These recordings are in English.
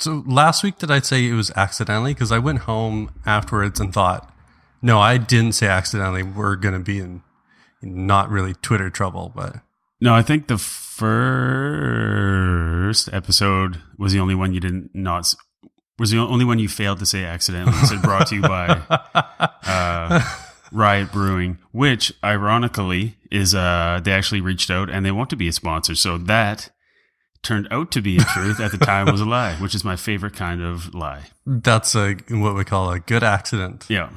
So last week, did I say it was accidentally? Because I went home afterwards and thought, no, I didn't say accidentally. We're going to be in not really Twitter trouble, but... No, I think the first episode was the only one you was the only one you failed to say accidentally. You said brought to you by Riot Brewing, which ironically is they actually reached out and they want to be a sponsor. So that turned out to be a truth. At the time was a lie, which is my favorite kind of lie. That's what we call a good accident. Yeah.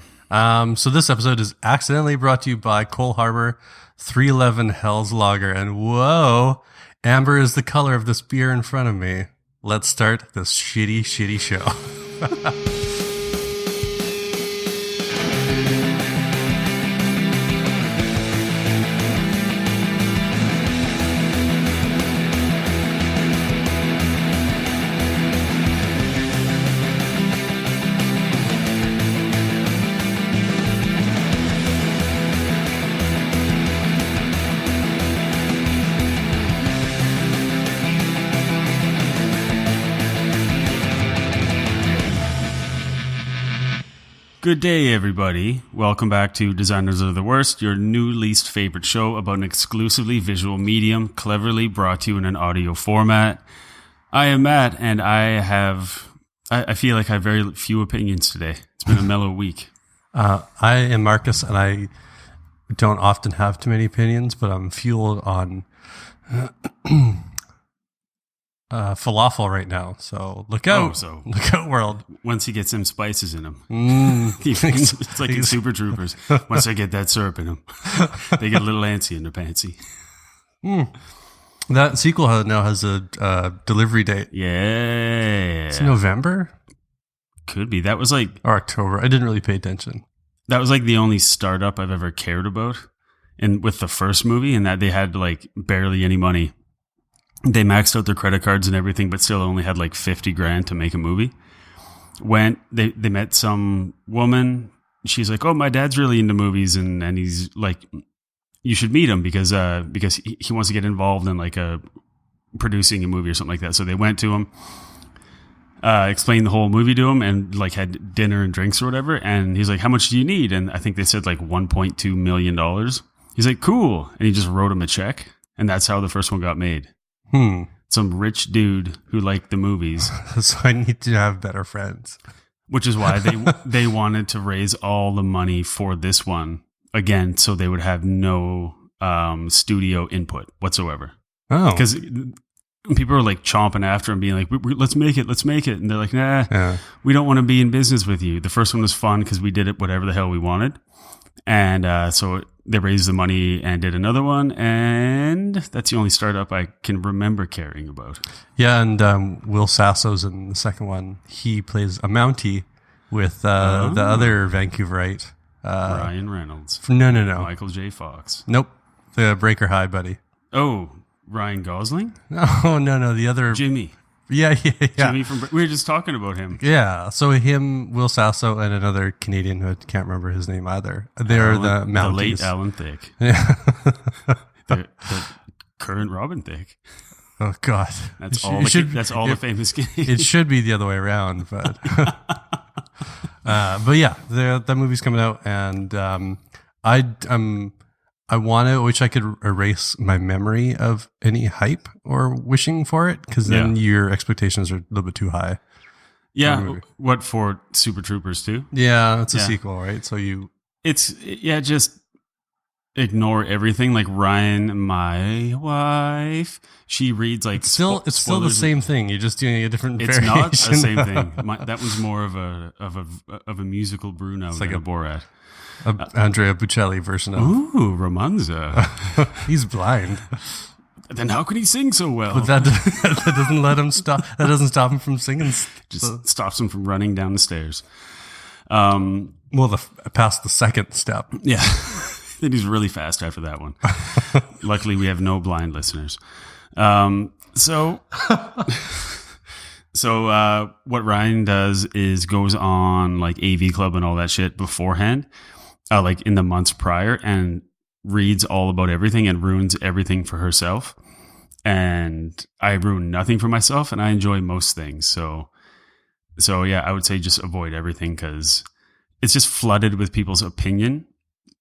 So this episode is accidentally brought to you by Coal Harbour 311 Hell's Lager. And whoa, amber is the color of this beer in front of me. Let's start this shitty show. Good day, everybody. Welcome back to Designers Are the Worst, your new least favorite show about an exclusively visual medium, cleverly brought to you in an audio format. I am Matt, and I feel like I have very few opinions today. It's been a mellow week. I am Marcus, and I don't often have too many opinions, but I'm fueled on falafel right now, so look out! Look out, world! Once he gets some spices in him, it's like in Super Troopers. Once they get that syrup in them, they get a little antsy in their pantsy. That sequel now has a delivery date. Yeah, it's November. Could be. That was or October. I didn't really pay attention. That was like the only startup I've ever cared about, and with the first movie, and that they had like barely any money. They maxed out their credit cards and everything, but still only had like $50,000 to make a movie. When they met some woman, she's like, "Oh, my dad's really into movies," and he's like, "You should meet him because he wants to get involved in like producing a movie or something like that." So they went to him, explained the whole movie to him, and like had dinner and drinks or whatever. And he's like, "How much do you need?" And I think they said like $1.2 million. He's like, "Cool," and he just wrote him a check, and that's how the first one got made. Some rich dude who liked the movies. So I need to have better friends. Which is why they wanted to raise all the money for this one again, so they would have no studio input whatsoever. Oh, because people are like chomping after him, being like, let's make it," and they're like, "Nah, we don't want to be in business with you." The first one was fun because we did it whatever the hell we wanted, and so they raised the money and did another one, and that's the only startup I can remember caring about. Yeah, and Will Sasso's in the second one. He plays a Mountie with the other Vancouverite. Ryan Reynolds. No. Michael J. Fox. Nope. The Breaker High buddy. Oh, Ryan Gosling? Oh, no. The other... Jimmy. Yeah. Jimmy we were just talking about him. Yeah. So him, Will Sasso, and another Canadian who I can't remember his name either. They're the Mounties. The late Alan Thicke. Yeah. the current Robin Thicke. Oh God. That's all the famous games. It should be the other way around, but but yeah, that movie's coming out, and I wish I could erase my memory of any hype or wishing for it, because then your expectations are a little bit too high. Yeah. What, for Super Troopers 2? Yeah, it's a sequel, right? So just ignore everything. Like Ryan, my wife, she reads like it's still the same thing. You're just doing a different variation. It's not the same thing. That was more of a musical Bruno than a Borat. Andrea Bocelli version of... Ooh, Romanza. He's blind. Then how can he sing so well? But that doesn't let him stop. That doesn't stop him from singing. Just stops him from running down the stairs. Past the second step. Yeah. Then he's really fast after that one. Luckily, we have no blind listeners. So what Ryan does is goes on like AV Club and all that shit beforehand, like in the months prior, and reads all about everything and ruins everything for herself. And I ruin nothing for myself, and I enjoy most things. So So yeah, I would say just avoid everything because it's just flooded with people's opinion,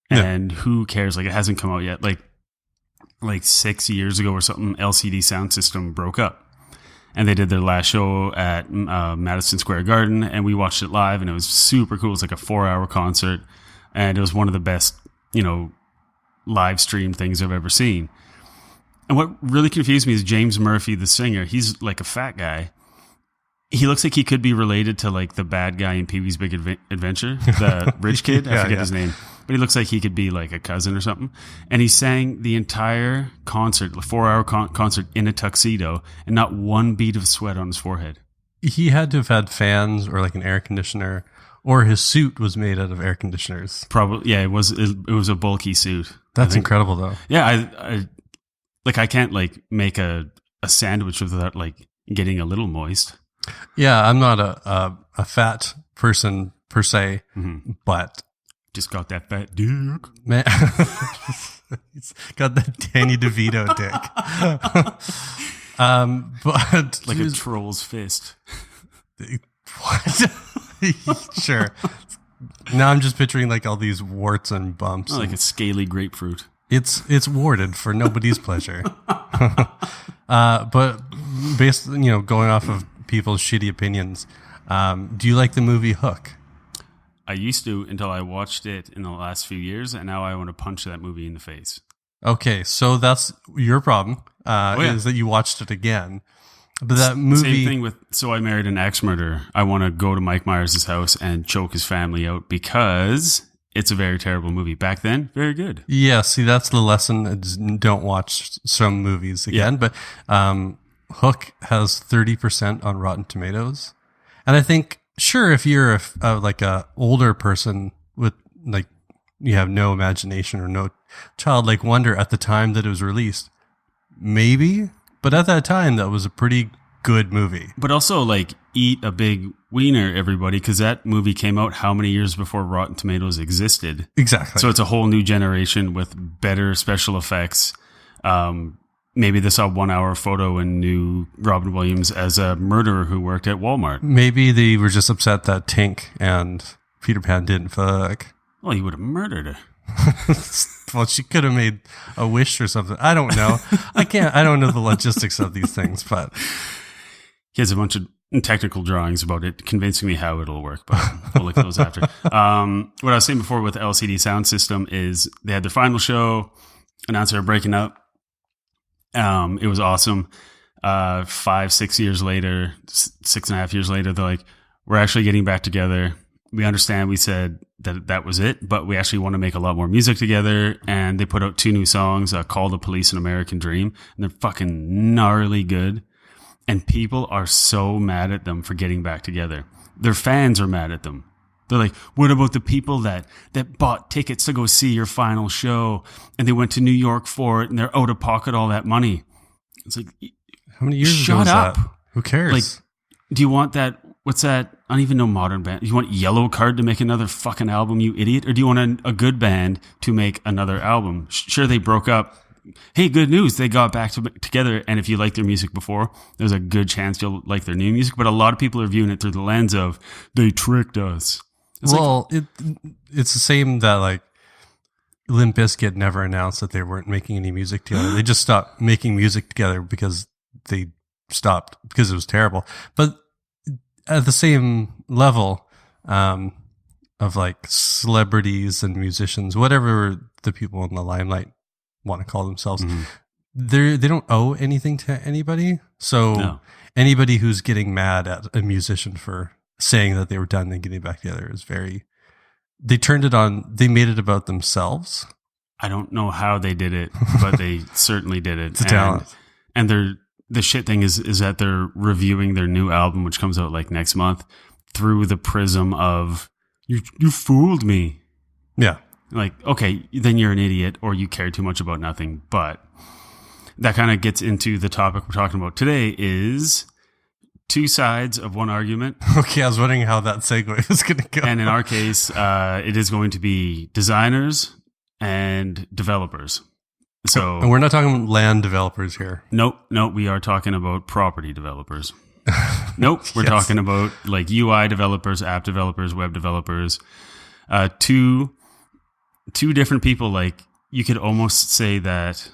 and who cares? Like, it hasn't come out yet. Like 6 years ago or something, LCD Sound System broke up. And they did their last show at Madison Square Garden, and we watched it live, and it was super cool. It was like a 4-hour concert, and it was one of the best, live stream things I've ever seen. And what really confused me is James Murphy, the singer. He's like a fat guy. He looks like he could be related to like the bad guy in Pee-wee's Big Adventure, the rich kid. I forget his name. But he looks like he could be like a cousin or something. And he sang the entire concert, the 4-hour concert in a tuxedo, and not one bead of sweat on his forehead. He had to have had fans or like an air conditioner, or his suit was made out of air conditioners. Probably, yeah. It was a bulky suit. That's incredible, though. Yeah, I can't like make a sandwich without like getting a little moist. Yeah, I'm not a fat person per se, but just got that fat dick. Man, he's got that Danny DeVito dick. But like a troll's fist. What? Sure. Now I'm just picturing like all these warts and bumps. Like a scaly grapefruit. It's warded for nobody's pleasure. But based, going off of people's shitty opinions, do you like the movie Hook? I used to until I watched it in the last few years, and now I want to punch that movie in the face. Okay, so that's your problem, is that you watched it again. But that movie... Same thing with So I Married an Axe Murderer. I want to go to Mike Myers' house and choke his family out because it's a very terrible movie. Back then, very good. Yeah, see, that's the lesson. Don't watch some movies again. Yeah. But Hook has 30% on Rotten Tomatoes. And I think, sure, if you're like a older person with like, you have no imagination or no childlike wonder at the time that it was released, maybe. But at that time, that was a pretty good movie. But also, like, eat a big wiener, everybody, because that movie came out how many years before Rotten Tomatoes existed? Exactly. So it's a whole new generation with better special effects. Maybe they saw 1 hour photo and knew Robin Williams as a murderer who worked at Walmart. Maybe they were just upset that Tink and Peter Pan didn't fuck. Well, he would have murdered her. Well, she could have made a wish or something. I don't know. I don't know the logistics of these things, but he has a bunch of technical drawings about it, convincing me how it'll work, but we'll look at those after. What I was saying before with the LCD Sound System is they had their final show, announced they were breaking up. It was awesome. 6 years later, 6.5 years later, they're like, we're actually getting back together. We understand we said that was it, but we actually want to make a lot more music together. And they put out 2 new songs, Call the Police and American Dream. And they're fucking gnarly good. And people are so mad at them for getting back together. Their fans are mad at them. They're like, what about the people that bought tickets to go see your final show and they went to New York for it and they're out of pocket all that money? It's like, how many years ago was that? Who cares? Like, do you want that? What's that? I don't even know modern band. Do you want Yellow Card to make another fucking album, you idiot? Or do you want a good band to make another album? Sure, they broke up. Hey, good news. They got back together. And if you liked their music before, there's a good chance you'll like their new music. But a lot of people are viewing it through the lens of, they tricked us. It's it's the same that like Limp Bizkit never announced that they weren't making any music together. They just stopped making music together because they stopped because it was terrible. But at the same level of like celebrities and musicians, whatever the people in the limelight want to call themselves, they don't owe anything to anybody. So anybody who's getting mad at a musician for saying that they were done and getting back together is they turned it on. They made it about themselves. I don't know how they did it, but they certainly did it. It's a talent. And the shit thing is that they're reviewing their new album, which comes out like next month, through the prism of you fooled me. Yeah. Like, okay, then you're an idiot or you care too much about nothing. But that kind of gets into the topic we're talking about today is 2 sides of one argument. Okay, I was wondering how that segue is going to go. And in our case, it is going to be designers and developers. So, and we're not talking land developers here. Nope. We are talking about property developers. Nope. We're Yes. talking about like UI developers, app developers, web developers. Two different people. Like you could almost say that.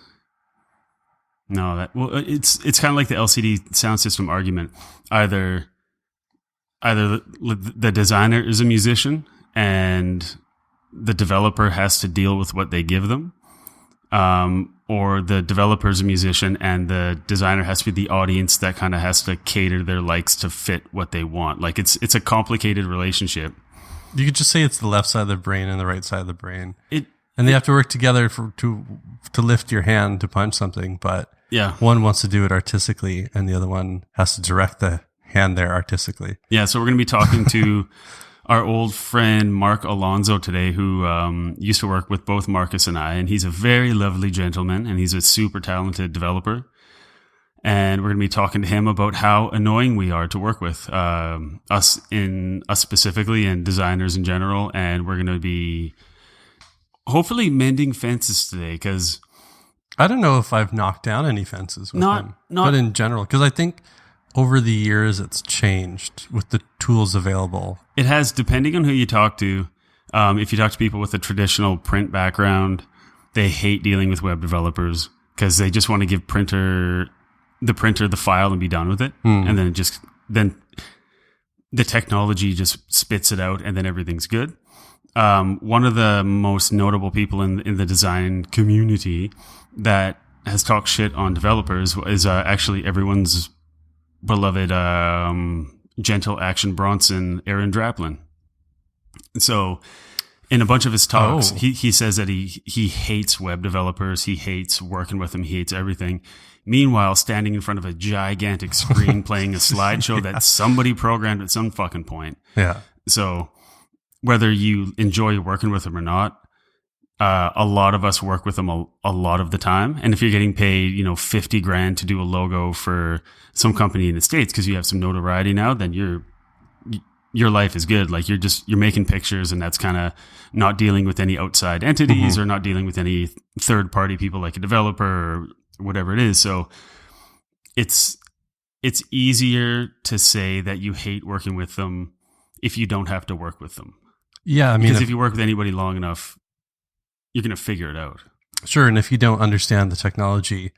No, it's kind of like the LCD sound system argument. Either the designer is a musician and the developer has to deal with what they give them, or the developer is a musician and the designer has to be the audience that kind of has to cater their likes to fit what they want. Like it's a complicated relationship. You could just say it's the left side of the brain and the right side of the brain. And they have to work together to lift your hand to punch something, but Yeah. one wants to do it artistically and the other one has to direct the hand there artistically. Yeah. So we're going to be talking to our old friend Marc Alonzo today, who used to work with both Marcus and I, and he's a very lovely gentleman and he's a super talented developer. And we're going to be talking to him about how annoying we are to work with, us specifically and designers in general. And we're going to be hopefully mending fences today because I don't know if I've knocked down any fences with Not- him, not- but in general, because I think over the years it's changed with the tools available. it has, depending on who you talk to. If you talk to people with a traditional print background, they hate dealing with web developers because they just want to give the printer the file and be done with it. And then the technology just spits it out and then everything's good. One of the most notable people in the design community that has talked shit on developers is actually everyone's beloved gentle action Bronson, Aaron Draplin. So in a bunch of his talks, he says that he hates web developers. He hates working with them. He hates everything. Meanwhile, standing in front of a gigantic screen playing a slideshow that somebody programmed at some fucking point. Yeah. So whether you enjoy working with them or not, a lot of us work with them a lot of the time. And if you're getting paid, $50,000 to do a logo for some company in the States because you have some notoriety now, then your life is good. Like you're making pictures, and that's kind of not dealing with any outside entities or not dealing with any third party people like a developer or whatever it is. So it's easier to say that you hate working with them if you don't have to work with them. Yeah, I mean, Because if you work with anybody long enough, you're going to figure it out. sure. And if you don't understand the technology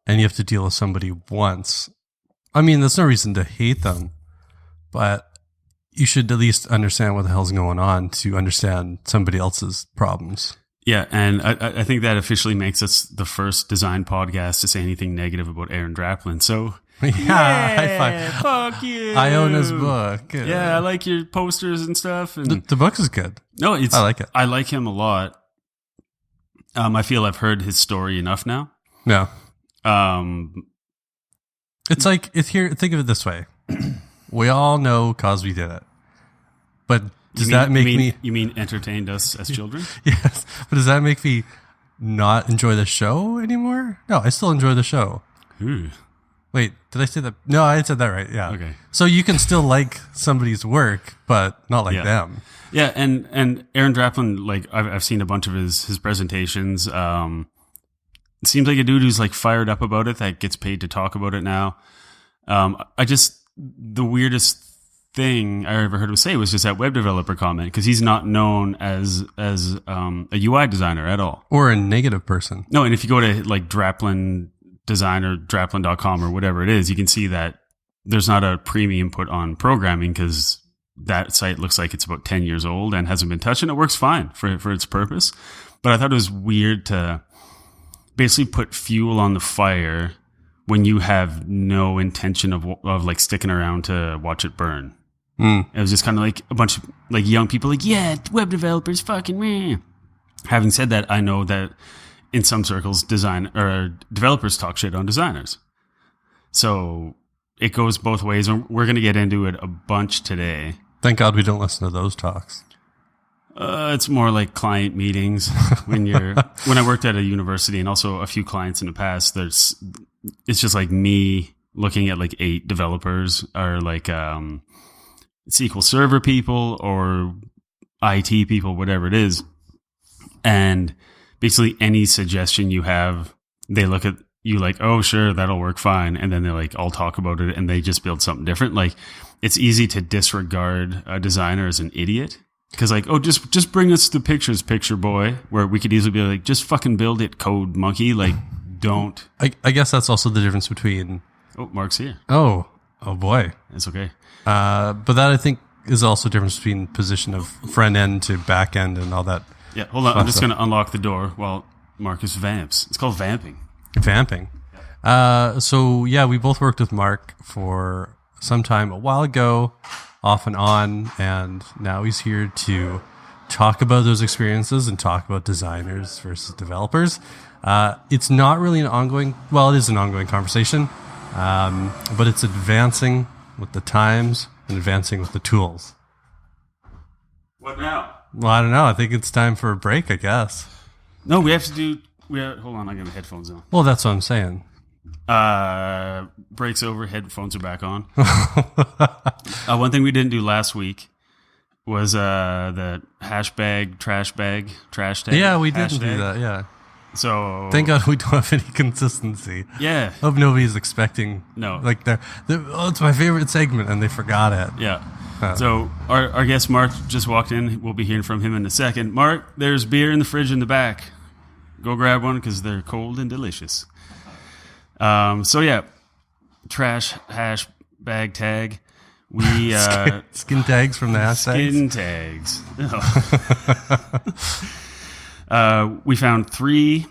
and you have to deal with somebody once, I mean, there's no reason to hate them, but you should at least understand what the hell's going on to understand somebody else's problems. Yeah, and I think that officially makes us the first design podcast to say anything negative about Aaron Draplin. So Yeah, high five. Fuck you. I own his book. Yeah, I like your posters and stuff. And The book is good. no, I like it. I like him a lot. I feel I've heard his story enough now. No. Um, It's like, it's here. Think of it this way. We all know Cosby did it. But does that make me... You mean entertained us as children? Yes. But does that make me not enjoy the show anymore? No, I still enjoy the show. Ooh. Wait, did I say that? No, I said that right. Yeah. Okay. So you can still like somebody's work, but not like Yeah. them. Yeah, and Aaron Draplin, like I've seen a bunch of his presentations. It seems like a dude who's like fired up about it, that gets paid to talk about it now. The weirdest thing I ever heard him say was just that web developer comment, because he's not known as a UI designer at all. Or a negative person. No, and if you go to like Draplin Design or Draplin.com or whatever it is, you can see that there's not a premium put on programming because that site looks like it's about 10 years old and hasn't been touched, and it works fine for its purpose. But I thought it was weird to basically put fuel on the fire when you have no intention of like sticking around to watch it burn. It was just kind of like a bunch of like young people like, yeah, web developers fucking me. Having said that, I know that in some circles developers talk shit on designers. So it goes both ways, and we're going to get into it a bunch today. Thank God we don't listen to those talks. It's more like client meetings when I worked at a university, and also a few clients in the past, it's just like me looking at like 8 developers or like SQL Server people or IT people, whatever it is. And basically any suggestion you have, they look at you like, oh, sure, that'll work fine. And then they like all talk about it and they just build something different. Like it's easy to disregard a designer as an idiot. Because like, oh, just bring us the pictures, picture boy, where we could easily be like, just fucking build it, code monkey. Like, don't. I guess that's also the difference between. Oh, Mark's here. Oh boy. It's okay. But that I think is also the difference between position of front end to back end and all that. Yeah, hold on. I'm just going to unlock the door while Marcus vamps. It's called vamping. Vamping. So yeah, we both worked with Mark for some time a while ago, off and on, and now he's here to talk about those experiences and talk about designers versus developers. It's not really an ongoing, well, it is an ongoing conversation, but it's advancing with the times and advancing with the tools. What now? Well, I don't know. I think it's time for a break, I guess. No, we have to do... hold on, I got my headphones on. Well, that's what I'm saying. Breaks over, headphones are back on. One thing we didn't do last week was the trash tag. Yeah, we didn't hashtag. do that, yeah. So thank God we don't have any consistency. Yeah. Hope nobody's expecting. No. Like they're oh, it's my favorite segment, and they forgot it. Yeah. So our guest Mark just walked in. We'll be hearing from him in a second. Mark, there's beer in the fridge in the back. Go grab one because they're cold and delicious. So yeah, trash hash bag tag. We skin tags from the hashtags. Skin tags. We found 3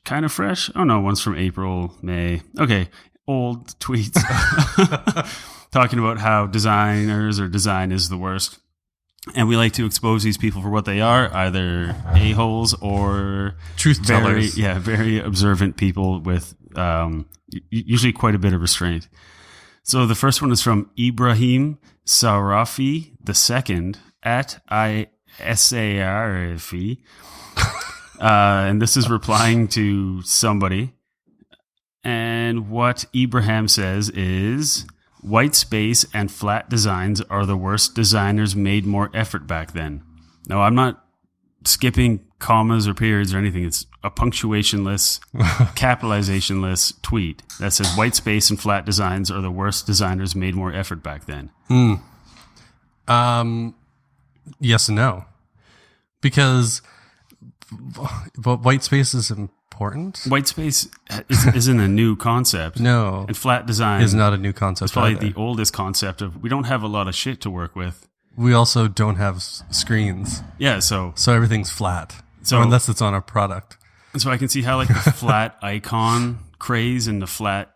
kind of fresh. Oh no, one's from April, May. Okay, old tweets talking about how designers or design is the worst. And we like to expose these people for what they are, either a-holes or truth tellers. Very observant people with usually quite a bit of restraint. So the first one is from Ibrahim Sarafi II at ISARFE. And this is replying to somebody. And what Ibrahim says is... White space and flat designs are the worst. Designers made more effort back then. No, I'm not skipping commas or periods or anything. It's a punctuationless, capitalizationless tweet that says white space and flat designs are the worst. Designers made more effort back then. Yes and no. Because white space is important. White space isn't a new concept. No. And flat design is not a new concept. It's probably the oldest concept of we don't have a lot of shit to work with. We also don't have screens. Yeah, so everything's flat. So unless it's on a product. And so I can see how like the flat icon craze and the flat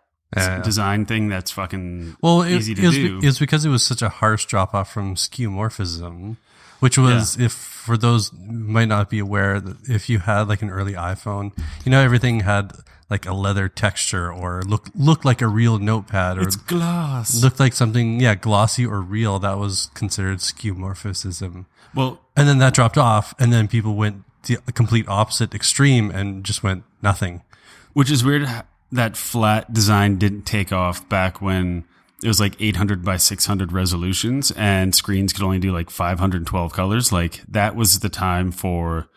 design thing that's fucking easy to do. It's because it was such a harsh drop off from skeuomorphism. Which was, if for those who might not be aware, that if you had like an early iPhone, everything had like a leather texture or looked like a real notepad, or it's gloss, looked like something, glossy or real. That was considered skeuomorphism. Well, and then that dropped off, and then people went the complete opposite extreme and just went nothing. Which is weird that flat design didn't take off back when it was like 800 by 600 resolutions and screens could only do like 512 colors. Like that was the time for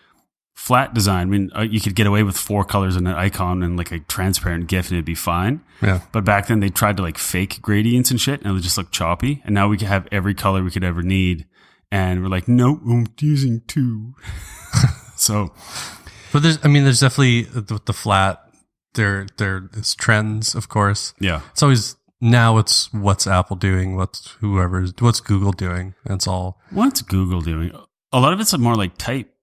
flat design. I mean, you could get away with 4 colors in an icon and like a transparent GIF and it'd be fine. Yeah. But back then they tried to like fake gradients and shit and it would just look choppy. And now we can have every color we could ever need. And we're like, nope, I'm using 2. So, but there's definitely the flat, there is trends, of course. Yeah. It's always, now it's what's Apple doing, what's Google doing. That's all. What's Google doing? A lot of it's more like type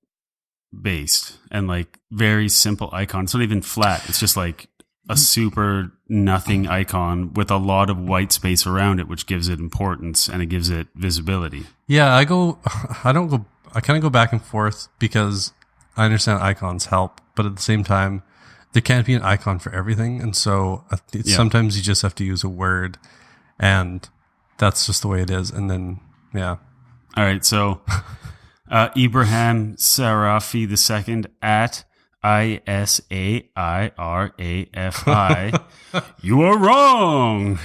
based and like very simple icon. It's not even flat. It's just like a super nothing icon with a lot of white space around it, which gives it importance and it gives it visibility. Yeah, I kind of go back and forth because I understand icons help, but at the same time, there can't be an icon for everything. And so sometimes you just have to use a word and that's just the way it is. And then, yeah. All right. So, Ibrahim Sarafi II at ISAIRAFI. You are wrong.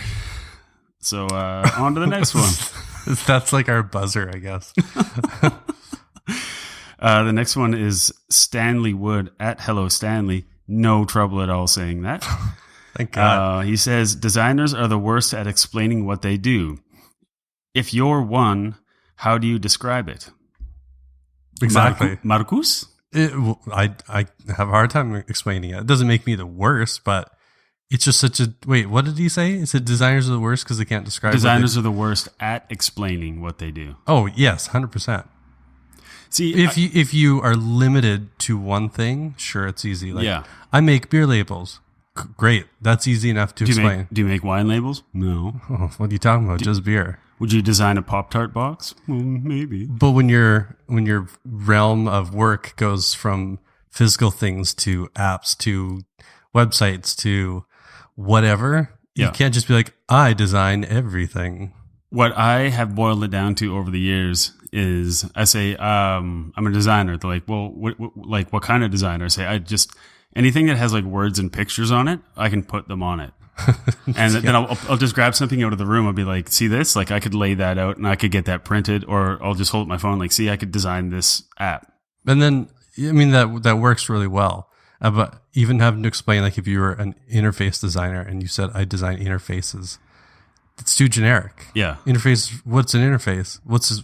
So, on to the next one. That's like our buzzer, I guess. The next one is Stanley Wood at Hello Stanley. no trouble at all saying that. Thank God. He says, designers are the worst at explaining what they do. If you're one, how do you describe it? Exactly. Marcus? I have a hard time explaining it. It doesn't make me the worst, but it's just such a... Wait, what did he say? Is it designers are the worst because they can't describe Designers are the worst at explaining what they do. Oh, yes, 100%. See, if you are limited to one thing, sure, it's easy. Like, yeah. I make beer labels. Great. That's easy enough to explain. Do you make wine labels? No. Oh, what are you talking about? Just beer. Would you design a Pop-Tart box? Well, maybe. But when your realm of work goes from physical things to apps to websites to whatever, you can't just be like, I design everything. What I have boiled it down to over the years is I say, I'm a designer. They're like, well, what kind of designer? I say, anything that has like words and pictures on it, I can put them on it. And then I'll just grab something out of the room. I'll be like, see this? Like I could lay that out and I could get that printed, or I'll just hold my phone. Like, see, I could design this app. And then, I mean, that works really well. But even having to explain, like if you were an interface designer and you said, I design interfaces, it's too generic. Yeah. Interface, what's an interface?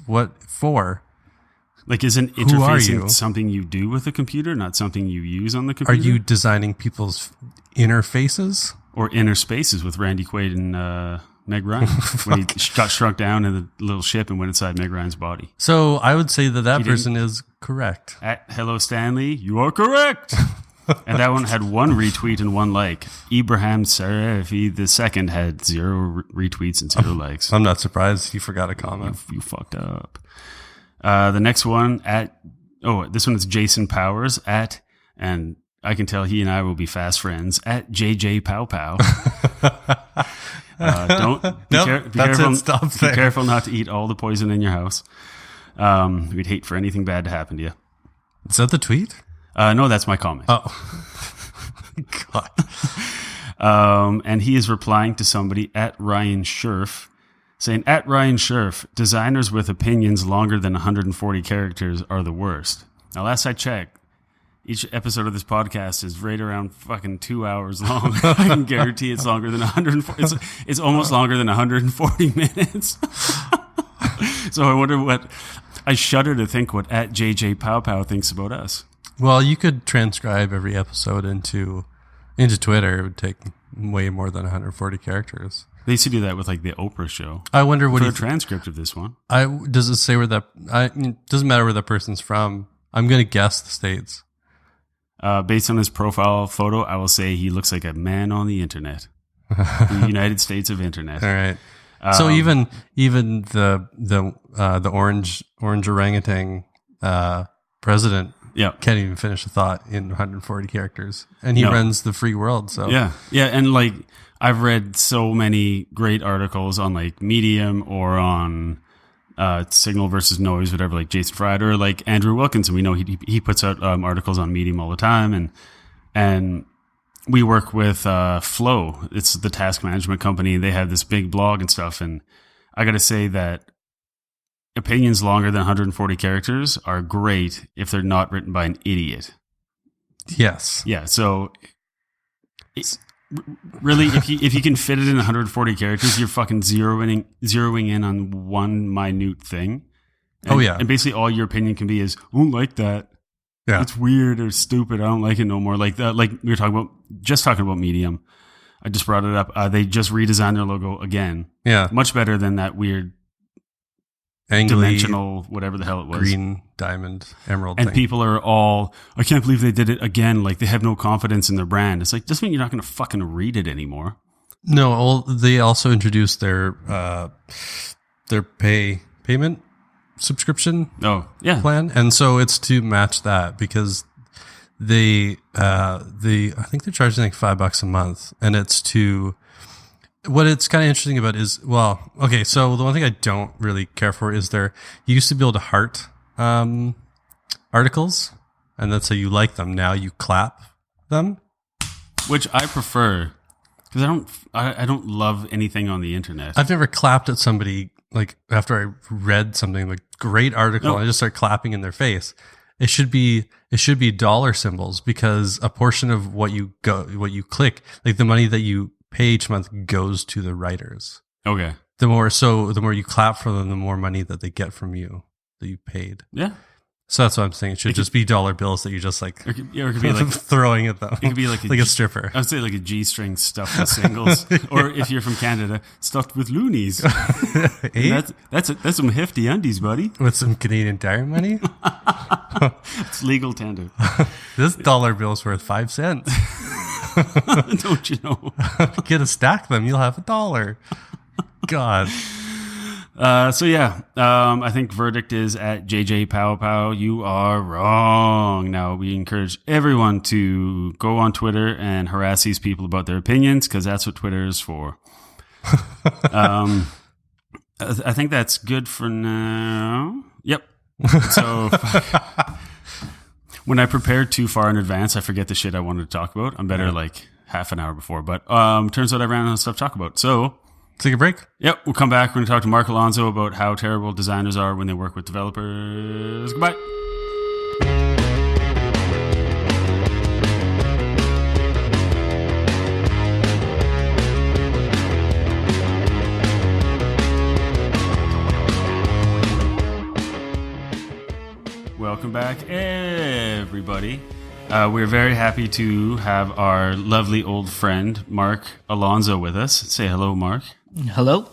What for? Like, isn't interfacing something you do with a computer, not something you use on the computer? Are you designing people's interfaces? Or inner spaces with Randy Quaid and Meg Ryan when he got shrunk down in the little ship and went inside Meg Ryan's body. So I would say that person is correct. At Hello Stanley, you are correct. And that one had 1 retweet and 1 like. Ibrahim Sarafi II had 0 retweets and 0 likes. I'm not surprised he forgot a comment. You fucked up. The next one this one is Jason Powers and I can tell he and I will be fast friends at JJ Pow Pow. Be careful not to eat all the poison in your house. We'd hate for anything bad to happen to you. Is that the tweet? No, that's my comment. Oh, God. And he is replying to somebody at Ryan Scherf saying, at Ryan Scherf, designers with opinions longer than 140 characters are the worst. Now, last I checked, each episode of this podcast is right around fucking 2 hours long. I can guarantee it's longer than 140. It's almost longer than 140 minutes. So I wonder I shudder to think what at JJ Pow Pow thinks about us. Well, you could transcribe every episode into Twitter. It would take way more than 140 characters. They used to do that with like the Oprah show. I wonder what a transcript of this one. Does it say where it doesn't matter where that person's from. I'm going to guess the States. Based on his profile photo, I will say he looks like a man on the internet. The United States of Internet. All right. So even the orange orangutan president can't even finish a thought in 140 characters, and he runs the free world. So yeah, and like I've read so many great articles on like Medium or on Signal versus Noise, whatever, like Jason Fried or like Andrew Wilkinson. We know he puts out articles on Medium all the time, and we work with Flow. It's the task management company. They have this big blog and stuff, and I got to say that opinions longer than 140 characters are great if they're not written by an idiot. Yes. Yeah. So really, if you can fit it in 140 characters, you're fucking zeroing in on one minute thing. And, and basically all your opinion can be is, I don't like that. Yeah, it's weird or stupid. I don't like it no more. Like that. Like we were talking about Medium. I just brought it up. They just redesigned their logo again. Yeah, much better than that weird angly, dimensional whatever the hell it was, green diamond emerald. And thing. People are all, I can't believe they did it again. Like they have no confidence in their brand. It's like, doesn't mean you're not going to fucking read it anymore. No, they also introduced their payment subscription plan, and so it's to match that because I think they're charging like $5 a month, and it's to what it's kind of interesting about is so the one thing I don't really care for is you used to be able to heart articles, and that's how you like them. Now you clap them, which I prefer because I don't love anything on the internet. I've never clapped at somebody like after I read something like great article and I just start clapping in their face. It should be dollar symbols, because a portion of what you click, like the money that you pay each month, goes to the writers. Okay. The more you clap for them, the more money that they get from you that you paid. Yeah. So that's what I'm saying. It should just be dollar bills that you just like, it could be like throwing at them. It could be like a stripper. I would say like a G-string stuffed with singles, or if you're from Canada, stuffed with loonies. That's some hefty undies, buddy. With some Canadian Tire money. It's legal tender. This dollar bill's worth 5 cents. Don't you know? Get to stack them, you'll have $1. God. I think verdict is at JJ Pow Pow. You are wrong. Now, we encourage everyone to go on Twitter and harass these people about their opinions, because that's what Twitter is for. I think that's good for now. Yep. So when I prepare too far in advance, I forget the shit I wanted to talk about. I'm better like half an hour before, but turns out I ran out of stuff to talk about. So take a break. Yep, we'll come back. We're going to talk to Marc Alonzo about how terrible designers are when they work with developers. Goodbye. Welcome back, everybody. We're very happy to have our lovely old friend, Marc Alonzo, with us. Say hello, Marc. Hello.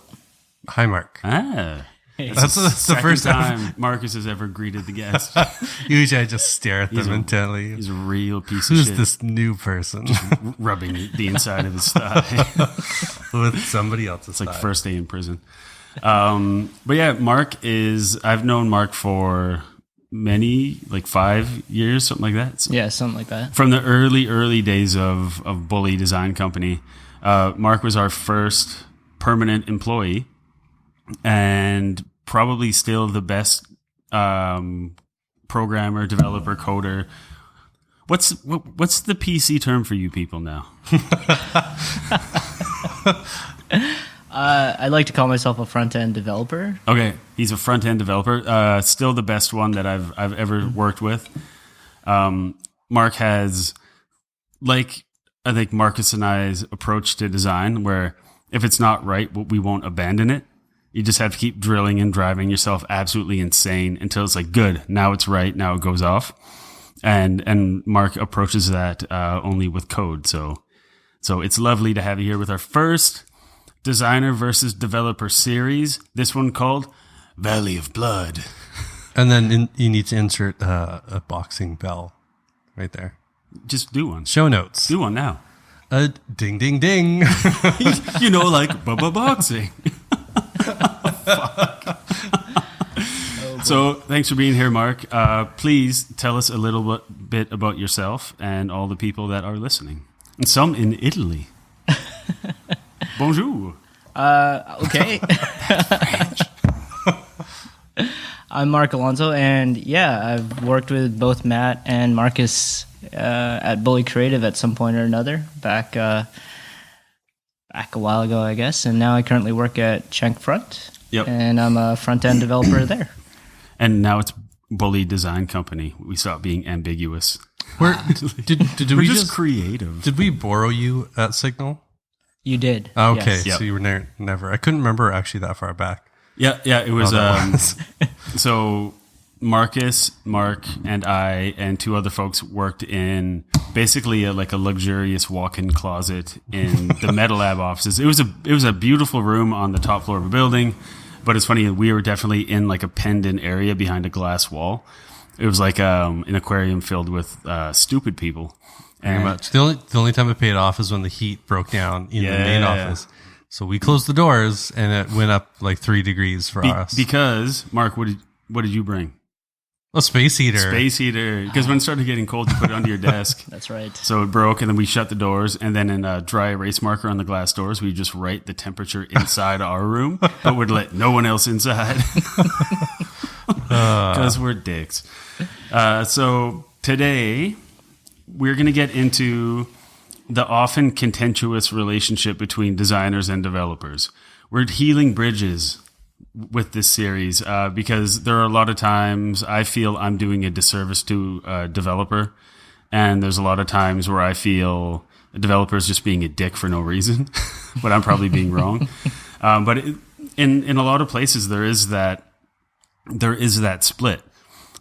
Hi, Marc. Ah. Hey. That's the first time Marcus has ever greeted the guest. Usually I just stare at them intently. He's a real piece of Who's shit. this new person? Rubbing the inside of his thigh. With somebody else's It's like thigh. first day in prison. But yeah, I've known Marc for like 5 years, something like that. Yeah, something like that. From the early days of Bully Design Company. Marc was our first permanent employee, and probably still the best programmer, developer, coder. What's the PC term for you people now? I like to call myself a front-end developer. Okay, he's a front-end developer. Still the best one that I've ever worked with. Marc has, like, I think Marcus and I's approach to design, where if it's not right, we won't abandon it. You just have to keep drilling and driving yourself absolutely insane until it's like, good, now it's right, now it goes off. And Marc approaches that only with code. So it's lovely to have you here with our first Designer versus Developer series. This one called Valley of Blood. And then you need to insert a boxing bell right there. Just do one. Show notes. Do one now. Ding, ding, ding. You know, like Bubba Boxing. So thanks for being here, Marc. Please tell us a little bit about yourself and all the people that are listening. And some in Italy. Bonjour. Okay. I'm Marc Alonzo, and yeah, I've worked with both Matt and Marcus at Bully Creative at some point or another, back a while ago, I guess. And now I currently work at Chenkfront. Yep. And I'm a front-end developer there. And now it's Bully Design Company. We stopped being ambiguous. We're We're just creative. Did we borrow you at Signal? You did. Okay, Yes. Yep. so you were never. I couldn't remember actually that far back. Yeah, it was. that was. So Marcus, Marc, and I, and two other folks worked in basically a luxurious walk-in closet in the Metal Lab offices. It was a beautiful room on the top floor of a building, but it's funny, we were definitely in like a penned-in area behind a glass wall. It was like an aquarium filled with stupid people. Very much. The only time it paid off is when the heat broke down in the main office. So we closed the doors, and it went up like 3 degrees for us. Because, Marc, what did you bring? A space heater. Space heater. Because when it started getting cold, you put it under your desk. That's right. So it broke, and then we shut the doors, and then in a dry erase marker on the glass doors, we just write the temperature inside our room, but would let no one else inside. Because we're dicks. So today, we're going to get into the often contentious relationship between designers and developers. We're healing bridges, with this series because there are a lot of times I feel I'm doing a disservice to a developer, and there's a lot of times where I feel a developer is just being a dick for no reason, but I'm probably being wrong. But in a lot of places there is that split.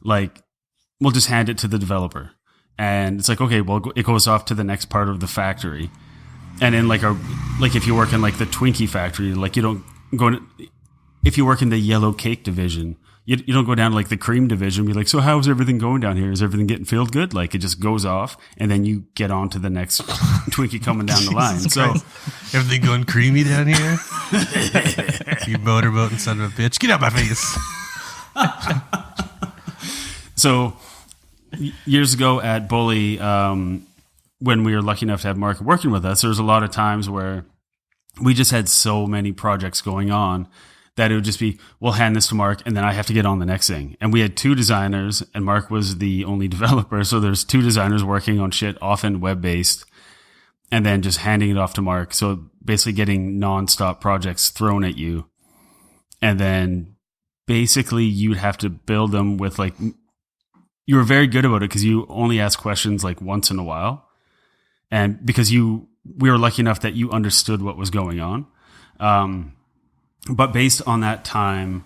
Like, we'll just hand it to the developer, and it's like, okay, well, it goes off to the next part of the factory. And in like if you work in like the Twinkie factory, like you don't go to, if you work in the yellow cake division, you don't go down to like the cream division and be like, so how's everything going down here? Is everything getting filled good? Like, it just goes off, and then you get on to the next Twinkie coming down the line. So everything going creamy down here? You motorboating son of a bitch. Get out my face. So years ago at Bully, when we were lucky enough to have Mark working with us, there was a lot of times where we just had so many projects going on that it would just be, we'll hand this to Mark, and then I have to get on the next thing. And we had 2 designers, and Mark was the only developer. So there's 2 designers working on shit, often web-based, and then just handing it off to Mark. So basically getting nonstop projects thrown at you. And then basically you'd have to build them with like, you were very good about it because you only ask questions like once in a while. And because we were lucky enough that you understood what was going on. But based on that time,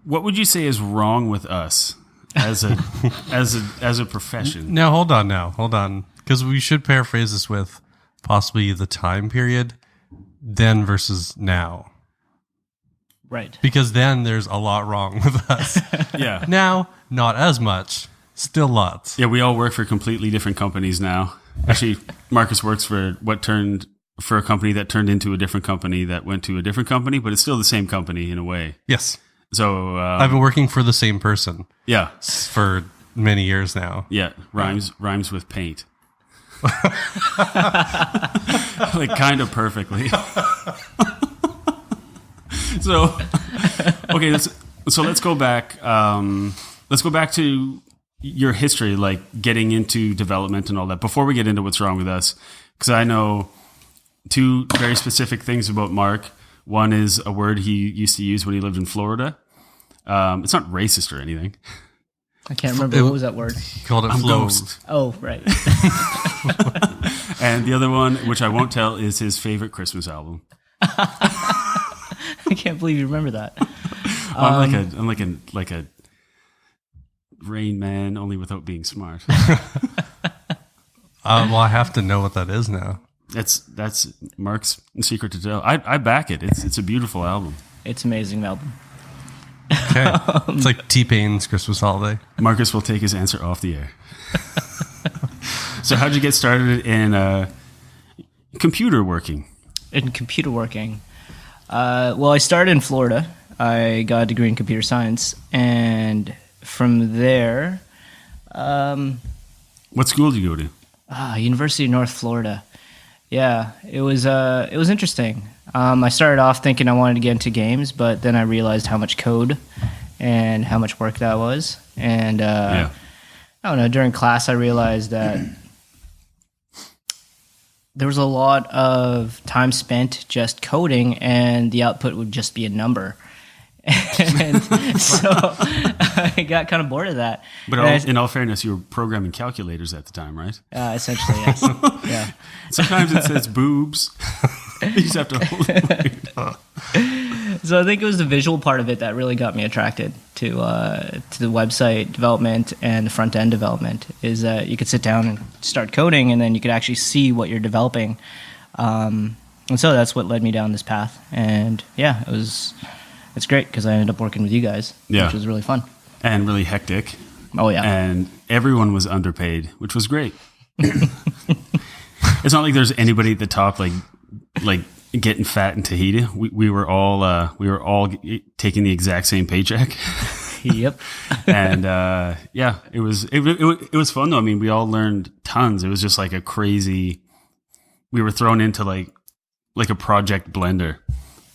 what would you say is wrong with us as a profession? Now, hold on. Because we should paraphrase this with possibly the time period then versus now. Right. Because then there's a lot wrong with us. Yeah. Now, not as much. Still lots. Yeah, we all work for completely different companies now. Actually, Marcus works for a company that turned into a different company that went to a different company, but it's still the same company in a way. Yes. So I've been working for the same person. Yeah. For many years now. Yeah, rhymes with paint. Like kind of perfectly. So okay, let's go back. Let's go back to your history, like getting into development and all that, before we get into what's wrong with us, because I know 2 very specific things about Mark. One is a word he used to use when he lived in Florida. It's not racist or anything. I can't remember. What was that word? He called it I'm flow. ghost. Oh, right. And the other one, which I won't tell, is his favorite Christmas album. I can't believe you remember that. I'm like a Rain Man, only without being smart. Well, I have to know what that is now. That's Mark's secret to tell. I back it. It's a beautiful album. It's an amazing album. Okay. It's like T-Pain's Christmas Holiday. Marcus will take his answer off the air. So how'd you get started in computer working? In computer working. Well, I started in Florida. I got a degree in computer science, and from there, what school did you go to? University of North Florida. Yeah, it was interesting. I started off thinking I wanted to get into games, but then I realized how much code and how much work that was. And I don't know, during class I realized that there was a lot of time spent just coding, and the output would just be a number. And so I got kind of bored of that. But in all fairness, you were programming calculators at the time, right? Essentially, yes. Yeah. Sometimes it says boobs. You just have to hold it. So I think it was the visual part of it that really got me attracted to the website development and the front end development. Is that you could sit down and start coding, and then you could actually see what you're developing. And so that's what led me down this path. And yeah, it's great because I ended up working with you guys, which was really fun. And really hectic. Oh, yeah. And everyone was underpaid, which was great. It's not like there's anybody at the top like getting fat in Tahiti. We were all taking the exact same paycheck. Yep. And it was fun though. I mean, we all learned tons. It was just like a crazy. We were thrown into like a project blender.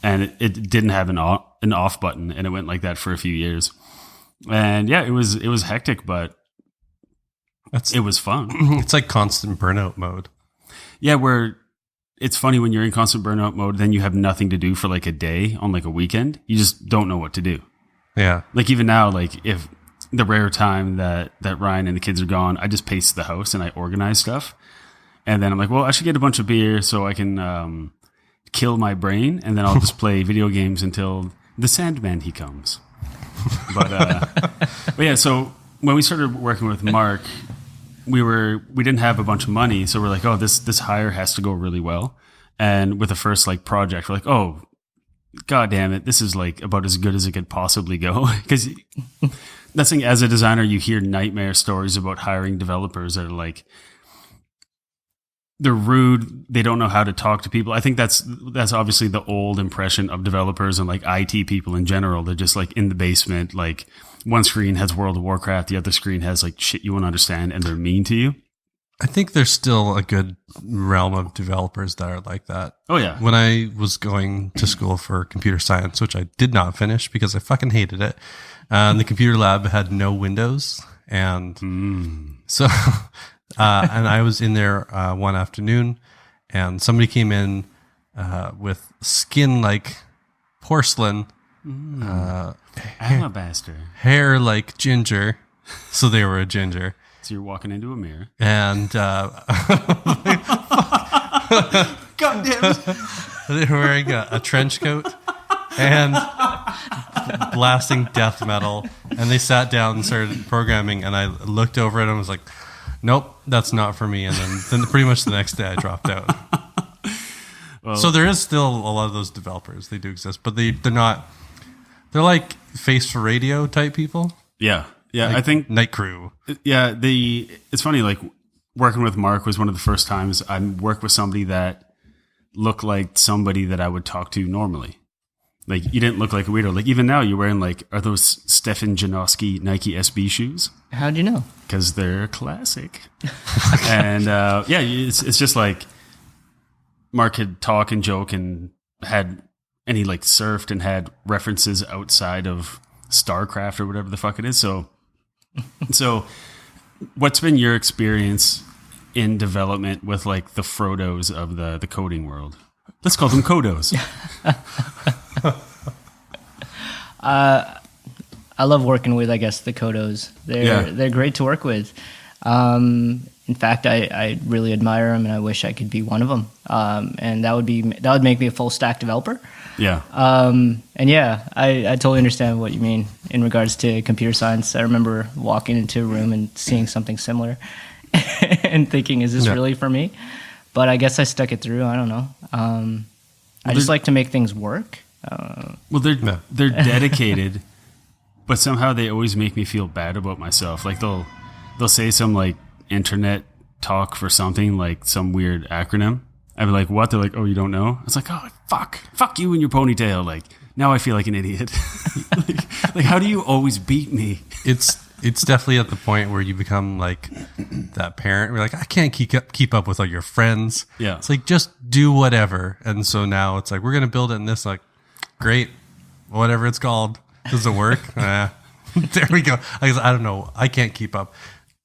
And it didn't have an off button, and it went like that for a few years. And yeah, it was hectic, but it was fun. It's like constant burnout mode. Yeah, where it's funny when you're in constant burnout mode, then you have nothing to do for like a day on like a weekend. You just don't know what to do. Yeah. Like even now, like if the rare time that Ryan and the kids are gone, I just pace the house and I organize stuff. And then I'm like, well, I should get a bunch of beer so I can kill my brain. And then I'll just play video games until the Sandman, he comes. But yeah, so when we started working with Mark, we didn't have a bunch of money. So we're like, oh, this hire has to go really well. And with the first like project, we're like, oh, God damn it. This is like about as good as it could possibly go. Because that's thing, as a designer, you hear nightmare stories about hiring developers that are like, they're rude. They don't know how to talk to people. I think that's obviously the old impression of developers and like IT people in general. They're just like in the basement. Like one screen has World of Warcraft. The other screen has like shit you won't understand and they're mean to you. I think there's still a good realm of developers that are like that. Oh yeah. When I was going to school for computer science, which I did not finish because I fucking hated it. The computer lab had no windows. And so, and I was in there one afternoon and somebody came in with skin like porcelain, Alabaster. hair like ginger. So they were a ginger. So you're walking into a mirror. And God damn it. they were wearing a trench coat and blasting death metal. And they sat down and started programming. And I looked over it and was like, nope, that's not for me. And then pretty much the next day I dropped out. Well, so there is still a lot of those developers. They do exist, but they're not. They're like face for radio type people. Yeah. Yeah, like I think Night Crew. Yeah, it's funny. Like working with Mark was one of the first times I worked with somebody that looked like somebody that I would talk to normally. Like you didn't look like a weirdo. Like even now, you're wearing like are those Stefan Janoski Nike SB shoes? How'd you know? Because they're classic. And yeah, it's just like Mark could talk and joke and he like surfed and had references outside of StarCraft or whatever the fuck it is. So what's been your experience in development with like the Frodos of the coding world? Let's call them Kodos. I love working with, I guess, the Kodos. They're great to work with. In fact, I really admire them, and I wish I could be one of them. And that would make me a full stack developer. Yeah. And yeah, I totally understand what you mean in regards to computer science. I remember walking into a room and seeing something similar and thinking, is this really for me? But I guess I stuck it through. I don't know. I just like to make things work. Well, they're dedicated, but somehow they always make me feel bad about myself. Like they'll say some like internet talk for something, like some weird acronym. I'd be like, what? They're like, oh, you don't know? It's like, oh, fuck you and your ponytail. Like, now I feel like an idiot. like, how do you always beat me? It's definitely at the point where you become like that parent. We're like, I can't keep up with all your friends. Yeah. It's like, just do whatever. And so now it's like, we're going to build it in this, like, great, whatever it's called. Does it work? There we go. I don't know. I can't keep up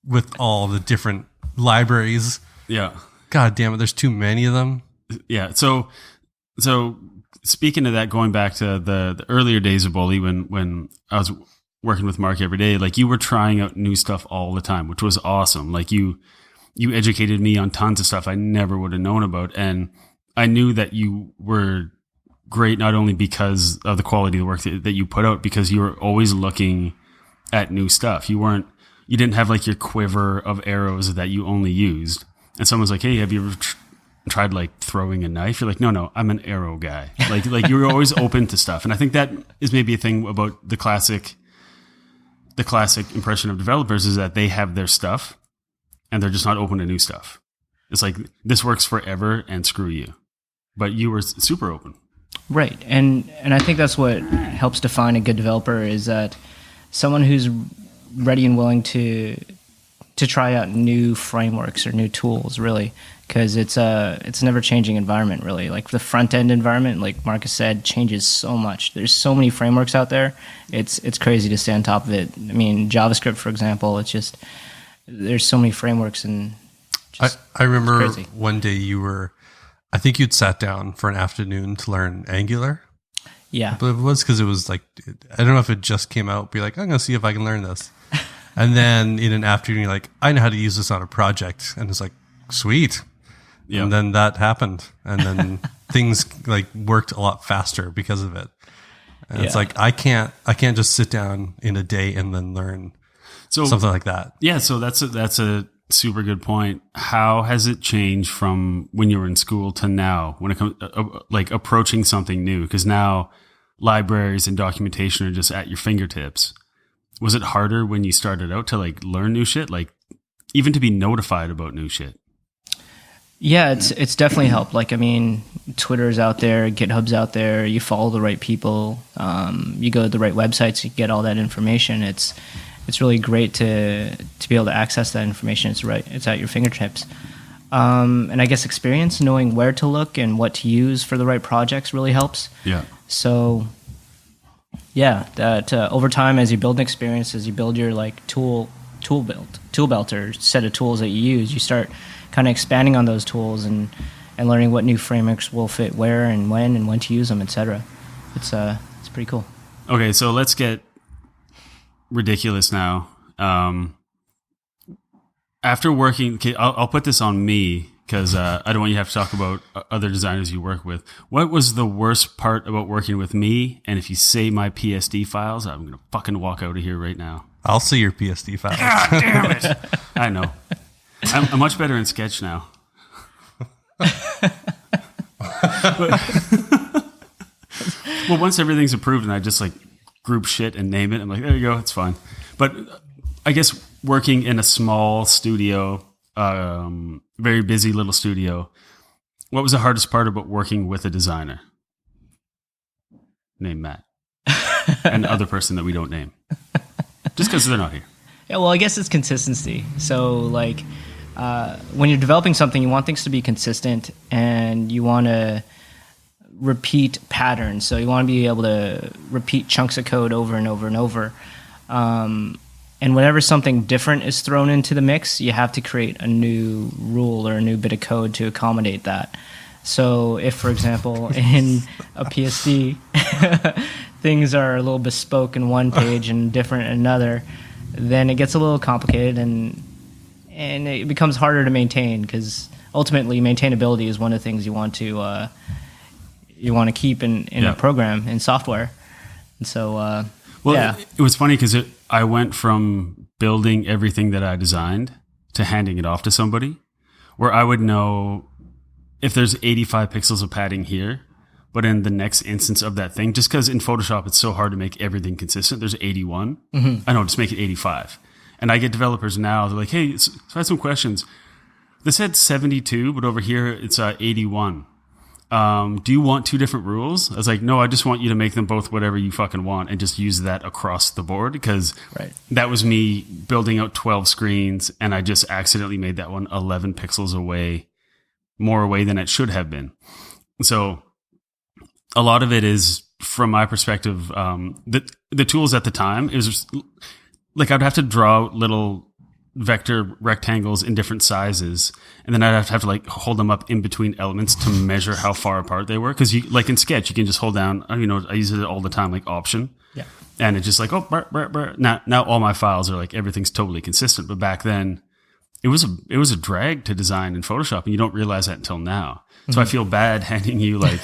with all the different libraries. Yeah. God damn it. There's too many of them. Yeah. So speaking of that, going back to the earlier days of Bully, when I was working with Mark every day, like you were trying out new stuff all the time, which was awesome. Like you educated me on tons of stuff I never would have known about. And I knew that you were great, not only because of the quality of the work that you put out, because you were always looking at new stuff. You didn't have like your quiver of arrows that you only used. And someone's like, hey, have you ever tried like throwing a knife? You're like, no, I'm an arrow guy. Like you're always open to stuff. And I think that is maybe a thing about the classic impression of developers is that they have their stuff and they're just not open to new stuff. It's like, this works forever and screw you. But you were super open. Right. And I think that's what helps define a good developer is that someone who's ready and willing to try out new frameworks or new tools, really, because it's an ever-changing environment, really. Like the front-end environment, like Marcus said, changes so much. There's so many frameworks out there. It's crazy to stay on top of it. I mean, JavaScript, for example, it's just there's so many frameworks and just I remember crazy. One day you were I think you'd sat down for an afternoon to learn Angular. Yeah. I believe it was because it was like, I don't know if it just came out. Be like, I'm going to see if I can learn this. And then in an afternoon, you're like, I know how to use this on a project. And it's like, sweet. Yeah. And then that happened. And then things like worked a lot faster because of it. And it's like, I can't just sit down in a day and then learn something like that. Yeah. So that's a super good point. How has it changed from when you were in school to now when it comes like approaching something new? Because now libraries and documentation are just at your fingertips. Was it harder when you started out to like learn new shit? Like even to be notified about new shit? Yeah, it's definitely helped. Like, I mean, Twitter's out there, GitHub's out there. You follow the right people. You go to the right websites. You get all that information. It's really great to be able to access that information. It's at your fingertips. And I guess experience, knowing where to look and what to use for the right projects really helps. Yeah. So, yeah, that over time, as you build an experience, as you build your like tool belt or set of tools that you use, you start kind of expanding on those tools and learning what new frameworks will fit where and when to use them, etc. It's pretty cool. Okay, so let's get ridiculous now. After working, okay, I'll put this on me because I don't want you to have to talk about other designers you work with. What was the worst part about working with me? And if you say my PSD files, I'm gonna fucking walk out of here right now. I'll see your PSD files. God damn it! I know. I'm much better in Sketch now. Well, once everything's approved and I just like group shit and name it, I'm like, there you go, it's fine. But I guess working in a small studio, very busy little studio, what was the hardest part about working with a designer? Name Matt. And the other person that we don't name. Just because they're not here. Yeah, well, I guess it's consistency. So, like, when you're developing something, you want things to be consistent and you want to repeat patterns. So you want to be able to repeat chunks of code over and over and over. And whenever something different is thrown into the mix, you have to create a new rule or a new bit of code to accommodate that. So if, for example, in a PSD, things are a little bespoke in one page and different in another, then it gets a little complicated and it becomes harder to maintain because ultimately maintainability is one of the things you want to keep in a program, in software. And so, it was funny because I went from building everything that I designed to handing it off to somebody where I would know if there's 85 pixels of padding here, but in the next instance of that thing, just because in Photoshop it's so hard to make everything consistent, there's 81. Mm-hmm. I know, just make it 85. And I get developers now, they're like, hey, so I had some questions. This said 72, but over here it's 81. Do you want two different rules? I was like, no, I just want you to make them both whatever you fucking want and just use that across the board because that was me building out 12 screens and I just accidentally made that one 11 pixels away, more away than it should have been. So a lot of it is, from my perspective, the tools at the time, it was just, like I'd have to draw little vector rectangles in different sizes, and then I'd have to like hold them up in between elements to measure how far apart they were. Because you, like in Sketch, you can just hold down. I use it all the time, like Option. Yeah. And it's just like Now all my files are like everything's totally consistent. But back then, it was a drag to design in Photoshop, and you don't realize that until now. So I feel bad handing you like.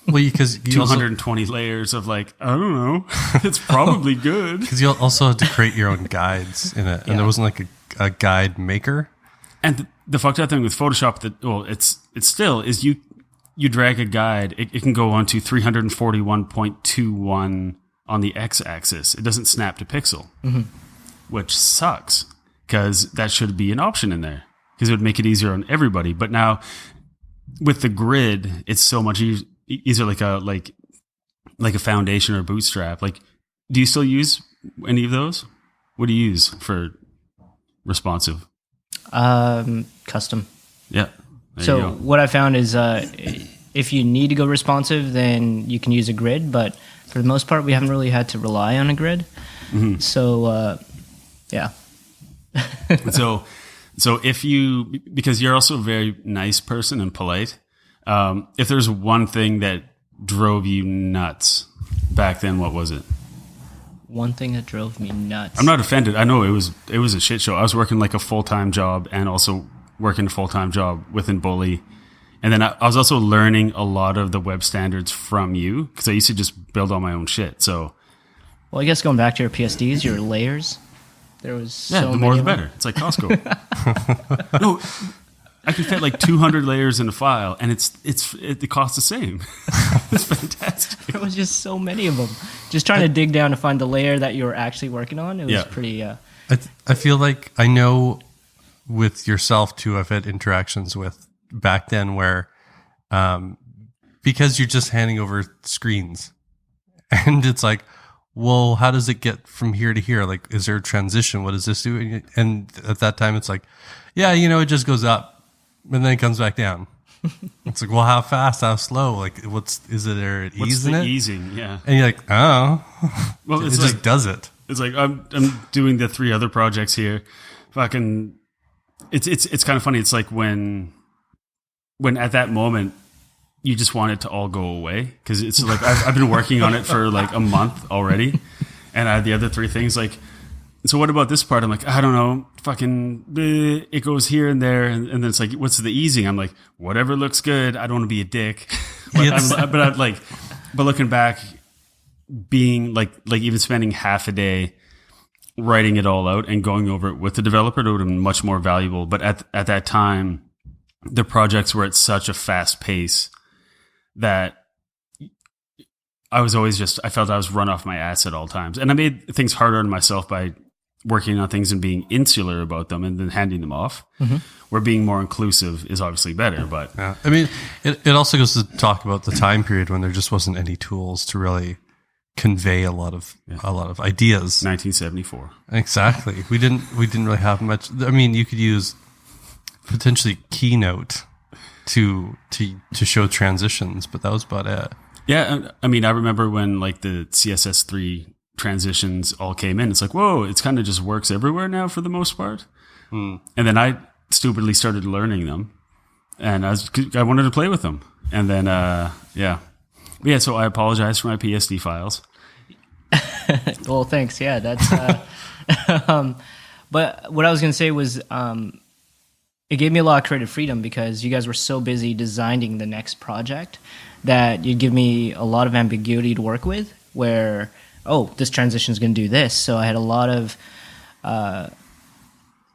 Well, because 220 layers of like, I don't know, it's probably good. Because you also had to create your own guides in it, and there wasn't like a guide maker. And the fucked up thing with Photoshop it's still is you drag a guide, it can go on to 341.21 on the x-axis. It doesn't snap to pixel, which sucks because that should be an option in there because it would make it easier on everybody. But now with the grid, it's so much easier. Either like a foundation or a bootstrap. Like, do you still use any of those? What do you use for responsive? Custom. Yeah. So what I found is if you need to go responsive, then you can use a grid. But for the most part, we haven't really had to rely on a grid. Mm-hmm. So yeah. so if you, because you're also a very nice person and polite. If there's one thing that drove you nuts back then, what was it? One thing that drove me nuts. I'm not offended. I know it was a shit show. I was working like a full-time job and also working a full-time job within Bully. And then I was also learning a lot of the web standards from you because I used to just build all my own shit. So, well, I guess going back to your PSDs, your layers, there was so the more many the of them. better. It's like Costco. No, I could fit like 200 layers in a file, and it costs the same. It's fantastic. There was just so many of them. Just trying to dig down to find the layer that you were actually working on. It was pretty. I feel like I know with yourself too. I've had interactions with back then where, because you're just handing over screens, and it's like, well, how does it get from here to here? Like, is there a transition? What does this do? And at that time, it's like, yeah, it just goes up. And then it comes back down. It's like, well, how fast, how slow? Like, is it there an ease in it? Easing, yeah. And you're like, oh, well, it just does it. It's like I'm doing the 3 other projects here. Fucking, it's kind of funny. It's like when at that moment you just want it to all go away because it's like I've been working on it for like a month already, and I had the other 3 things like. So what about this part? I'm like, I don't know, fucking, it goes here and there. And then it's like, what's the easing? I'm like, whatever looks good. I don't want to be a dick. But looking back, being like even spending half a day writing it all out and going over it with the developer, it would have been much more valuable. But at that time, the projects were at such a fast pace that I was always I felt I was run off my ass at all times. And I made things harder on myself by working on things and being insular about them and then handing them off, where being more inclusive is obviously better. But yeah. I mean, it also goes to talk about the time period when there just wasn't any tools to really convey a lot of ideas. 1974. Exactly. We didn't really have much. I mean, you could use potentially Keynote to show transitions, but that was about it. Yeah, I mean, I remember when like the CSS3 transitions all came in. It's like, whoa, it's kind of just works everywhere now for the most part. And then I stupidly started learning them, and I wanted to play with them. And then, so I apologize for my PSD files. Well, thanks. Yeah, that's. But what I was going to say was, it gave me a lot of creative freedom because you guys were so busy designing the next project that you'd give me a lot of ambiguity to work with where, this transition is going to do this. So I had a lot of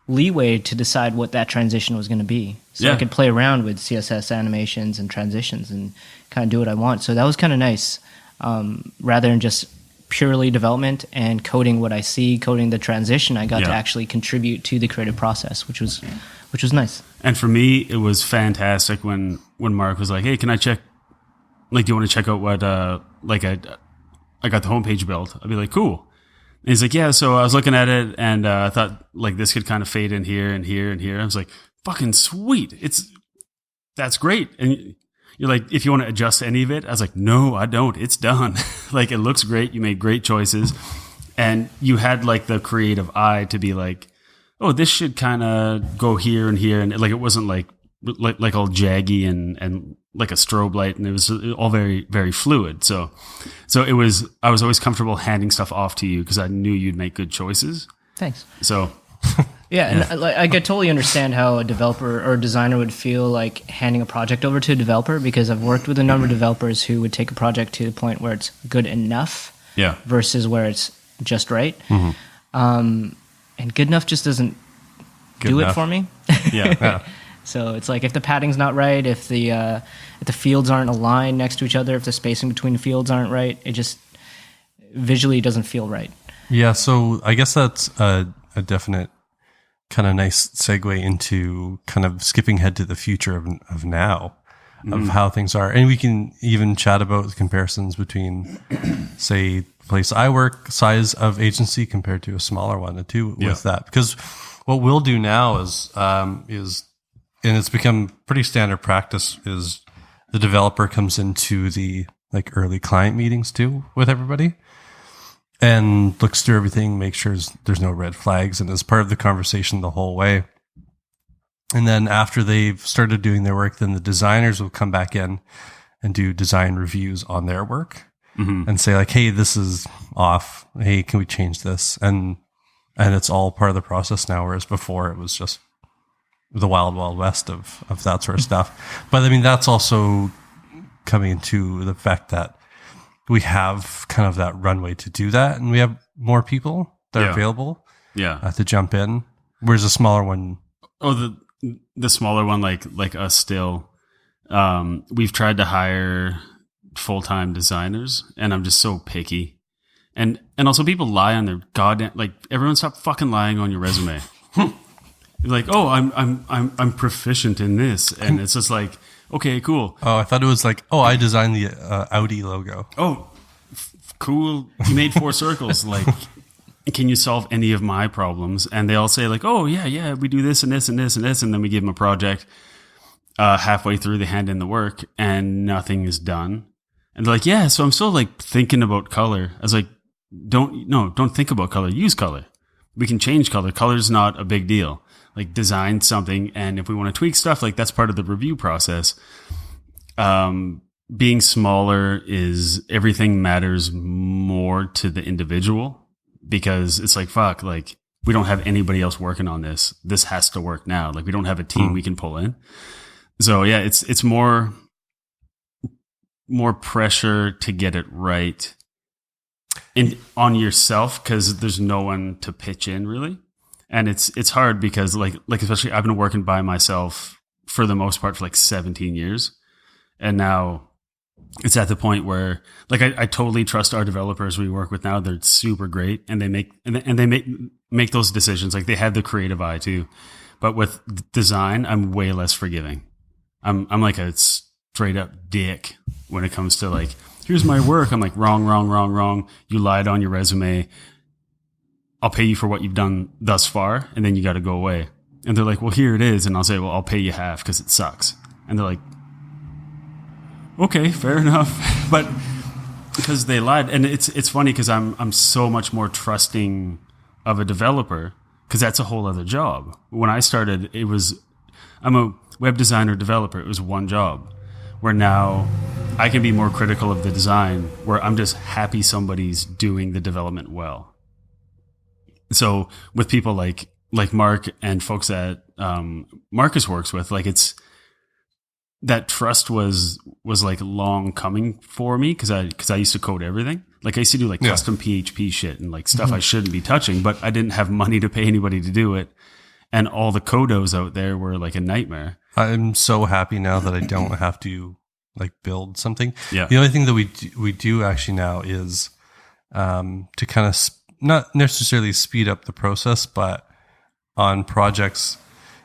leeway to decide what that transition was going to be. So I could play around with CSS animations and transitions and kind of do what I want. So that was kind of nice, rather than just purely development and coding what I see, coding the transition. I got to actually contribute to the creative process, which was nice. And for me, it was fantastic when Mark was like, "Hey, can I check? Like, do you want to check out what I got the homepage built?" I'd be like, "Cool." And he's like, "Yeah." So I was looking at it, and I thought like this could kind of fade in here and here and here. I was like, "Fucking sweet! That's great." And you're like, "If you want to adjust any of it," I was like, "No, I don't. It's done." Like, it looks great. You made great choices, and you had like the creative eye to be like, "Oh, this should kind of go here and here," and like it wasn't like all jaggy and like a strobe light, and it was all very, very fluid. So I was always comfortable handing stuff off to you because I knew you'd make good choices. Thanks. So and I could totally understand how a developer or a designer would feel like handing a project over to a developer, because I've worked with a number of developers who would take a project to the point where it's good enough versus where it's just right. And good enough just doesn't do it for me. Yeah. So it's like if the padding's not right, if the fields aren't aligned next to each other, if the spacing between the fields aren't right, it just visually doesn't feel right. Yeah, so I guess that's a definite kind of nice segue into kind of skipping ahead to the future of now, of how things are. And we can even chat about the comparisons between, say, the place I work, size of agency compared to a smaller one too with that. Because what we'll do now is and it's become pretty standard practice, is the developer comes into the like early client meetings too with everybody and looks through everything, makes sure there's no red flags, and as part of the conversation the whole way, And then after they've started doing their work, then the designers will come back in and do design reviews on their work and say like, hey, this is off. Hey, can we change this? And it's all part of the process now, whereas before it was just the wild, wild west of that sort of stuff. But I mean, that's also coming into the fact that we have kind of that runway to do that, and we have more people that are available to jump in. Whereas a smaller one... Oh, the smaller one, like us still, we've tried to hire full-time designers, and I'm just so picky. And also people lie on their goddamn, like, everyone stop fucking lying on your resume. Like, oh, I'm proficient in this, and it's just like, okay, cool. Oh, I thought it was like, oh, I designed the Audi logo. Oh, cool. You made 4 circles. Like, can you solve any of my problems? And they all say like, oh yeah, we do this and this and this and this, and then we give them a project. Halfway through, they hand in the work, and nothing is done. And they're like, yeah, so I'm still like thinking about color. I was like, don't think about color. Use color. We can change color. Color's not a big deal. Like, design something, and if we want to tweak stuff, like, that's part of the review process. Being smaller is, everything matters more to the individual, because it's like, fuck, like, we don't have anybody else working on this. This has to work now. Like, we don't have a team we can pull in. So yeah, it's more pressure to get it right on yourself, because there's no one to pitch in really. And it's hard because like especially I've been working by myself for the most part for like 17 years. And now it's at the point where like I totally trust our developers we work with now. They're super great, and they make those decisions. Like, they have the creative eye too. But with design, I'm way less forgiving. I'm like a straight up dick when it comes to like, here's my work. I'm like, wrong. You lied on your resume. I'll pay you for what you've done thus far, and then you got to go away. And they're like, well, here it is. And I'll say, well, I'll pay you half because it sucks. And they're like, okay, fair enough. But because they lied. And it's funny because I'm so much more trusting of a developer, because that's a whole other job. When I started, I'm a web designer developer. It was one job, where now I can be more critical of the design, where I'm just happy somebody's doing the development well. So with people like Mark and folks that Marcus works with, like, it's that trust was like long coming for me, because I used to code everything. Like, I used to do like custom PHP shit and like stuff I shouldn't be touching, but I didn't have money to pay anybody to do it. And all the codos out there were like a nightmare. I'm so happy now that I don't have to like build something. Yeah. The only thing that we do actually now is to kind of not necessarily speed up the process, but on projects,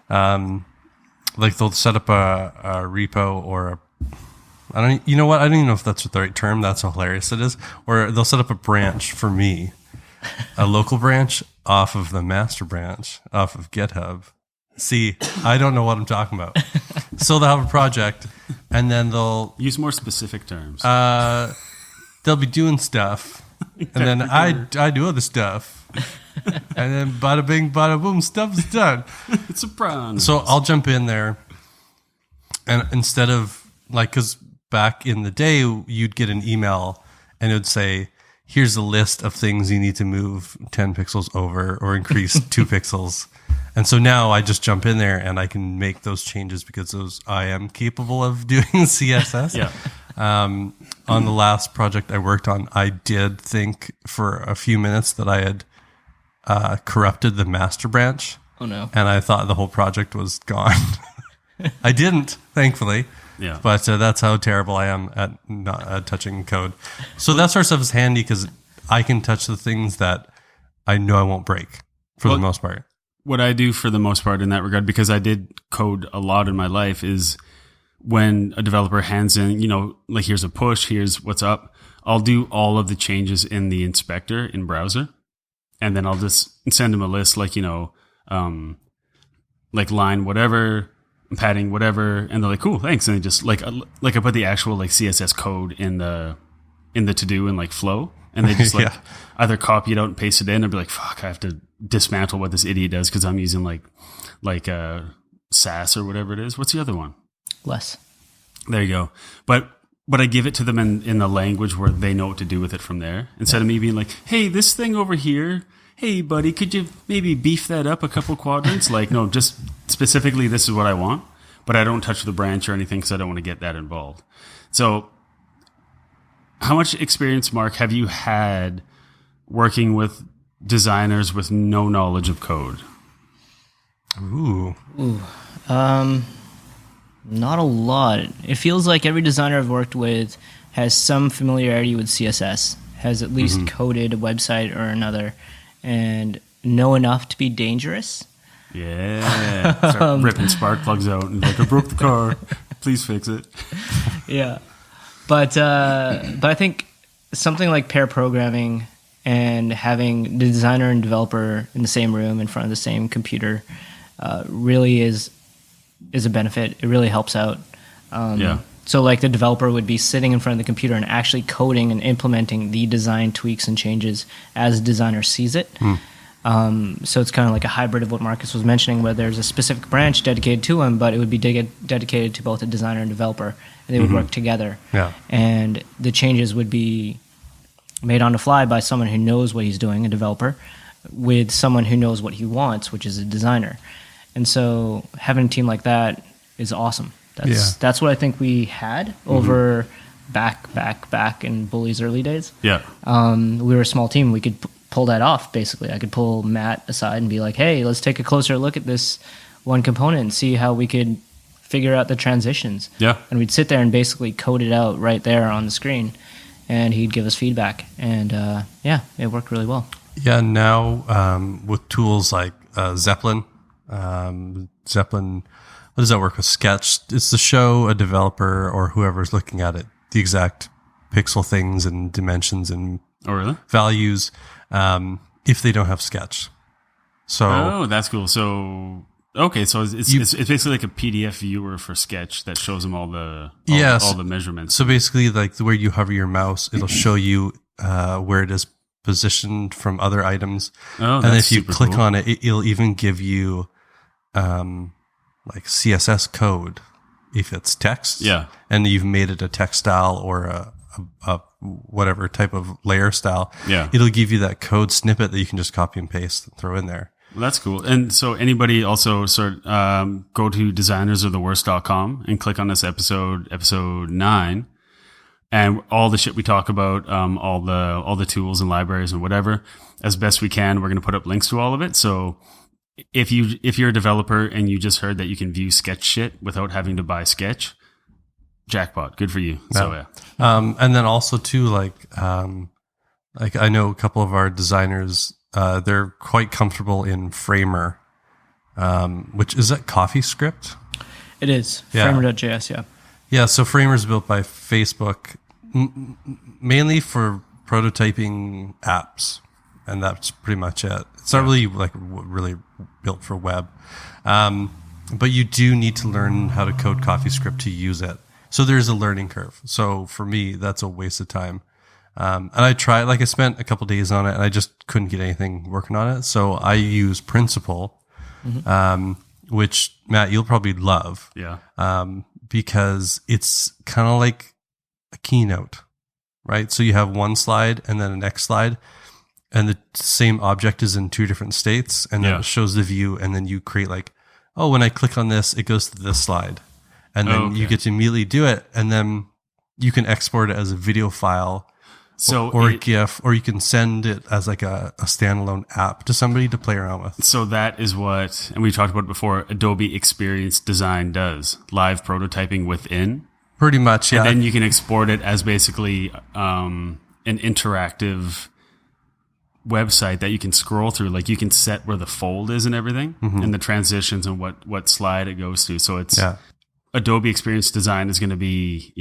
like they'll set up a repo or I don't even know if that's the right term. That's how hilarious it is. Or they'll set up a branch for me, a local branch off of the master branch off of GitHub. See, I don't know what I'm talking about. So they'll have a project, and then they'll use more specific terms. They'll be doing stuff, and then I do other stuff, and then bada bing, bada boom, stuff's done. It's a problem. So I'll jump in there, and instead of like, because back in the day, you'd get an email, and it would say, here's a list of things you need to move 10 pixels over or increase 2 pixels. And so now I just jump in there and I can make those changes because I am capable of doing CSS. Yeah. On the last project I worked on, I did think for a few minutes that I had corrupted the master branch. Oh no. And I thought the whole project was gone. I didn't, thankfully. Yeah. But that's how terrible I am at not touching code. So that sort of stuff is handy because I can touch the things that I know I won't break for the most part. What I do for the most part in that regard, because I did code a lot in my life, is when a developer hands in, like, here's a push, here's what's up, I'll do all of the changes in the inspector in browser. And then I'll just send them a list, like, like line whatever, padding whatever, and they're like, cool, thanks. And they just like I put the actual like CSS code in the to do and like flow, and they just like either copy it out and paste it in, and be like, fuck, I have to dismantle what this idiot does because I'm using like SAS or whatever it is. What's the other one? Less. There you go. But I give it to them in the language where they know what to do with it from there. Instead of me being like, hey, this thing over here, hey, buddy, could you maybe beef that up a couple quadrants? Like, no, just specifically this is what I want. But I don't touch the branch or anything because I don't want to get that involved. So how much experience, Mark, have you had working with designers with no knowledge of code? Ooh. Not a lot. It feels like every designer I've worked with has some familiarity with CSS, has at least coded a website or another, and know enough to be dangerous. Yeah. Start ripping spark plugs out and like, I broke the car. Please fix it. Yeah. But I think something like pair programming and having the designer and developer in the same room in front of the same computer really is a benefit. It really helps out. So like the developer would be sitting in front of the computer and actually coding and implementing the design tweaks and changes as the designer sees it. So it's kind of like a hybrid of what Marcus was mentioning, where there's a specific branch dedicated to him, but it would be dedicated to both a designer and developer, and they would work together. Yeah. And the changes would be made on the fly by someone who knows what he's doing, a developer, with someone who knows what he wants, which is a designer. And so having a team like that is awesome. That's what I think we had over back in Bully's early days. Yeah. We were a small team. We could pull that off, basically. I could pull Matt aside and be like, hey, let's take a closer look at this one component and see how we could figure out the transitions. Yeah. And we'd sit there and basically code it out right there on the screen, and he'd give us feedback. And it worked really well. Yeah, now with tools like Zeppelin, what does that work with? Sketch. It's to show a developer or whoever's looking at it the exact pixel things and dimensions and values if they don't have Sketch. So that's cool. So it's basically like a PDF viewer for Sketch that shows them all the measurements. So basically, like where you hover your mouse, it'll show you where it is positioned from other items. And if you click on it, it'll even give you like CSS code if it's text. Yeah. And you've made it a text style or a whatever type of layer style. Yeah. It'll give you that code snippet that you can just copy and paste and throw in there. Well, that's cool. And so anybody also go to designersoftheworst.com and click on this episode 9. And all the shit we talk about, all the tools and libraries and whatever, as best we can, we're going to put up links to all of it. So if you're a developer and you just heard that you can view Sketch shit without having to buy Sketch, jackpot, good for you. Yeah. So yeah. And then also too, like I know a couple of our designers, they're quite comfortable in Framer, which is that CoffeeScript? It is. Yeah. Framer.js, yeah. Yeah, so Framer is built by Facebook, mainly for prototyping apps, and that's pretty much it. It's not really really built for web, but you do need to learn how to code CoffeeScript to use it. So there's a learning curve. So for me, that's a waste of time. And I tried, I spent a couple days on it, and I just couldn't get anything working on it. So I use Principle, which Matt, you'll probably love. Yeah. Because it's kind of like a keynote, right? So you have one slide and then the next slide, and the same object is in two different states, and then it shows the view, and then you create when I click on this, it goes to this slide. And then you get to immediately do it, and then you can export it as a video file or a GIF, or you can send it as like a standalone app to somebody to play around with. So that is what, and we talked about it before, Adobe Experience Design does, live prototyping within. Pretty much, yeah. And then you can export it as basically an interactive website that you can scroll through. Like you can set where the fold is and everything, and the transitions and what slide it goes to. So it's Adobe Experience Design is going to be,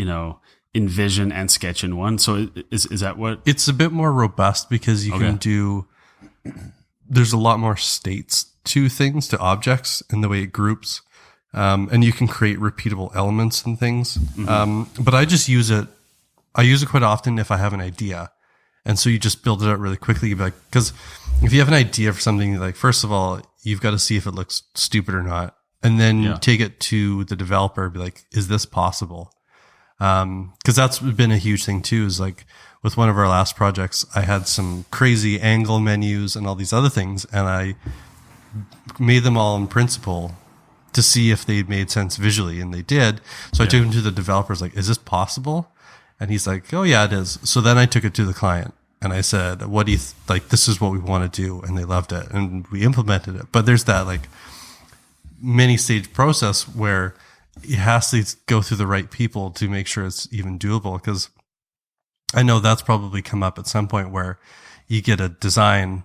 InVision and Sketch in one. So is that what? It's a bit more robust because you can do, there's a lot more states to things, to objects, and the way it groups. And you can create repeatable elements and things. But I just use it quite often if I have an idea. And so you just build it out really quickly. You'd be because if you have an idea for something, first of all, you've got to see if it looks stupid or not. and then take it to the developer, be like, is this possible? Cause that's been a huge thing too, is like with one of our last projects, I had some crazy angle menus and all these other things, and I made them all in principle to see if they made sense visually, and they did. So I took them to the developers, like, is this possible? And he's like, oh yeah, it is. So then I took it to the client and I said, what do you like? This is what we want to do. And they loved it and we implemented it. But there's that like many stage process where it has to go through the right people to make sure it's even doable. Because I know that's probably come up at some point where you get a design,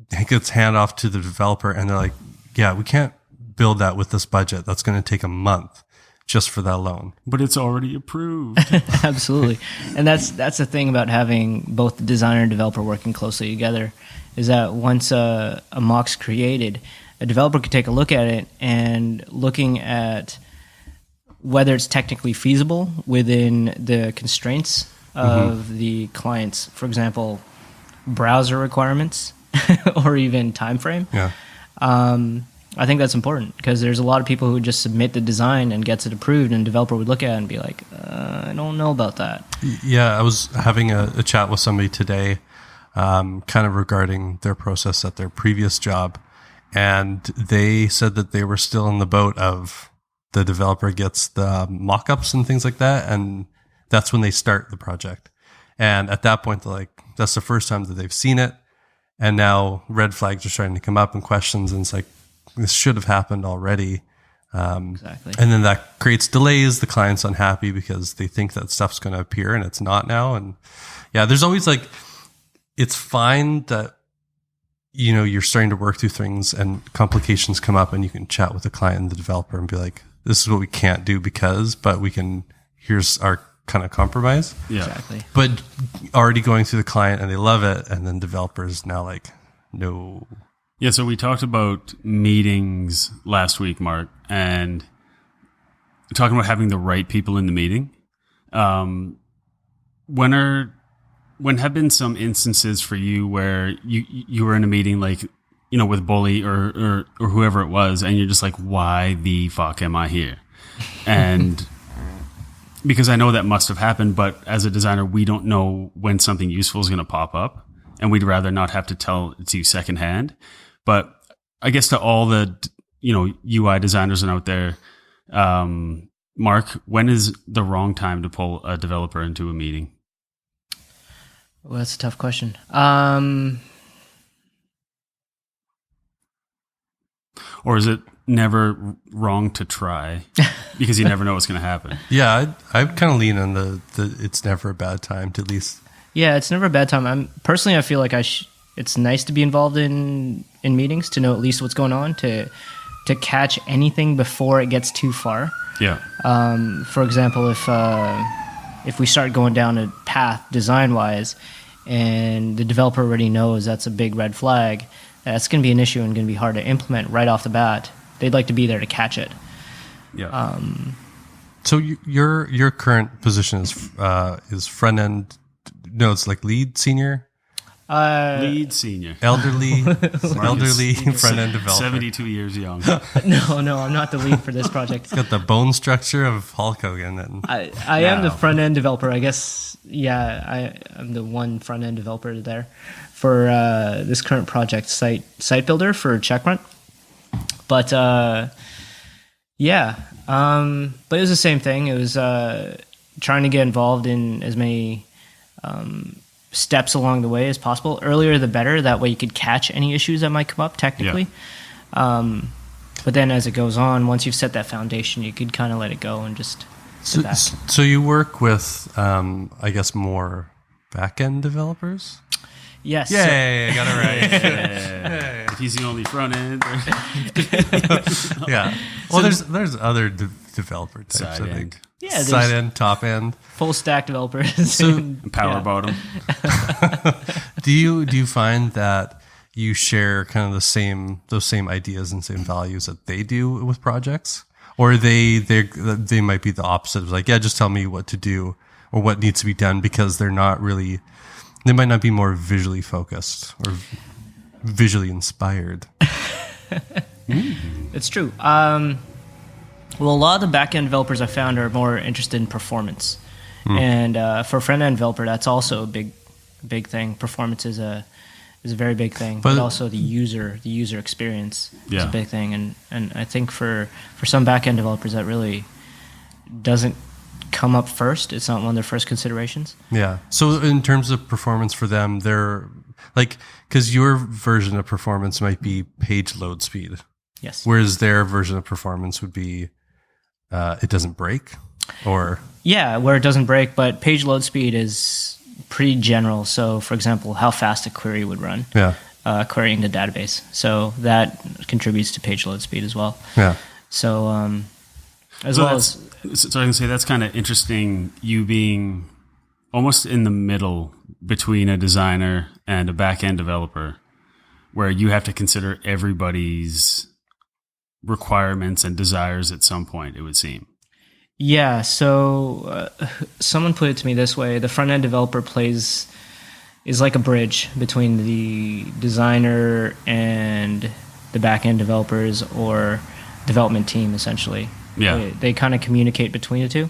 it gets handed off to the developer and they're like, yeah, we can't build that with this budget. That's going to take a month just for that alone. But it's already approved. Absolutely. And that's the thing about having both the designer and developer working closely together, is that once a mock's created, a developer could take a look at it, and looking at whether it's technically feasible within the constraints of the client's, for example, browser requirements or even time frame. Yeah. I think that's important, because there's a lot of people who just submit the design and gets it approved, and developer would look at it and be like, I don't know about that. Yeah, I was having a chat with somebody today, kind of regarding their process at their previous job, and they said that they were still in the boat of the developer gets the mock-ups and things like that, and that's when they start the project. And at that point, they're like, that's the first time that they've seen it, and now red flags are starting to come up and questions, and it's like, this should have happened already. Exactly. And then that creates delays. The client's unhappy because they think that stuff's going to appear and it's not now. And yeah, there's always like, it's fine that, you know, you're starting to work through things and complications come up and you can chat with the client and the developer and be like, this is what we can't do but we can, here's our kind of compromise. Yeah. Exactly. But already going through the client and they love it. And then developers now like, no. Yeah, so we talked about meetings last week, Mark, and talking about having the right people in the meeting. When have been some instances for you where you were in a meeting, like, you know, with Bully or whoever it was, and you're just like, why the fuck am I here? And because I know that must have happened, but as a designer, we don't know when something useful is going to pop up, and we'd rather not have to tell it to you secondhand. But I guess to all the, you know, UI designers out there, Mark, when is the wrong time to pull a developer into a meeting? Well, that's a tough question. Or is it never wrong to try because you never know what's going to happen? Yeah, I kind of lean on the it's never a bad time to at least. Yeah, it's never a bad time. I feel like it's nice to be involved in meetings, to know at least what's going on, to catch anything before it gets too far. Yeah. For example, if we start going down a path design-wise and the developer already knows that's a big red flag, that's going to be an issue and going to be hard to implement right off the bat. They'd like to be there to catch it. Yeah. So your current position is front end. No, it's like lead senior. Lead senior. Elderly front end developer. 72 years young. No, I'm not the lead for this project. It's got the bone structure of Hulk Hogan. And I am the front end developer, I guess. Yeah, I'm the one front end developer there for this current project, site builder for Checkrun. But but it was the same thing. It was trying to get involved in as many steps along the way as possible. Earlier the better. That way you could catch any issues that might come up technically. Yeah. But then as it goes on, once you've set that foundation, you could kind of let it go and just sit back. So you work with, I guess, more back-end developers? Yes. Yay, I got it right. Yeah. If he's the only front end. Yeah. Well, there's other developer types, Side I think. end. Yeah, side end, top end, full stack developers. So, power bottom. Do you find that you share kind of those same ideas and same values that they do with projects, or they might be the opposite of like, yeah, just tell me what to do or what needs to be done, because they might not be more visually focused or visually inspired. It's true. Well, a lot of the back-end developers I found are more interested in performance. And for a front-end developer, that's also a big thing. Performance is a very big thing, but also the user experience is a big thing. And I think for some back-end developers, that really doesn't come up first. It's not one of their first considerations. Yeah. So in terms of performance for them, they're like, because your version of performance might be page load speed. Yes. Whereas their version of performance would be it doesn't break, or where it doesn't break, but page load speed is pretty general. So, for example, how fast a query would run. Yeah. Querying the database. So that contributes to page load speed as well. Yeah. So So I can say that's kind of interesting, you being almost in the middle between a designer and a back-end developer, where you have to consider everybody's requirements and desires at some point, it would seem. Yeah, so someone put it to me this way: the front-end developer is like a bridge between the designer and the back-end developers or development team, essentially. Yeah, they kind of communicate between the two.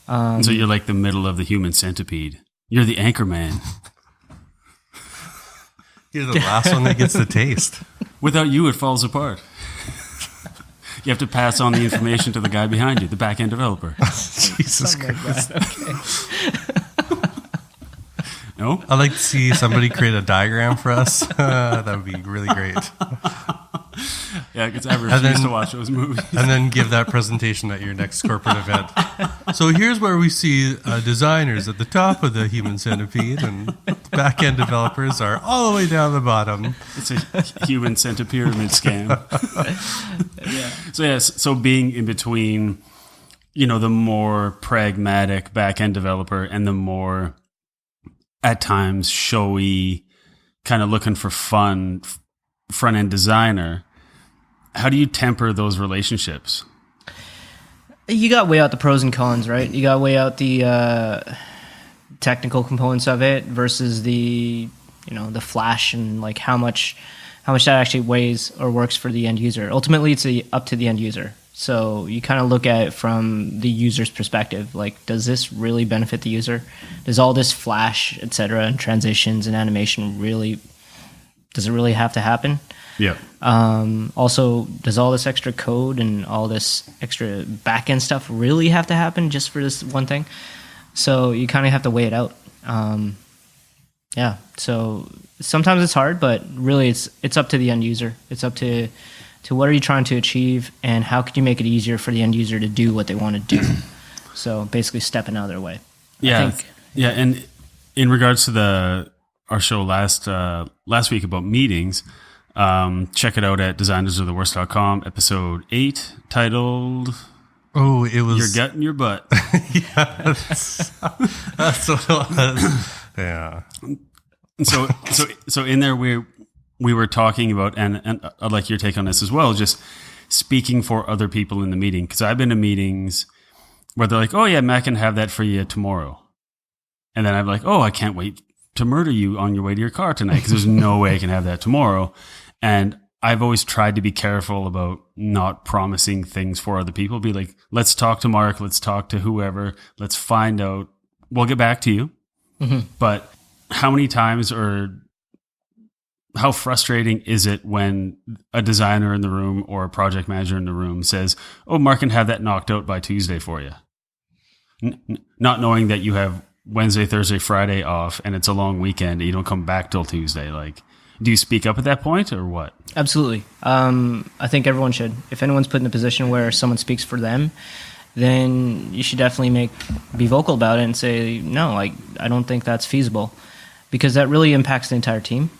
So you're like the middle of the human centipede. You're the anchor man. You're the last one that gets the taste. Without you, it falls apart. You have to pass on the information to the guy behind you, the back-end developer. Jesus Christ. Okay. No? I'd like to see somebody create a diagram for us. That would be really great. Yeah, because I refuse to watch those movies. And then give that presentation at your next corporate event. So here's where we see designers at the top of the human centipede, and back-end developers are all the way down the bottom. It's a human centipede scam. So being in between, the more pragmatic back-end developer and the more, at times, showy, kind of looking for fun front-end designer, how do you temper those relationships? You got to weigh out the pros and cons, right? You got to weigh out the technical components of it versus the flash and like how much that actually weighs or works for the end user. Ultimately, it's up to the end user. So you kind of look at it from the user's perspective. Like, does this really benefit the user? Does all this flash, et cetera, and transitions and animation does it really have to happen? Yeah. Also, does all this extra code and all this extra back-end stuff really have to happen just for this one thing? So you kind of have to weigh it out. So sometimes it's hard, but really it's up to the end user. It's up to what are you trying to achieve, and how could you make it easier for the end user to do what they want to do? So basically stepping out of their way. Yeah. And in regards to our show last week about meetings, check it out at designersoftheworst.com, episode 8, titled it was Your Gut in Your Butt. Yeah, that's what it was. Yeah. So in there we were talking about, and I'd like your take on this as well, just speaking for other people in the meeting, because I've been to meetings where they're like, oh yeah, Matt can have that for you tomorrow, and then I'm like, oh, I can't wait to murder you on your way to your car tonight, because there's no way I can have that tomorrow. And I've always tried to be careful about not promising things for other people. Be like, let's talk to Mark, let's talk to whoever, let's find out, we'll get back to you. Mm-hmm. But how many times, or how frustrating is it when a designer in the room or a project manager in the room says, oh, Mark can have that knocked out by Tuesday for you, not knowing that you have Wednesday, Thursday, Friday off, and it's a long weekend, and you don't come back till Tuesday. Like, do you speak up at that point, or what? Absolutely. I think everyone should. If anyone's put in a position where someone speaks for them, then you should definitely be vocal about it and say, no, I don't think that's feasible, because that really impacts the entire team,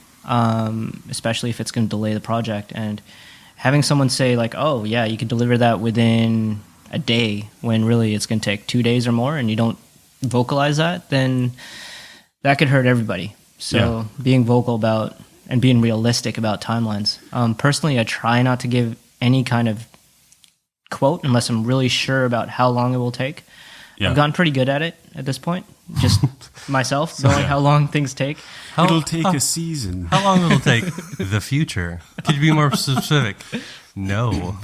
especially if it's going to delay the project. And having someone say like, oh yeah, you can deliver that within a day, when really it's going to take 2 days or more, and you don't vocalize that, then that could hurt everybody. So being vocal about and being realistic about timelines. Personally, I try not to give any kind of quote unless I'm really sure about how long it will take. Yeah. I've gotten pretty good at it at this point, just myself, knowing how long things take. It'll take a season. How long it'll take? The future. Could you be more specific? No.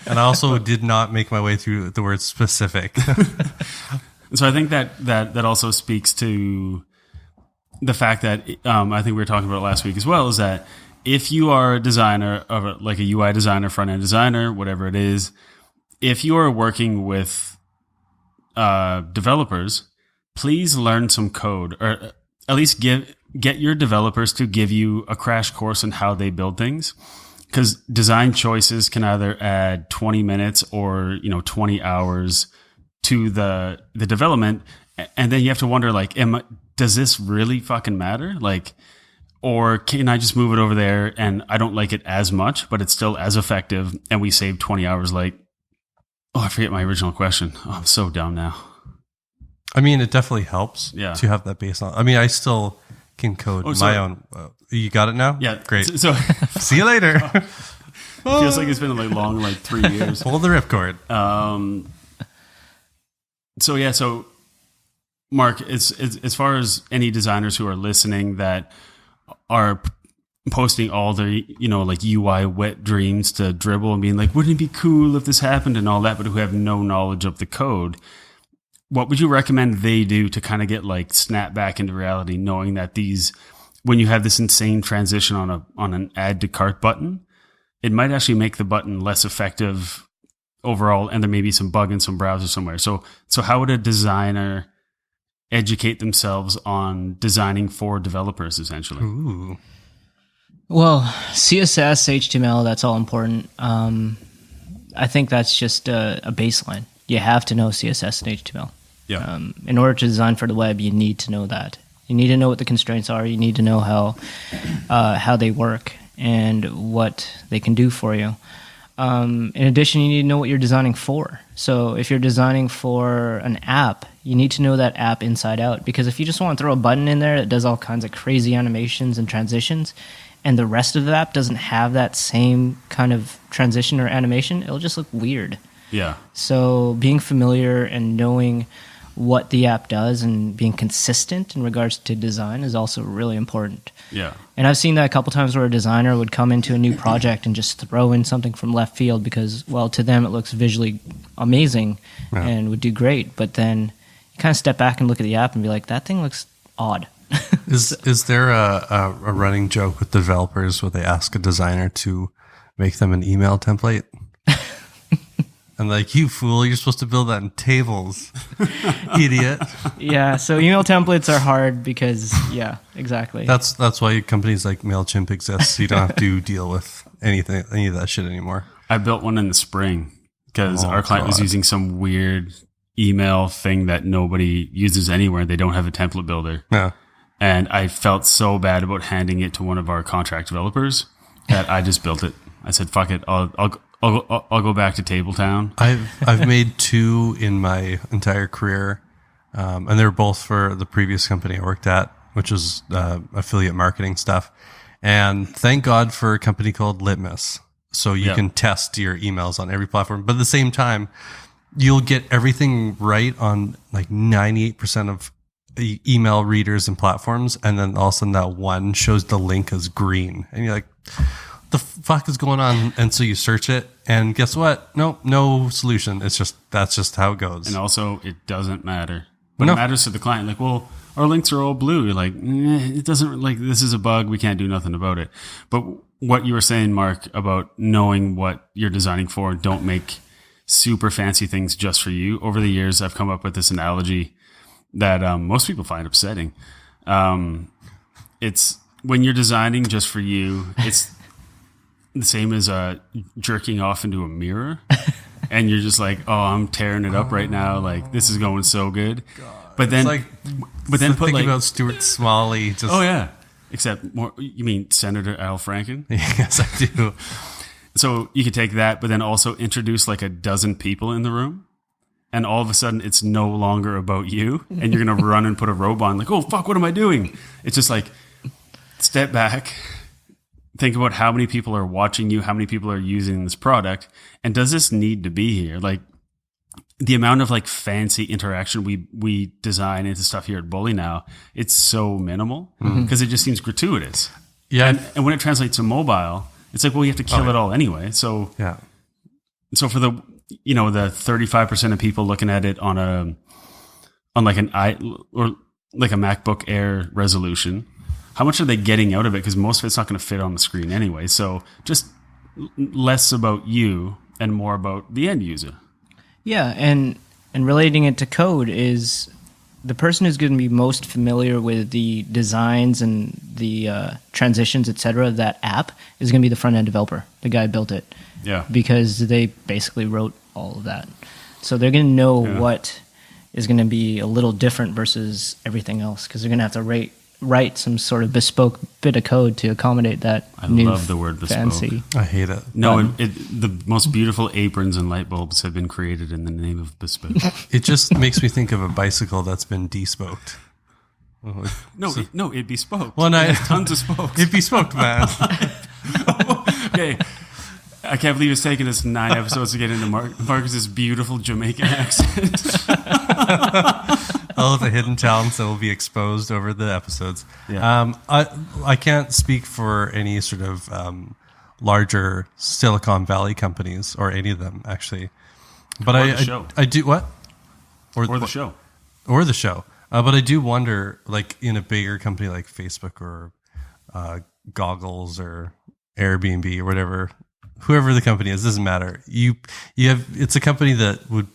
And I also did not make my way through the word specific. So I think that also speaks to the fact that I think we were talking about last week as well, is that if you are a designer of like a UI designer, front end designer, whatever it is, if you are working with developers, please learn some code, or at least get your developers to give you a crash course on how they build things. Because design choices can either add 20 minutes or 20 hours to the development, and then you have to wonder, like, does this really fucking matter? Like, or can I just move it over there and I don't like it as much, but it's still as effective, and we save 20 hours? Like, oh, I forget my original question. Oh, I'm so dumb now. I mean, it definitely helps to have that baseline. I mean, I still can code my own. You got it now? Yeah. Great. So see you later. Feels like it's been a long 3 years. Pull the ripcord. So Mark, as far as any designers who are listening that are posting all their, like UI wet dreams to Dribble and being like, wouldn't it be cool if this happened and all that, but who have no knowledge of the code, what would you recommend they do to kind of get like snap back into reality, knowing that when you have this insane transition on an add to cart button, it might actually make the button less effective overall, and there may be some bug in some browser somewhere. So how would a designer educate themselves on designing for developers, essentially? Ooh. Well, CSS, HTML, that's all important. I think that's just a baseline. You have to know CSS and HTML. Yeah. In order to design for the web, you need to know that. You need to know what the constraints are. You need to know how they work and what they can do for you. In addition, you need to know what you're designing for. So if you're designing for an app, you need to know that app inside out. Because if you just want to throw a button in there that does all kinds of crazy animations and transitions, and the rest of the app doesn't have that same kind of transition or animation, it'll just look weird. Yeah. So being familiar and knowing what the app does and being consistent in regards to design is also really important. Yeah. And I've seen that a couple times where a designer would come into a new project and just throw in something from left field because, well, to them it looks visually amazing and would do great. But then you kind of step back and look at the app and be like, that thing looks odd. Is there a running joke with developers where they ask a designer to make them an email template? And like, you fool, you're supposed to build that in tables, idiot. Yeah, so email templates are hard because, yeah, exactly. That's why companies like MailChimp exist. So you don't have to deal with any of that shit anymore. I built one in the spring because our client was using some weird email thing that nobody uses anywhere. They don't have a template builder. Yeah. And I felt so bad about handing it to one of our contract developers that I just built it. I said, fuck it. I'll go back to Tabletown. I've made 2 in my entire career, and they were both for the previous company I worked at, which was affiliate marketing stuff. And thank God for a company called Litmus, so you can test your emails on every platform. But at the same time, you'll get everything right on like 98% of email readers and platforms, and then all of a sudden that one shows the link as green, and you're like, the fuck is going on? And so you search it, and guess what? No solution. That's just how it goes. And also, it doesn't matter. But it matters to the client. Like, well, our links are all blue. You're like, it doesn't, like, this is a bug. We can't do nothing about it. But what you were saying, Mark, about knowing what you're designing for, don't make super fancy things just for you. Over the years, I've come up with this analogy that most people find upsetting. It's when you're designing just for you, it's the same as jerking off into a mirror, and you're just like, oh, I'm tearing it up right now. Like, this is going so good. But then, think about Stuart Smalley. Just, oh yeah, except more. You mean Senator Al Franken? Yes, I do. So you could take that, but then also introduce like a dozen people in the room, and all of a sudden it's no longer about you, and you're gonna run and put a robe on. Like, oh fuck, what am I doing? It's just like, step back. Think about how many people are watching you, how many people are using this product, and does this need to be here? Like, the amount of like fancy interaction we design into stuff here at Bully now, it's so minimal because it just seems gratuitous. Yeah. And when it translates to mobile, It's like, well, you have to kill it all anyway. So Yeah. So for the 35% of people looking at it on like an or like a MacBook Air resolution, how much are they getting out of it? Because most of it's not going to fit on the screen anyway. So just less about you and more about the end user. Yeah, and relating it to code is the person who's going to be most familiar with the designs and the transitions, etc. of that app is going to be the front end developer, the guy who built it. Yeah. Because they basically wrote all of that. So they're going to know what is going to be a little different versus everything else, because they're going to have to write some sort of bespoke bit of code to accommodate that. I new love the word bespoke. fancy. I hate it. No, the most beautiful aprons and light bulbs have been created in the name of bespoke. It just makes me think of a bicycle that's been despoked. No, it bespoke. Well, It has tons of spokes. It bespoked, man. Okay. I can't believe it's taken us 9 episodes to get into Marcus's beautiful Jamaican accent. All the hidden talents that will be exposed over the episodes. Yeah. I can't speak for any sort of larger Silicon Valley companies or any of them actually, but I do what Or the show. or the show. But I do wonder, like in a bigger company like Facebook or Goggles or Airbnb or whatever, whoever the company is, doesn't matter. It's a company that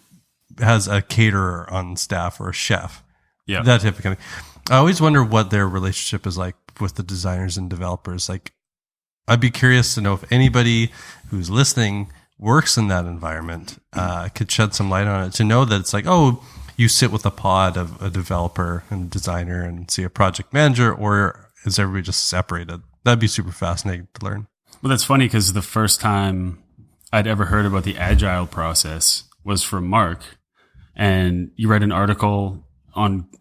has a caterer on staff or a chef. Yeah. That type of company. I always wonder what their relationship is like with the designers and developers. Like, I'd be curious to know if anybody who's listening works in that environment, could shed some light on it, to know that it's like, oh, you sit with a pod of a developer and a designer and see a project manager, or is everybody just separated? That'd be super fascinating to learn. Well, that's funny because the first time I'd ever heard about the agile process was from Mark, and you read an article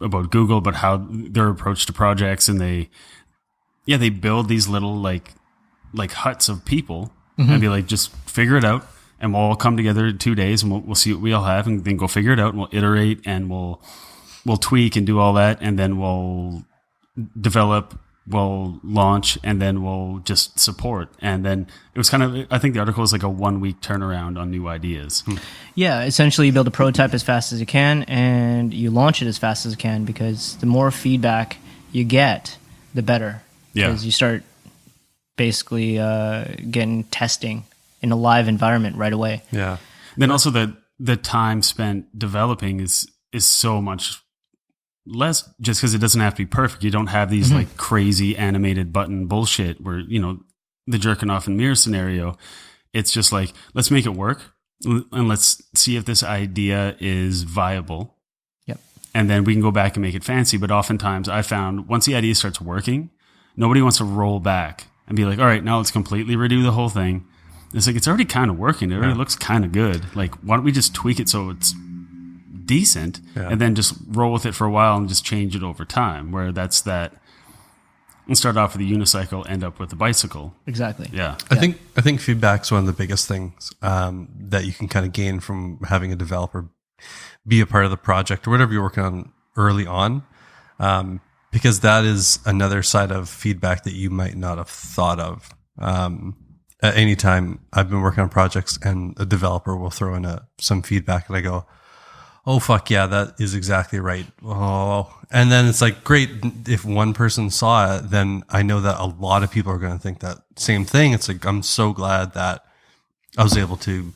about Google about how their approach to projects, and they build these little like huts of people and be like, just figure it out, and we'll all come together in 2 days and we'll see what we all have, and then go figure it out, and we'll iterate and we'll tweak and do all that, and then we'll develop, we'll launch, and then we'll just support. And then it was kind of, I think the article was like a 1 week turnaround on new ideas. Yeah, essentially you build a prototype as fast as you can and you launch it as fast as you can, because the more feedback you get, the better. Yeah. Because you start basically getting testing in a live environment right away. Yeah. Then also the time spent developing is so much less, just because it doesn't have to be perfect. You don't have these like crazy animated button bullshit where, the jerking off and mirror scenario. It's just like, let's make it work and let's see if this idea is viable. Yep. And then we can go back and make it fancy. But oftentimes I found once the idea starts working, nobody wants to roll back and be like, all right, now let's completely redo the whole thing. It's like, it's already kind of working. It already looks kind of good. Like, why don't we just tweak it so it's decent, and then just roll with it for a while and just change it over time, where that's that, and start off with a unicycle, end up with a bicycle. Exactly. Yeah. I think feedback's one of the biggest things that you can kind of gain from having a developer be a part of the project or whatever you're working on early on, because that is another side of feedback that you might not have thought of. At any time I've been working on projects and a developer will throw in some feedback and I go, oh, fuck yeah, that is exactly right. Oh, and then it's like, great. If one person saw it, then I know that a lot of people are going to think that same thing. It's like, I'm so glad that I was able to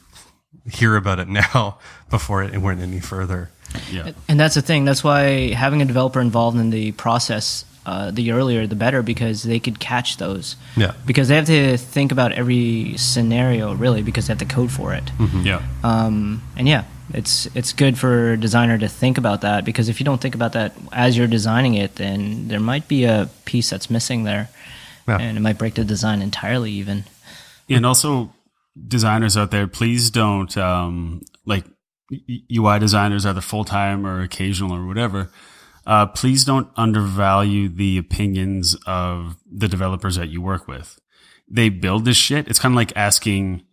hear about it now before it went any further. Yeah. And that's the thing. That's why having a developer involved in the process, the earlier, the better, because they could catch those. Yeah. Because they have to think about every scenario, really, because they have to code for it. Yeah. And yeah, it's good for a designer to think about that, because if you don't think about that as you're designing it, then there might be a piece that's missing there, and it might break the design entirely even. And also, designers out there, please don't, like UI designers, either full-time or occasional or whatever, please don't undervalue the opinions of the developers that you work with. They build this shit. It's kind of like asking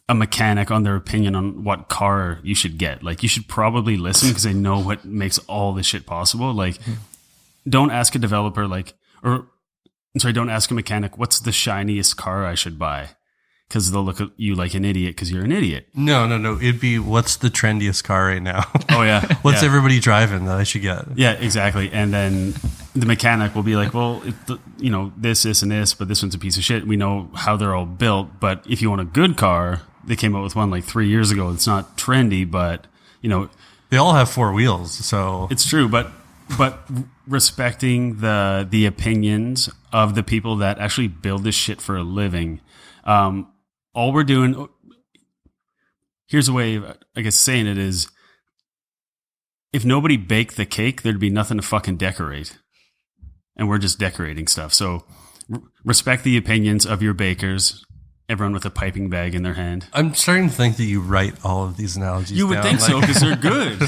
a mechanic on their opinion on what car you should get. Like, you should probably listen because they know what makes all this shit possible. Like, don't ask a developer, like, or So I don't ask a mechanic, what's the shiniest car I should buy? Because they'll look at you like an idiot because you're an idiot. No. It'd be, what's the trendiest car right now? Oh, yeah. What's everybody driving that I should get? Yeah, exactly. And then the mechanic will be like, well, this, and this, but this one's a piece of shit. We know how they're all built. But if you want a good car, they came out with one like 3 years ago. It's not trendy, but, They all have 4 wheels, so. It's true, but respecting the opinions of the people that actually build this shit for a living. All we're doing, here's a way of, I guess, saying it is, if nobody baked the cake, there'd be nothing to fucking decorate. And we're just decorating stuff. So respect the opinions of your bakers, everyone with a piping bag in their hand. I'm starting to think that you write all of these analogies You would down, think so, because they're good.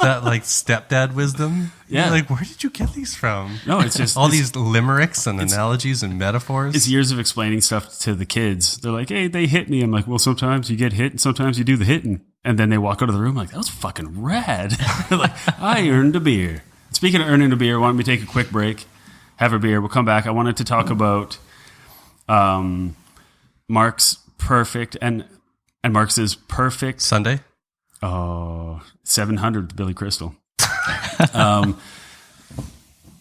that stepdad wisdom. Yeah. Like, where did you get these from? No, it's just all these limericks and analogies and metaphors. It's years of explaining stuff to the kids. They're like, hey, they hit me. I'm like, well, sometimes you get hit and sometimes you do the hitting. And then they walk out of the room like, that was fucking rad. They're like, I earned a beer. Speaking of earning a beer, why don't we take a quick break, have a beer. We'll come back. I wanted to talk about Mark's perfect and Mark's perfect Sunday. Oh, 700 with Billy Crystal.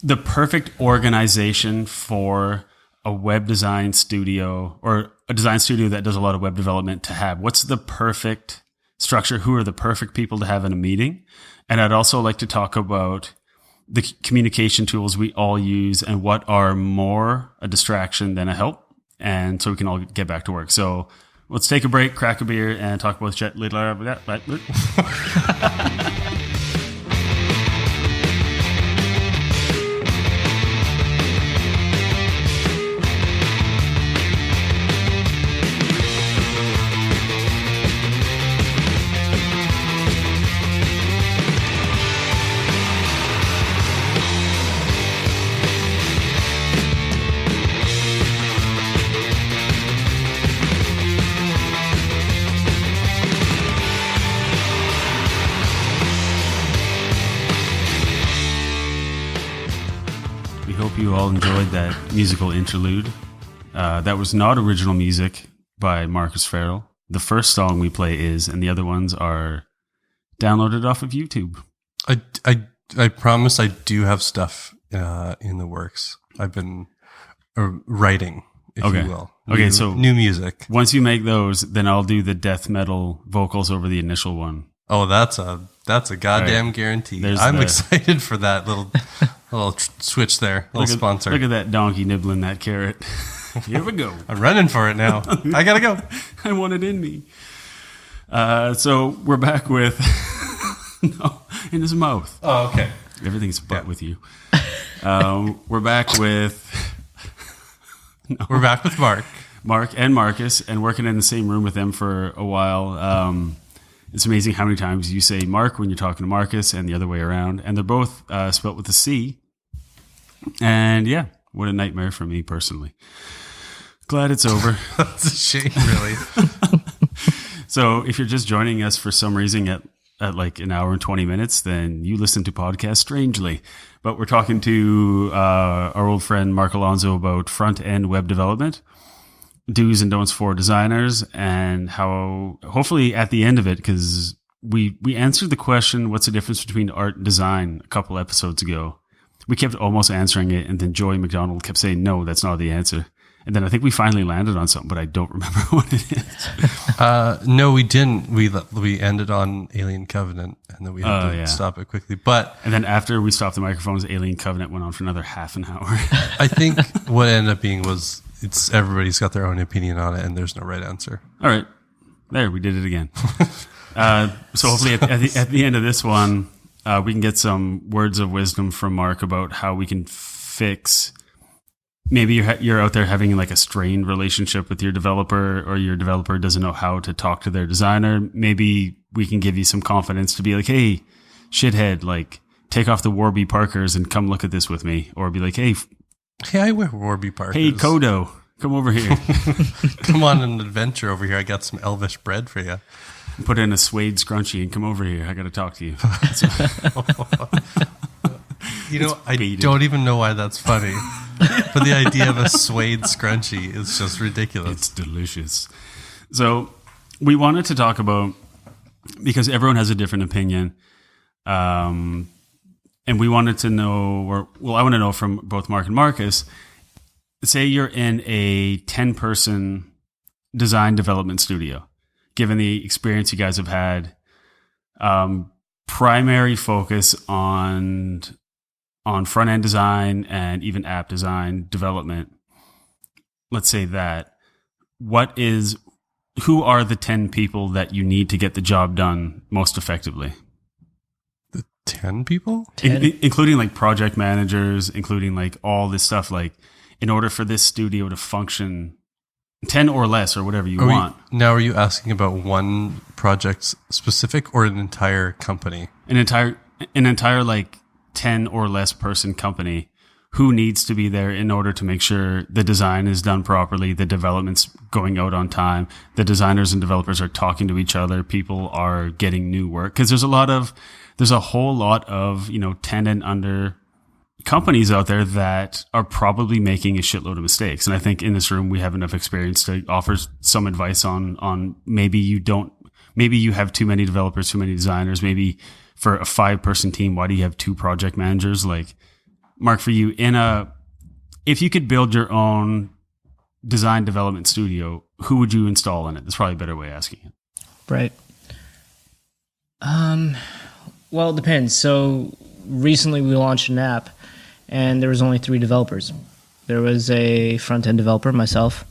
The perfect organization for a web design studio or a design studio that does a lot of web development to have. What's the perfect structure? Who are the perfect people to have in a meeting? And I'd also like to talk about the communication tools we all use and what are more a distraction than a help. And so we can all get back to work. So let's take a break, crack a beer, and talk about Jet Lidler. You all enjoyed that musical interlude. That was not original music by Marcus Farrell. The first song we play is, and the other ones are downloaded off of YouTube. I promise I do have stuff in the works. I've been writing, if you will. So new music. Once you make those, then I'll do the death metal vocals over the initial one. Oh, that's a goddamn guarantee. I'm excited for that little switch there, sponsor. Look at that donkey nibbling that carrot. Here we go. I'm running for it now. I gotta go. I want it in me. So we're back with no in his mouth. Oh, okay. Everything's butt with you. We're back with we're back with Mark and Marcus, and working in the same room with them for a while. It's amazing how many times you say Mark when you're talking to Marcus and the other way around. And they're both spelt with a C. And yeah, what a nightmare for me personally. Glad it's over. That's a shame, really. So if you're just joining us for some reason at like an hour and 20 minutes, then you listen to podcasts strangely. But we're talking to our old friend Marc Alonzo about front-end web development, do's and don'ts for designers, and how hopefully at the end of it, because we answered the question, what's the difference between art and design a couple episodes ago. We kept almost answering it, and then Joey McDonald kept saying, no, that's not the answer. And then I think we finally landed on something, but I don't remember what it is. No, we didn't. We ended on Alien Covenant, and then we had to stop it quickly. And then after we stopped the microphones, Alien Covenant went on for another half an hour. I think what ended up being was everybody's got their own opinion on it, and there's no right answer. All right, there we did it again. So hopefully at the end of this one, we can get some words of wisdom from Mark about how we can fix. Maybe you're out there having like a strained relationship with your developer, or your developer doesn't know how to talk to their designer. Maybe we can give you some confidence to be like, hey, shithead, like take off the Warby Parkers and come look at this with me. Or be like, hey, I wear Warby Parkers. Hey, Kodo, come over here. Come on an adventure over here. I got some elvish bread for you. Put in a suede scrunchie and come over here. I got to talk to you. You know, I beaded. don't even know why that's funny. But the idea of a suede scrunchie is just ridiculous. It's delicious. So we wanted to talk about, because everyone has a different opinion, and we wanted to know, I want to know from both Mark and Marcus, say you're in a 10-person design development studio, given the experience you guys have had, primary focus on front-end design and even app design development. Let's say that. Who are the 10 people that you need to get the job done most effectively? 10 people? Including like project managers, including like all this stuff, like in order for this studio to function, 10 or less or whatever you want. Now, are you asking about one project specific or an entire company? An entire like 10 or less person company. Who needs to be there in order to make sure the design is done properly, the development's going out on time, the designers and developers are talking to each other, people are getting new work? Because there's a whole lot of, 10 and under companies out there that are probably making a shitload of mistakes. And I think in this room we have enough experience to offer some advice on maybe you have too many developers, too many designers. Maybe for a 5-person team, why do you have 2 project managers? Like, Mark, for you, if you could build your own design development studio, who would you install in it? That's probably a better way of asking it. Right. Well, it depends. So recently we launched an app, and there was only 3 developers. There was a front-end developer, myself.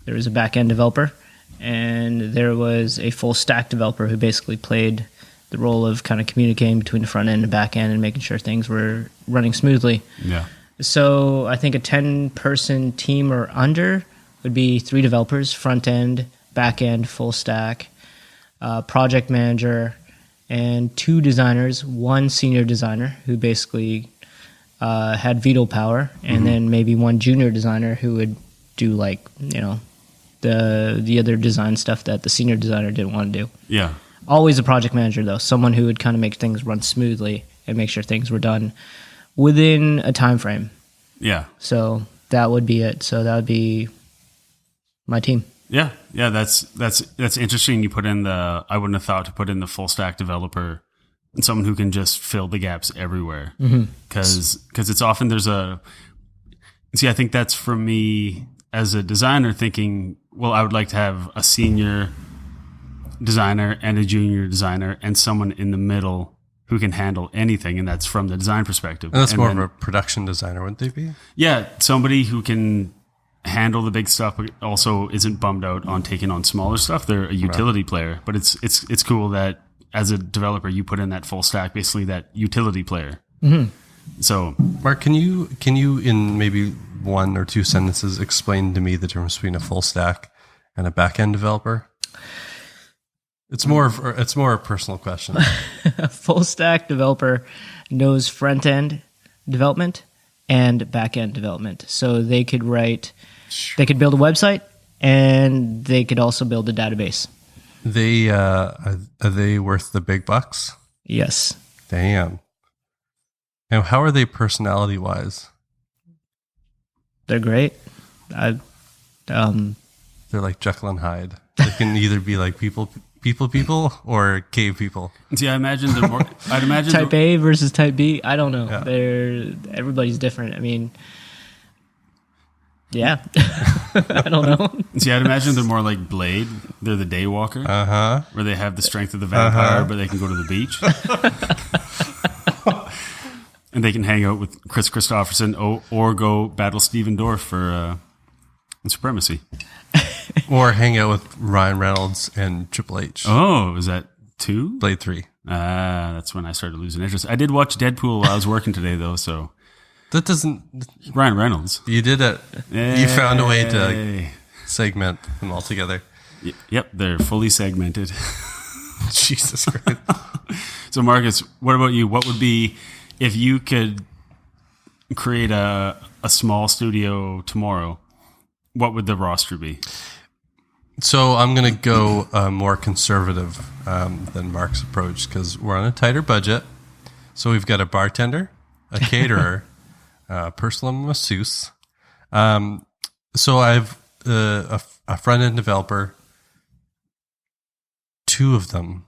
There was a back-end developer, and there was a full-stack developer who basically played the role of kind of communicating between the front end and back end and making sure things were running smoothly. Yeah. So I think a 10-person team or under would be 3 developers, front end, back end, full stack, project manager, and 2 designers, 1 senior designer who basically had veto power, and then maybe 1 junior designer who would do the other design stuff that the senior designer didn't want to do. Yeah. Always a project manager, though, someone who would kind of make things run smoothly and make sure things were done within a time frame. Yeah. So that would be it. So that would be my team. Yeah. Yeah. That's interesting. You put in I wouldn't have thought to put in the full stack developer and someone who can just fill the gaps everywhere. Because it's often I think that's for me as a designer thinking, well, I would like to have a senior designer and a junior designer and someone in the middle who can handle anything, and that's from the design perspective. And that's more of a production designer, wouldn't they be? Yeah, somebody who can handle the big stuff, but also isn't bummed out on taking on smaller stuff. They're a utility player, but it's cool that as a developer you put in that full stack, basically that utility player. So, Mark, can you in maybe 1 or 2 sentences explain to me the difference between a full stack and a back end developer? It's more a personal question. A full stack developer knows front end development and back end development. So they could build a website, and they could also build a database. Are they worth the big bucks? Yes. Damn. And how are they personality wise? They're great. They're like Jekyll and Hyde. They can either be like people or cave people. See, I'd imagine type A versus type B. I don't know. Yeah. Everybody's different. I mean, yeah. I don't know. See, I'd imagine they're more like Blade. They're the Daywalker. Where they have the strength of the vampire, but they can go to the beach. And they can hang out with Chris Christopherson or go battle Steven Dorff for supremacy. Or hang out with Ryan Reynolds and Triple H. Oh, is that 2? Blade 3. That's when I started losing interest. I did watch Deadpool while I was working today, though, so... That doesn't... Ryan Reynolds. You did it. Hey. You found a way to segment them all together. Yep, they're fully segmented. Jesus Christ. So, Marcus, what about you? What would be... If you could create a small studio tomorrow, what would the roster be? So I'm going to go more conservative than Mark's approach because we're on a tighter budget. So we've got a bartender, a caterer, personal masseuse. So I've a front-end developer, 2 of them.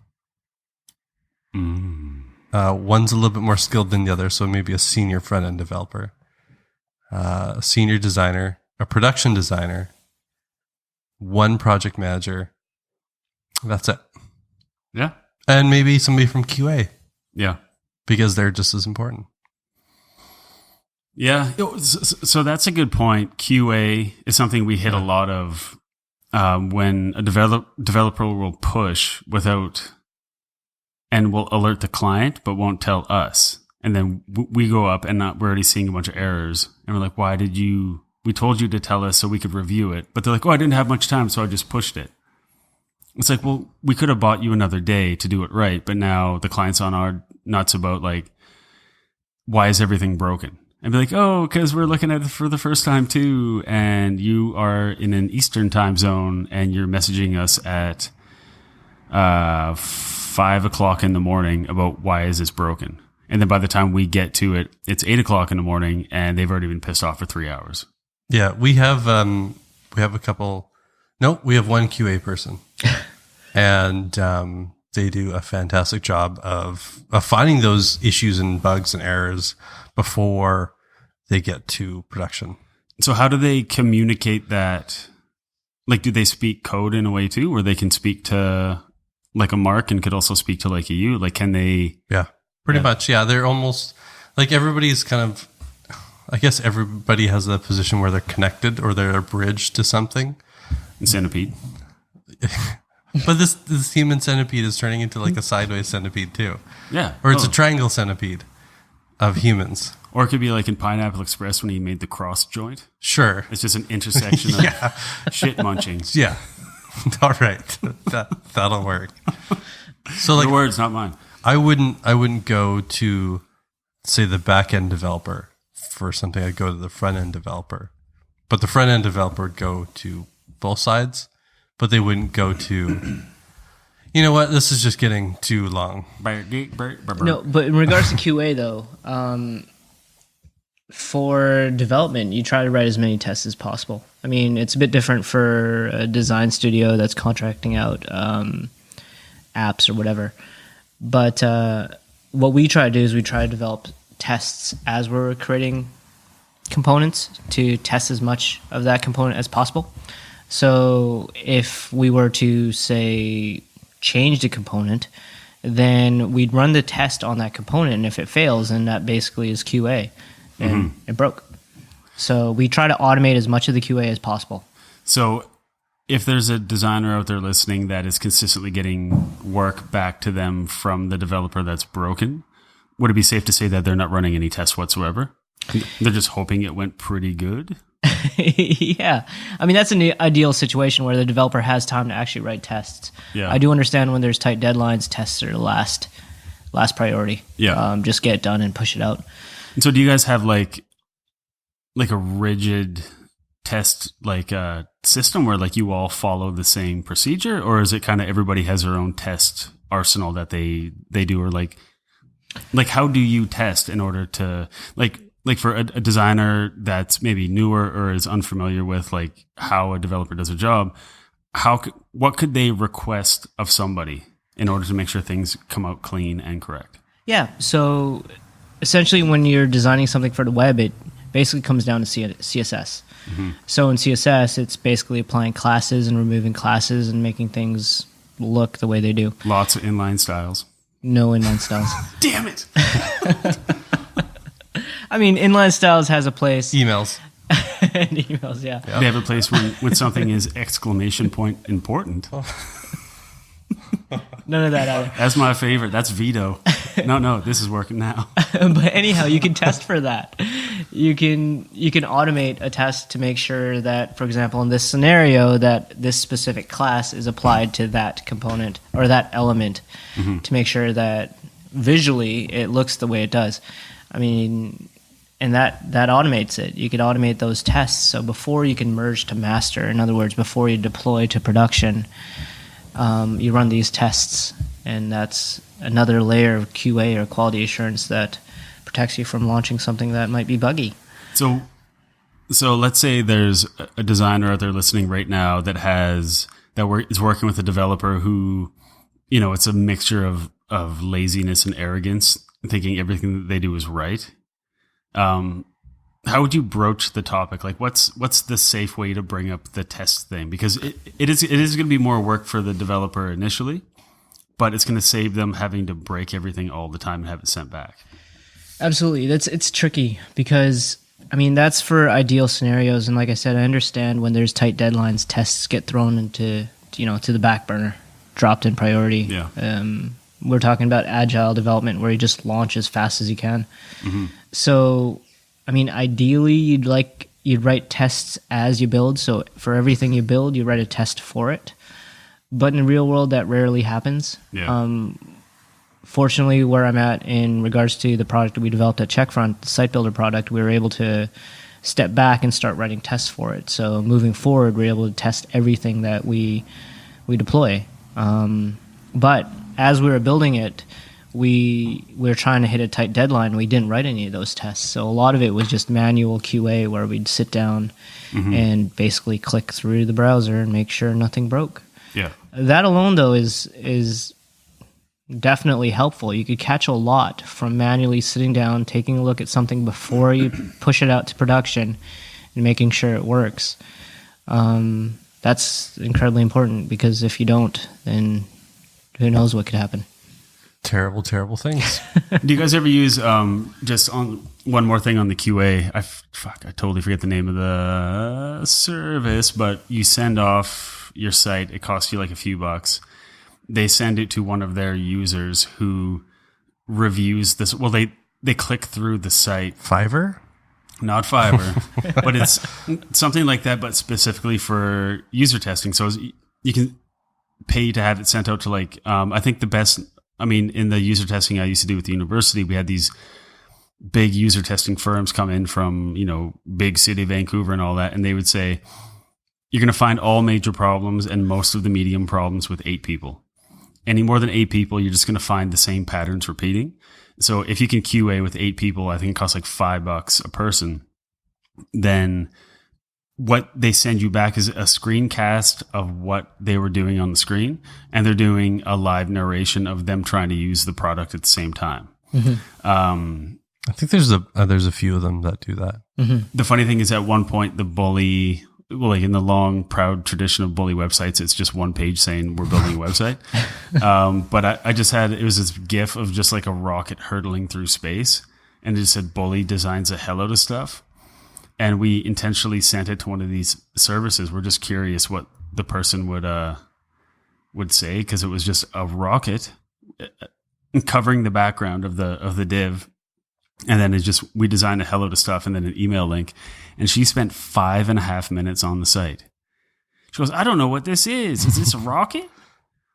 One's a little bit more skilled than the other, so maybe a senior front-end developer, a senior designer, a production designer, 1 project manager. That's it. Yeah. And maybe somebody from QA, Yeah. because they're just as important. Yeah. So that's a good point. QA is something we hit a lot of when a developer will push without and will alert the client, but won't tell us. And then we go up and we're already seeing a bunch of errors. And we're like, why did you, we told you to tell us so we could review it. But they're like, oh, I didn't have much time, so I just pushed it. It's like, well, we could have bought you another day to do it right. But now the client's on our nuts about like, why is everything broken? And be like, oh, because we're looking at it for the first time too. And you are in an Eastern time zone and you're messaging us at 5 o'clock in the morning about why is this broken? And then by the time we get to it, it's 8 o'clock in the morning and they've already been pissed off for 3 hours. Yeah, we have a couple. No, we have 1 QA person, and they do a fantastic job of finding those issues and bugs and errors before they get to production. So how do they communicate that? Like, do they speak code in a way too, where they can speak to like a Mark and could also speak to like a you? Like, can they? Yeah, pretty much. Yeah, they're almost like everybody's kind of. I guess everybody has a position where they're connected or they're a bridge to something. And Centipede. But this human centipede is turning into like a sideways centipede too. Yeah. Or it's a triangle centipede of humans. Or it could be like in Pineapple Express when he made the cross joint. Sure. It's just an intersection of shit munching. Yeah. All right. That'll work. So like your words, not mine. I wouldn't go to say the back end developer for something. I'd go to the front end developer. But the front end developer would go to both sides, but they wouldn't go to, you know what, this is just getting too long. No, but in regards to QA though, for development, you try to write as many tests as possible. I mean, it's a bit different for a design studio that's contracting out apps or whatever. But what we try to do is we try to develop tests as we're creating components to test as much of that component as possible. So if we were to, say, change the component, then we'd run the test on that component, and if it fails, then that basically is QA, and it broke. So we try to automate as much of the QA as possible. So if there's a designer out there listening that is consistently getting work back to them from the developer that's broken, would it be safe to say that they're not running any tests whatsoever? They're just hoping it went pretty good? Yeah. I mean, that's an ideal situation where the developer has time to actually write tests. Yeah. I do understand when there's tight deadlines, tests are the last priority. Yeah. Just get it done and push it out. And so do you guys have like a rigid test system where like you all follow the same procedure, or is it kind of everybody has their own test arsenal that they do, or like how do you test in order to like for a designer that's maybe newer or is unfamiliar with like how a developer does a job, what could they request of somebody in order to make sure things come out clean and correct? Yeah. So essentially when you're designing something for the web, it basically comes down to CSS. Mm-hmm. So in CSS, it's basically applying classes and removing classes and making things look the way they do. Lots of inline styles. No inline styles. Damn it. I mean, inline styles has a place. Emails. And emails, yeah. They have a place when something is exclamation point important. None of that either. That's my favorite. That's veto. No, this is working now. But anyhow, you can test for that. You can automate a test to make sure that, for example, in this scenario, that this specific class is applied to that component or that element to make sure that visually it looks the way it does. I mean, and that automates it. You could automate those tests. So before you can merge to master, in other words, before you deploy to production, you run these tests, and that's another layer of QA or quality assurance that protects you from launching something that might be buggy. So let's say there's a designer out there listening right now that is working with a developer who, it's a mixture of laziness and arrogance, thinking everything that they do is right. How would you broach the topic? Like, what's the safe way to bring up the test thing? Because it is going to be more work for the developer initially, but it's going to save them having to break everything all the time and have it sent back. Absolutely. It's tricky because, that's for ideal scenarios. And like I said, I understand when there's tight deadlines, tests get thrown into, to the back burner, dropped in priority. Yeah. We're talking about agile development where you just launch as fast as you can. Mm-hmm. So, ideally you'd write tests as you build. So for everything you build, you write a test for it. But in the real world, that rarely happens. Yeah. Fortunately, where I'm at in regards to the product that we developed at Checkfront, the site builder product, we were able to step back and start writing tests for it. So moving forward, we're able to test everything that we deploy. But as we were building it, we were trying to hit a tight deadline. We didn't write any of those tests. So a lot of it was just manual QA where we'd sit down and basically click through the browser and make sure nothing broke. Yeah. That alone, though, is definitely helpful. You could catch a lot from manually sitting down, taking a look at something before you push it out to production and making sure it works. That's incredibly important because if you don't, then who knows what could happen. Terrible, terrible things. Do you guys ever use, just on one more thing on the QA, I totally forget the name of the service, but you send off your site, it costs you like a few bucks. They send it to one of their users who reviews this. Well, they click through the site. Fiverr? Not Fiverr, but it's something like that, but specifically for user testing. So you can pay to have it sent out to I think the best, in the user testing I used to do with the university, we had these big user testing firms come in from, big city, Vancouver and all that. And they would say, you're going to find all major problems and most of the medium problems with 8 people. Any more than 8 people, you're just going to find the same patterns repeating. So if you can QA with 8 people, I think it costs like $5 a person. Then what they send you back is a screencast of what they were doing on the screen. And they're doing a live narration of them trying to use the product at the same time. Mm-hmm. I think there's a few of them that do that. Mm-hmm. The funny thing is at one point, the bully... Well, in the long, proud tradition of bully websites, it's just one page saying we're building a website. But it was this GIF of just like a rocket hurtling through space. And it just said bully designs the hell out of stuff. And we intentionally sent it to one of these services. We're just curious what the person would say, because it was just a rocket covering the background of the div. And then we designed a hell load of stuff and then an email link. And she spent 5.5 minutes on the site. She goes, I don't know what this is. Is this a rocket?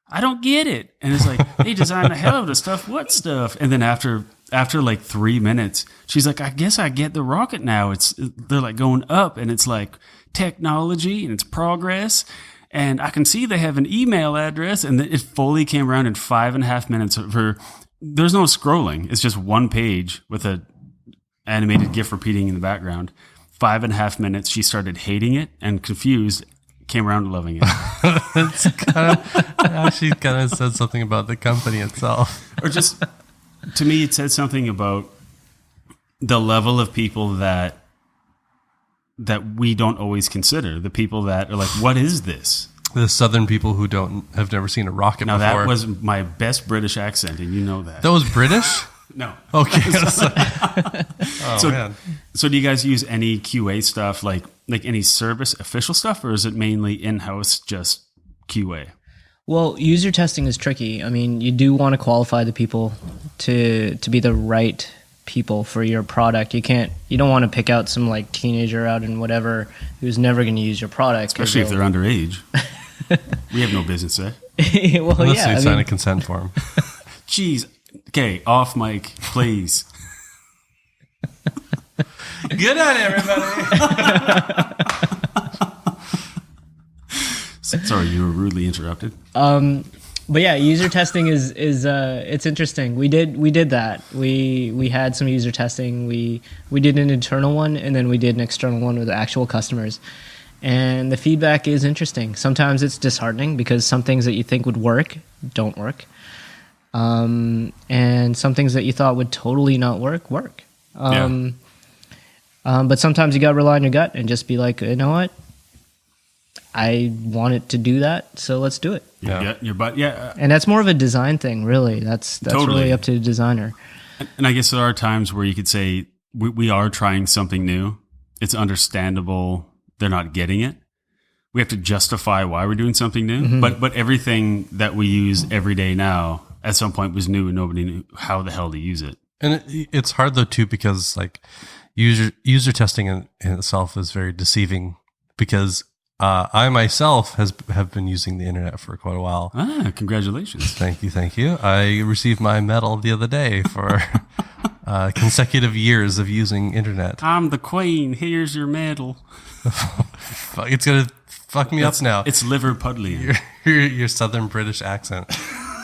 I don't get it. And it's like, they designed a hell load of stuff. What stuff? And then after like 3 minutes, she's like, I guess I get the rocket now. They're like going up and it's like technology and it's progress. And I can see they have an email address. And it fully came around in 5.5 minutes there's no scrolling. It's just one page with a animated GIF repeating in the background. 5.5 minutes. She started hating it and confused, came around to loving it. It's actually kind of said something about the company itself. Or just, to me, it said something about the level of people that we don't always consider. The people that are like, what is this? The southern people who have never seen a rocket now, before. That was my best British accent, and you know that. That was British? No. Okay. Man. So do you guys use any QA stuff, like any service official stuff, or is it mainly in-house just QA? Well, user testing is tricky. You do want to qualify the people to be the right people for your product. You don't want to pick out some teenager out in whatever who's never going to use your product. Especially if they're underage. We have no business there. Well, unless you sign a consent form. Jeez. Okay, off mic, please. Good night, everybody. Sorry, you were rudely interrupted. But yeah, user testing is it's interesting. We did that. We had some user testing. We did an internal one, and then we did an external one with actual customers. And the feedback is interesting. Sometimes it's disheartening because some things that you think would work don't work, and some things that you thought would totally not work. But sometimes you got to rely on your gut and just be like, you know what? I want it to do that, so let's do it. Yeah, your butt. Yeah, and that's more of a design thing, really. That's totally really up to the designer. And I guess there are times where you could say we are trying something new. It's understandable they're not getting it. We have to justify why we're doing something new. Mm-hmm. But everything that we use every day now at some point was new, and nobody knew how the hell to use it. And it's hard though too, because like user testing in itself is very deceiving, because I myself have been using the internet for quite a while. Congratulations. Thank you. I received my medal the other day for consecutive years of using internet. I'm the queen. Here's your medal. It's going to fuck me up now. It's Liverpudlian. Your Southern British accent.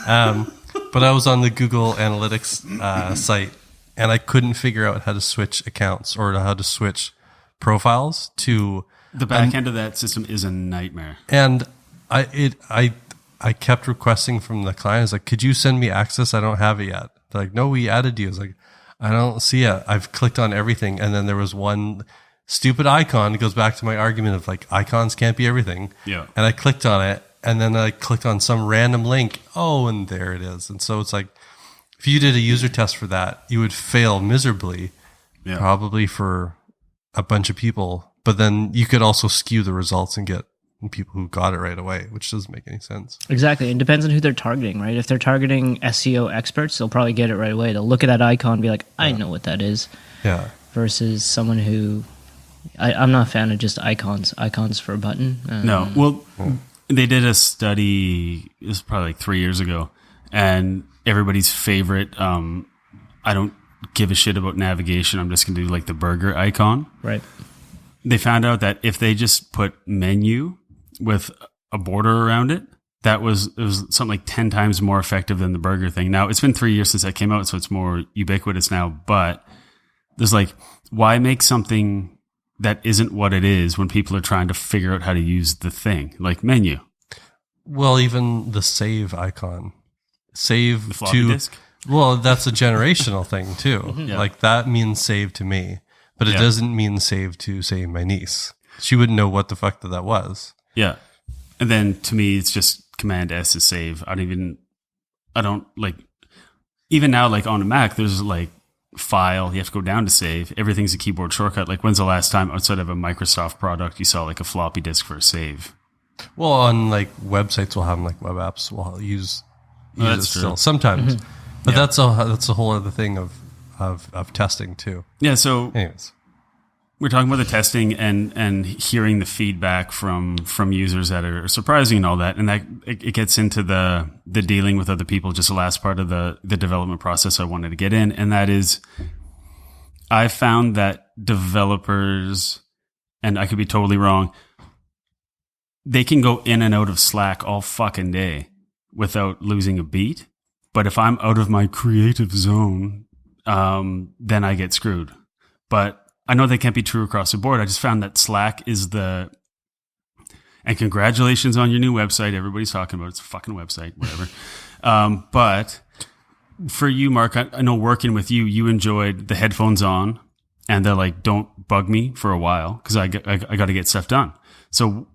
But I was on the Google Analytics site, and I couldn't figure out how to switch accounts or how to switch profiles to... The back end of that system is a nightmare. And I kept requesting from the client, I was like, could you send me access? I don't have it yet. They're like, no, we added you. I was like, I don't see it. I've clicked on everything. And then there was one stupid icon. It goes back to my argument of like, icons can't be everything. Yeah. And I clicked on it, and then I clicked on some random link. Oh, and there it is. And so it's like, if you did a user test for that, you would fail miserably, probably for a bunch of people. But then you could also skew the results and get people who got it right away, which doesn't make any sense. Exactly. It depends on who they're targeting, right? If they're targeting SEO experts, they'll probably get it right away. They'll look at that icon and be like, I know what that is. Yeah. Versus someone who... I'm not a fan of just icons for a button. No. Well, they did a study, it was probably like 3 years ago, and everybody's favorite, I don't give a shit about navigation, I'm just going to do like the burger icon. Right. They found out that if they just put menu with a border around it, it was something like 10 times more effective than the burger thing. Now, it's been 3 years since that came out, so it's more ubiquitous now, but there's like, why make something that isn't what it is when people are trying to figure out how to use the thing, like menu? Well, even the save icon. Save the floppy disk? Well, that's a generational thing too. Yeah. Like that means save to me. But it doesn't mean save to, say, my niece. She wouldn't know what the fuck that was. Yeah. And then to me, it's just Command S is save. I don't like, even now, like on a Mac, there's like file, you have to go down to save. Everything's a keyboard shortcut. Like when's the last time outside of a Microsoft product you saw like a floppy disk for a save? Well, on like websites, we'll have them like web apps. We'll use it still sometimes. Mm-hmm. But that's a whole other thing of testing too. Yeah. So anyways, we're talking about the testing and hearing the feedback from users that are surprising and all that. And that it gets into the dealing with other people, just the last part of the development process I wanted to get in. And that is, I found that developers, and I could be totally wrong, they can go in and out of Slack all fucking day without losing a beat. But if I'm out of my creative zone, then I get screwed. But I know they can't be true across the board. I just found that Slack is and congratulations on your new website. Everybody's talking about it. It's a fucking website, whatever. But for you, Mark, I know working with you, you enjoyed the headphones on and they're like, don't bug me for a while because I got to get stuff done. So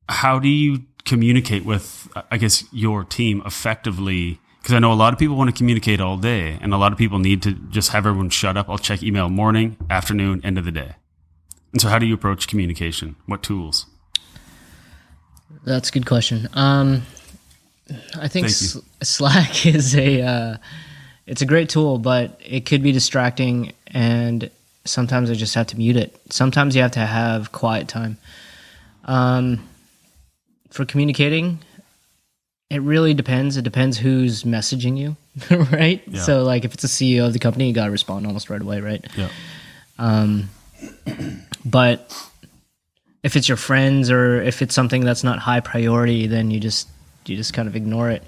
how do you communicate with, I guess, your team effectively? Because I know a lot of people want to communicate all day, and a lot of people need to just have everyone shut up. I'll check email morning, afternoon, end of the day. And so how do you approach communication? What tools? That's a good question. I think Slack is it's a great tool, but it could be distracting, and sometimes I just have to mute it. Sometimes you have to have quiet time. For communicating, it really depends. It depends who's messaging you, right? Yeah. So, like, if it's a CEO of the company, you got to respond almost right away, right? Yeah. But if it's your friends or if it's something that's not high priority, then you just kind of ignore it.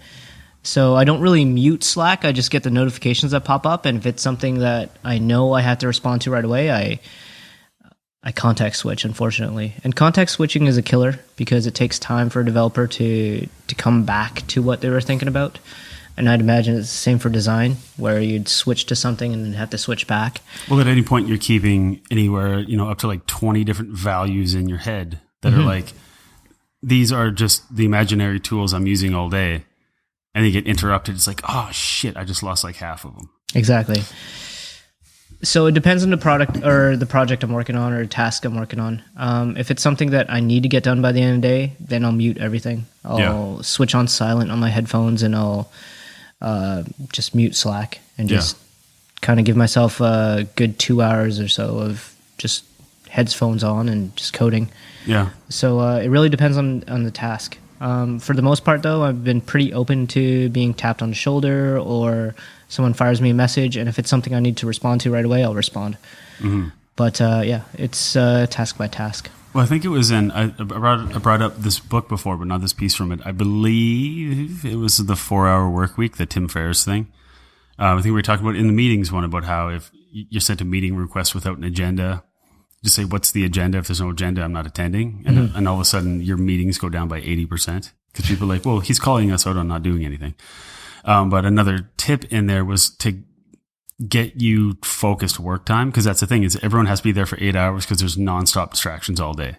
So I don't really mute Slack. I just get the notifications that pop up, and if it's something that I know I have to respond to right away, I context switch, unfortunately. And context switching is a killer because it takes time for a developer to come back to what they were thinking about. And I'd imagine it's the same for design, where you'd switch to something and then have to switch back. Well, at any point you're keeping anywhere, up to like 20 different values in your head that are like, these are just the imaginary tools I'm using all day. And they get interrupted. It's like, oh shit, I just lost like half of them. Exactly. So it depends on the product or the project I'm working on or the task I'm working on. If it's something that I need to get done by the end of the day, then I'll mute everything. I'll switch on silent on my headphones, and I'll just mute Slack and just kind of give myself a good 2 hours or so of just headphones on and just coding. Yeah. So it really depends on the task. For the most part, though, I've been pretty open to being tapped on the shoulder or someone fires me a message, and if it's something I need to respond to right away, I'll respond. Mm-hmm. But it's task by task. Well, I think it was I brought up this book before, but not this piece from it. I believe it was the 4-Hour Work Week, the Tim Ferriss thing. I think we were talking about in the meetings one about how if you're sent a meeting request without an agenda, just say, what's the agenda? If there's no agenda, I'm not attending. And all of a sudden your meetings go down by 80% because people are like, well, he's calling us out on not doing anything. But another tip in there was to get you focused work time. Cause that's the thing is everyone has to be there for 8 hours because there's nonstop distractions all day.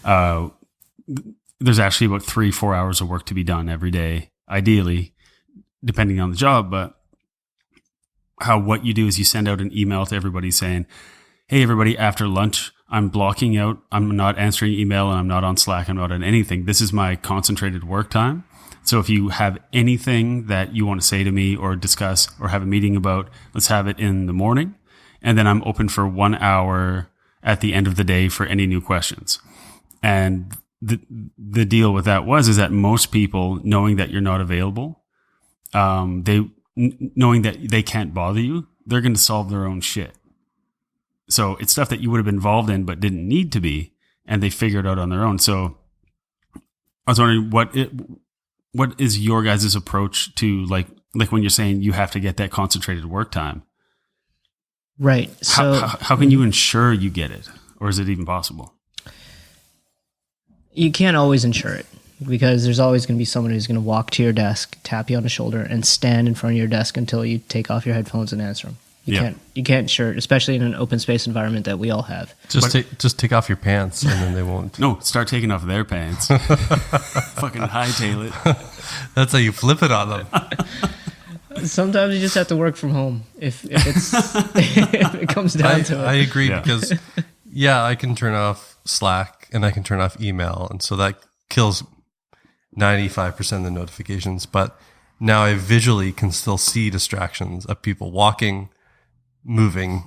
Yeah. There's actually about 3-4 hours of work to be done every day, ideally, depending on the job. But what you do is you send out an email to everybody saying, hey, everybody, after lunch, I'm blocking out. I'm not answering email and I'm not on Slack. I'm not on anything. This is my concentrated work time. So if you have anything that you want to say to me or discuss or have a meeting about, let's have it in the morning. And then I'm open for 1 hour at the end of the day for any new questions. And the deal with that is that most people, knowing that you're not available, knowing that they can't bother you, they're going to solve their own shit. So it's stuff that you would have been involved in but didn't need to be, and they figured out on their own. So I was wondering what is your guys' approach to like when you're saying you have to get that concentrated work time? Right. So how can you ensure you get it, or is it even possible? You can't always ensure it because there's always going to be someone who's going to walk to your desk, tap you on the shoulder, and stand in front of your desk until you take off your headphones and answer them. You can't ensure it, especially in an open space environment that we all have. Just take off your pants and then they won't. No, start taking off their pants. Fucking hightail it. That's how you flip it on them. Sometimes you just have to work from home if it's if it comes down to it. I agree because I can turn off Slack and I can turn off email, and so that kills 95% of the notifications. But now I visually can still see distractions of people walking, moving,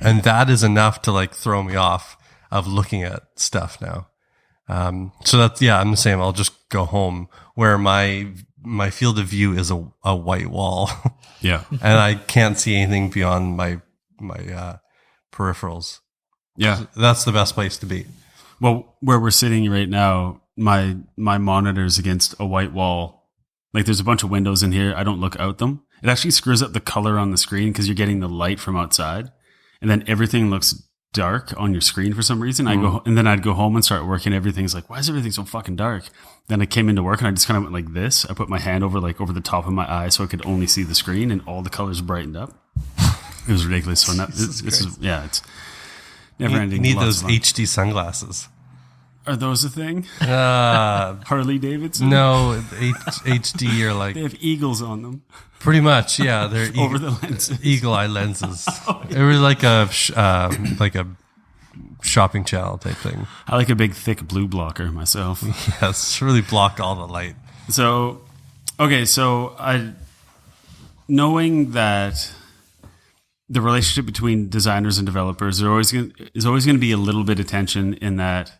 and that is enough to like throw me off of looking at stuff now. So that's, I'm the same. I'll just go home where my field of view is a white wall. Yeah. And I can't see anything beyond my peripherals. Yeah. That's the best place to be. Well, where we're sitting right now, my monitor's against a white wall. Like there's a bunch of windows in here. I don't look out them. It actually screws up the color on the screen because you're getting the light from outside, and then everything looks dark on your screen for some reason. I'd go home and start working. Everything's like, why is everything so fucking dark? Then I came into work and I just kind of went like this. I put my hand over the top of my eye so I could only see the screen, and all the colors brightened up. It was ridiculous. So it's never ending. You need those HD sunglasses. Are those a thing? Harley Davidson? No, HD are like... They have eagles on them. Pretty much, yeah. They're over the lenses. Eagle eye lenses. It was like a shopping channel type thing. I like a big, thick blue blocker myself. Yes, really block all the light. So, okay, knowing that the relationship between designers and developers is always going to be a little bit of tension in that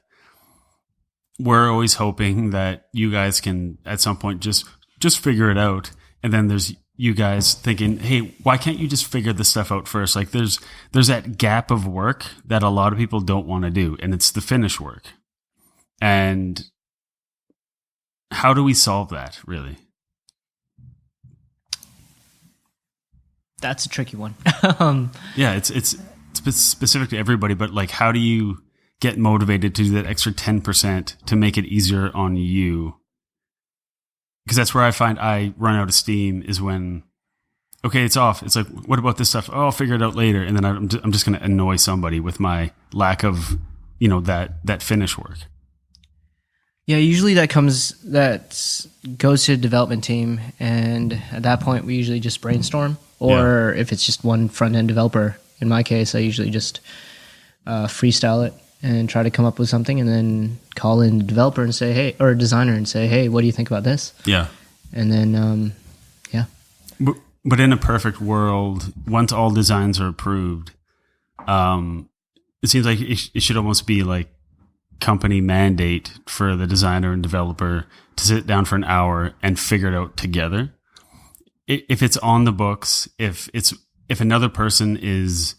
we're always hoping that you guys can at some point just figure it out, and then there's you guys thinking, hey, why can't you just figure this stuff out first? Like there's that gap of work that a lot of people don't want to do, and it's the finish work. And how do we solve that, really? That's a tricky one. Yeah, it's specific to everybody, but like, how do you get motivated to do that extra 10% to make it easier on you? Because that's where I find I run out of steam, is when, okay, it's off. It's like, what about this stuff? Oh, I'll figure it out later. And then I'm just going to annoy somebody with my lack of, that finish work. Yeah, usually that goes to the development team, and at that point we usually just brainstorm. Or if it's just one front-end developer, in my case, I usually just freestyle it and try to come up with something, and then call in the developer and say, hey, or a designer and say, hey, what do you think about this? Yeah. And then, But in a perfect world, once all designs are approved, it seems like it should almost be like company mandate for the designer and developer to sit down for an hour and figure it out together. If it's on the books, if another person is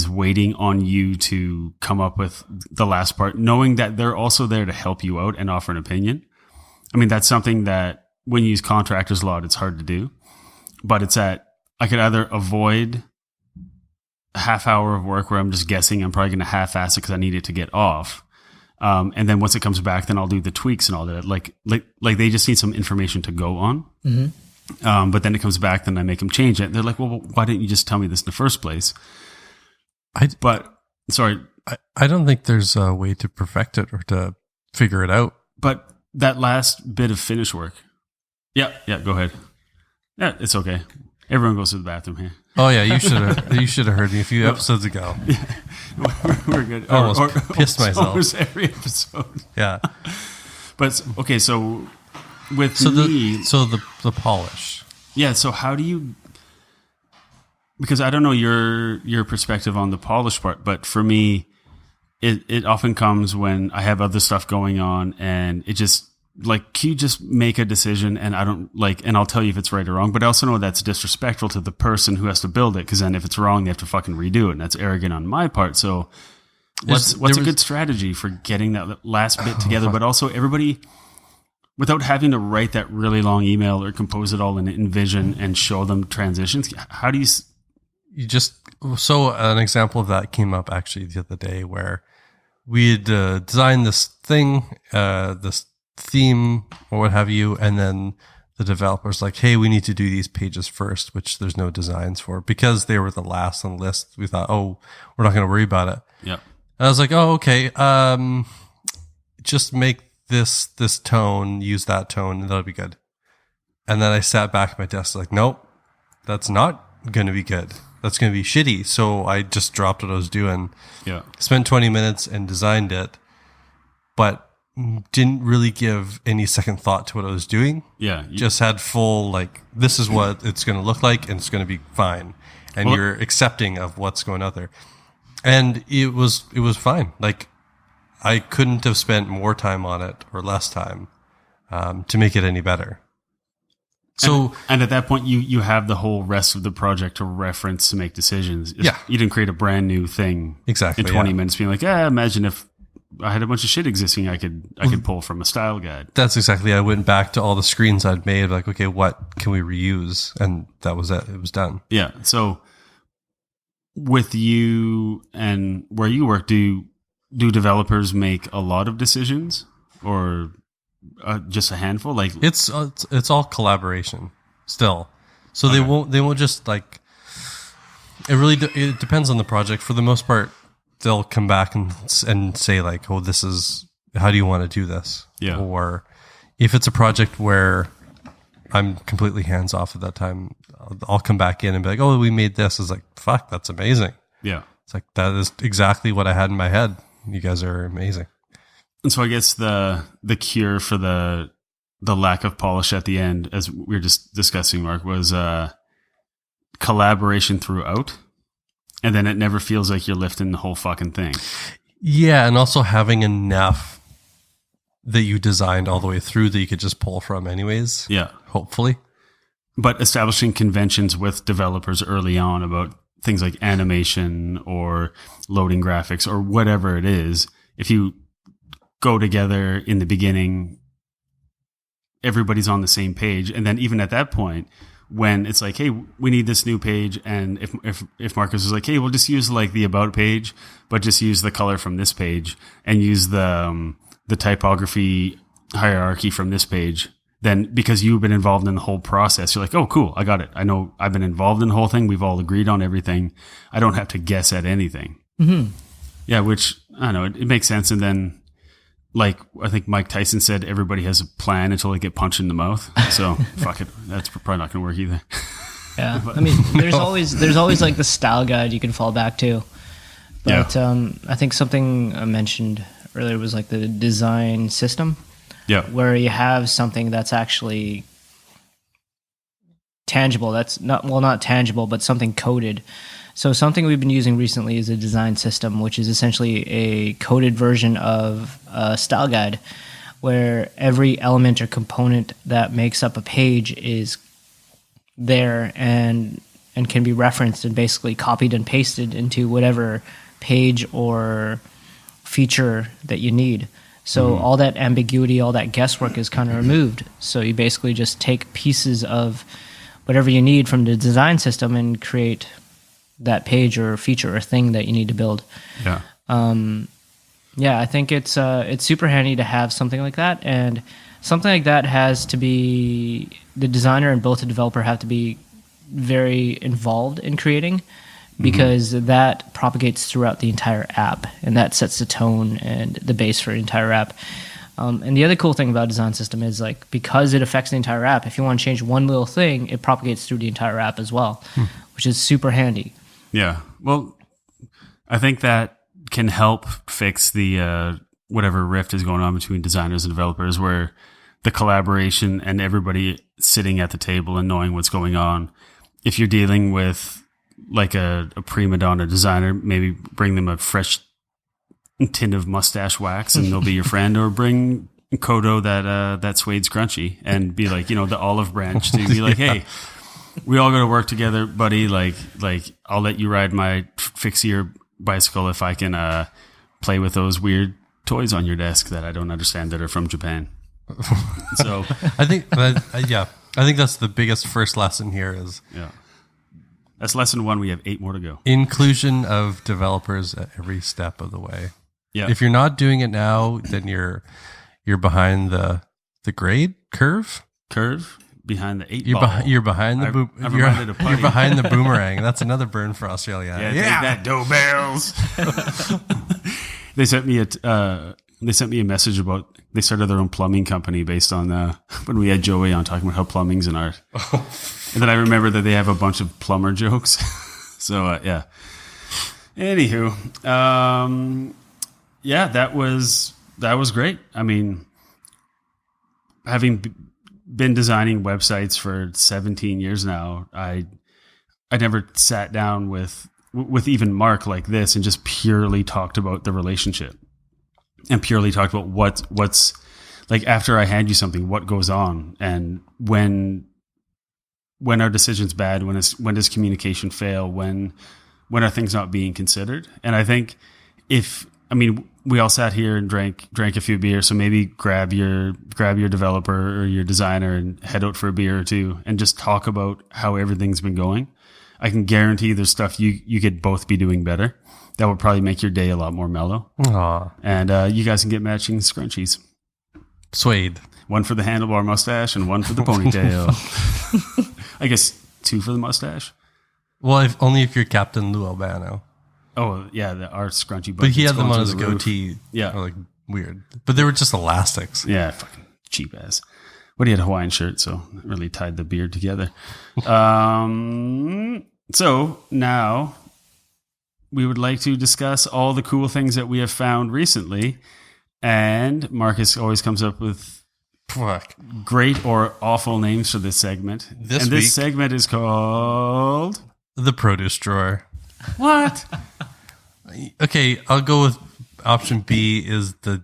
waiting on you to come up with the last part, knowing that they're also there to help you out and offer an opinion. I mean, that's something that when you use contractors a lot, it's hard to do. But I could either avoid a half hour of work where I'm just guessing, I'm probably going to half-ass it because I need it to get off. And then once it comes back, then I'll do the tweaks and all that. Like they just need some information to go on. Mm-hmm. But then it comes back, then I make them change it. They're like, well, why didn't you just tell me this in the first place? I don't think there's a way to perfect it or to figure it out. But that last bit of finish work. Yeah, go ahead. Yeah, it's okay. Everyone goes to the bathroom here. Oh yeah, you should have heard me a few episodes ago. Yeah, we're good. Almost pissed myself. Almost every episode. Yeah. But okay, so the polish. Yeah. So how do you? Because I don't know your perspective on the polish part, but for me, it often comes when I have other stuff going on, and it just. Like, you just make a decision, and and I'll tell you if it's right or wrong, but I also know that's disrespectful to the person who has to build it, because then if it's wrong, they have to fucking redo it, and that's arrogant on my part. So what's a good strategy for getting that last bit together, but also everybody, without having to write that really long email or compose it all in InVision and show them transitions? How do so an example of that came up actually the other day, where we had designed this thing, this theme or what have you, and then the developer's like, hey, we need to do these pages first, which there's no designs for, because they were the last on the list. We thought, oh, we're not going to worry about it. Yeah. I was like, oh, okay, just make this tone, use that tone, and that'll be good. And then I sat back at my desk like, nope, that's not going to be good. That's going to be shitty. So I just dropped what I was doing. Yeah. Spent 20 minutes and designed it, but didn't really give any second thought to what I was doing. Yeah. Just had full, like, this is what it's going to look like, and it's going to be fine. And you're accepting of what's going out there. And it was fine. Like, I couldn't have spent more time on it or less time to make it any better. So, and at that point, you have the whole rest of the project to reference to make decisions. Yeah. You didn't create a brand new thing exactly in 20 minutes being like, imagine if I had a bunch of shit existing I could pull from a style guide. That's exactly. I went back to all the screens I'd made, like, okay, what can we reuse? And that was it. It was done. Yeah. So with you and where you work, do developers make a lot of decisions, or just a handful? Like, it's all collaboration still. So okay. They won't just like, it depends on the project. For the most part, they'll come back and say like, oh, this is, how do you want to do this? Yeah. Or if it's a project where I'm completely hands off at that time, I'll come back in and be like, oh, we made this. It's like, fuck, that's amazing. Yeah. It's like, that is exactly what I had in my head. You guys are amazing. And so I guess the cure for the lack of polish at the end, as we were just discussing, Mark, was collaboration throughout. And then it never feels like you're lifting the whole fucking thing. Yeah, and also having enough that you designed all the way through that you could just pull from anyways. Yeah. Hopefully. But establishing conventions with developers early on about things like animation or loading graphics or whatever it is. If you go together in the beginning, everybody's on the same page. And then even at that point, when it's like, hey, we need this new page, and if Marcus was like, hey, we'll just use like the about page, but just use the color from this page and use the typography hierarchy from this page, then because you've been involved in the whole process, you're like, oh, cool, I got it. I know I've been involved in the whole thing. We've all agreed on everything. I don't have to guess at anything. Mm-hmm. Yeah, which I don't know, it makes sense. And then, like I think Mike Tyson said, everybody has a plan until they get punched in the mouth. So fuck it, that's probably not going to work either. Yeah, I mean, there's always like the style guide you can fall back to. But I think something I mentioned earlier was like the design system. Yeah, where you have something that's actually tangible. That's not tangible, but something coded. So something we've been using recently is a design system, which is essentially a coded version of a style guide, where every element or component that makes up a page is there and can be referenced and basically copied and pasted into whatever page or feature that you need. So all that ambiguity, all that guesswork is kind of removed. So you basically just take pieces of whatever you need from the design system and create that page or feature or thing that you need to build. Yeah. I think it's super handy to have something like that, and something like that has to be, the designer and both the developer have to be very involved in creating, because that propagates throughout the entire app, and that sets the tone and the base for the entire app. And the other cool thing about design system is, like, because it affects the entire app, if you want to change one little thing, it propagates through the entire app as well, which is super handy. Yeah. Well, I think that can help fix the whatever rift is going on between designers and developers, where the collaboration and everybody sitting at the table and knowing what's going on. If you're dealing with like a prima donna designer, maybe bring them a fresh tin of mustache wax and they'll be your friend, or bring Kodo that suede scrunchie and be like, the olive branch, to be like, hey, we all got to work together, buddy. Like I'll let you ride my Fixier bicycle if I can play with those weird toys on your desk that I don't understand that are from Japan. So I think that's the biggest first lesson here is that's lesson 1. We have 8 more to go. Inclusion of developers at every step of the way. Yeah. If you're not doing it now, then you're behind the grade curve. Behind the 8 ball. You're behind the you're behind the boomerang. That's another burn for Australia. Yeah. Take that, dough barrels. They sent me a message about, they started their own plumbing company based on when we had Joey on talking about how plumbing's an art. And then I remember that they have a bunch of plumber jokes. So yeah. Anywho, that was great. I mean, having been designing websites for 17 years now, I never sat down with even Mark like this and just purely talked about the relationship, and purely talked about what's like, after I hand you something, what goes on, and when our decision's bad, when does communication fail, when are things not being considered. And I think we all sat here and drank a few beers, so maybe grab your developer or your designer and head out for a beer or two and just talk about how everything's been going. I can guarantee there's stuff you could both be doing better. That would probably make your day a lot more mellow. Aww. And you guys can get matching scrunchies. Suede. One for the handlebar mustache and one for the ponytail. I guess 2 for the mustache. Well, only if you're Captain Lou Albano. Oh, yeah, our scrunchy. But he had them on his goatee. Yeah. Like, weird. But they were just elastics. Yeah, fucking cheap ass. But he had a Hawaiian shirt, so it really tied the beard together. So now we would like to discuss all the cool things that we have found recently. And Marcus always comes up with great or awful names for this segment. This segment is called The Produce Drawer. What? Okay, I'll go with option B is the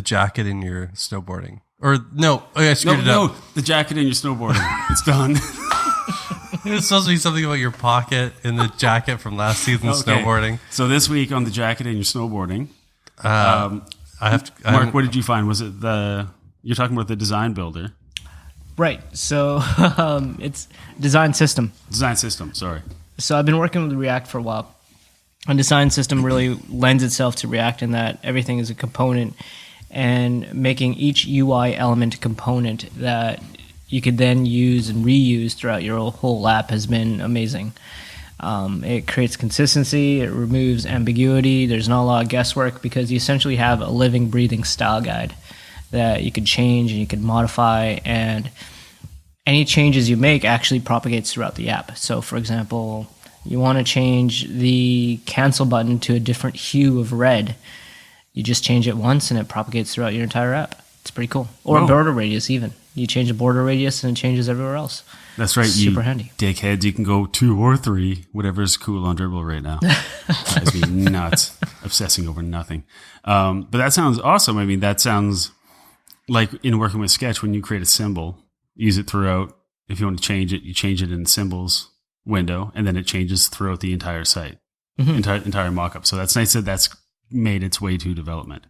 jacket in your snowboarding. Or no, I screwed it up. No, the jacket in your snowboarding. It's done. It's supposed to be something about your pocket in the jacket from last season's snowboarding. So this week on the jacket in your snowboarding, I have to. Mark, what did you find? Was it you're talking about the design builder? Right. So it's design system. Design system, sorry. So I've been working with React for a while. A design system really lends itself to React in that everything is a component, and making each UI element a component that you could then use and reuse throughout your whole app has been amazing. It creates consistency, it removes ambiguity, there's not a lot of guesswork because you essentially have a living, breathing style guide that you could change and you could modify, and any changes you make actually propagates throughout the app. So for example, you want to change the cancel button to a different hue of red. You just change it once and it propagates throughout your entire app. It's pretty cool. Or a border radius even. You change a border radius and it changes everywhere else. That's right. Super handy. Dickheads, you can go 2 or 3, whatever's cool on Dribble right now. Drives me nuts. Obsessing over nothing. But that sounds awesome. I mean, that sounds like in working with Sketch, when you create a symbol, use it throughout. If you want to change it, you change it in the symbols window, and then it changes throughout the entire site, entire mock-up. So that's nice that that's made its way to development.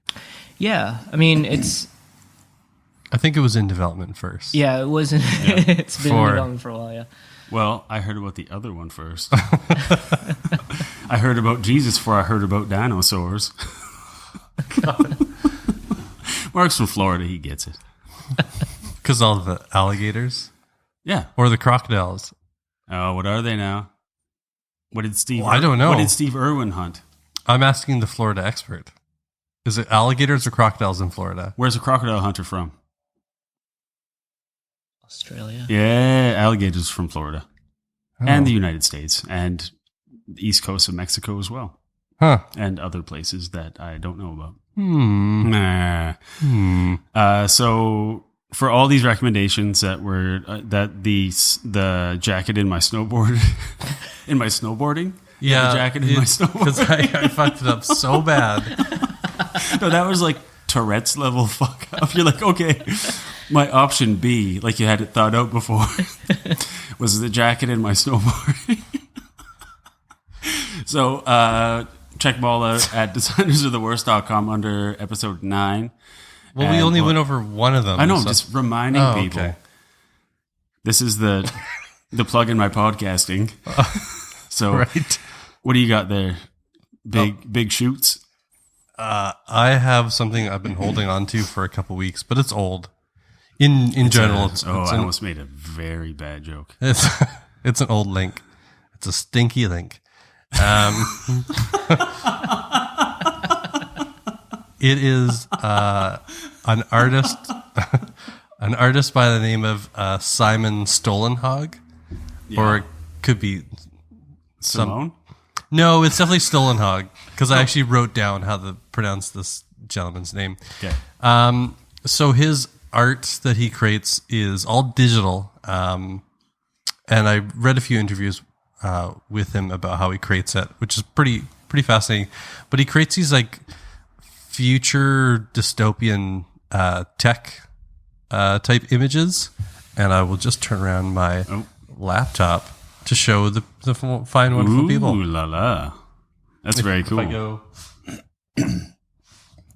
Yeah. I mean, I think it was in development first. Yeah, it wasn't. Yeah. It's been in development for a while, yeah. Well, I heard about the other one first. I heard about Jesus before I heard about dinosaurs. Mark's from Florida. He gets it. Because all the alligators? Yeah. Or the crocodiles? Oh, what are they now? What did Steve? I don't know. What did Steve Irwin hunt? I'm asking the Florida expert. Is it alligators or crocodiles in Florida? Where's a crocodile hunter from? Australia. Yeah, alligators from Florida. And the United States. And the east coast of Mexico as well. Huh. And other places that I don't know about. So for all these recommendations that were that the jacket in my snowboard in my snowboarding, the jacket in my snowboard, because I fucked it up so bad. No, that was like Tourette's level fuck up. You're like, okay, my option B, like you had it thought out before, was the jacket in my snowboarding. So check them all out at designersoftheworst.com under episode 9. Well, we only went over one of them. I know, I'm just reminding people. Okay. This is the plug in my podcasting. So, right. What do you got there? Big shoots? I have something I've been holding on to for a couple weeks, but it's old. In general, I almost made a very bad joke. It's an old link. It's a stinky link. It is an artist by the name of Simon Stolenhag, or it could be Simone. No, it's definitely Stolenhag because I actually wrote down how to pronounce this gentleman's name. Okay. So his art that he creates is all digital, and I read a few interviews with him about how he creates it, which is pretty fascinating. But he creates these like future dystopian tech type images, and I will just turn around my laptop to show the fine, wonderful people. Ooh la la. That's very cool. If I go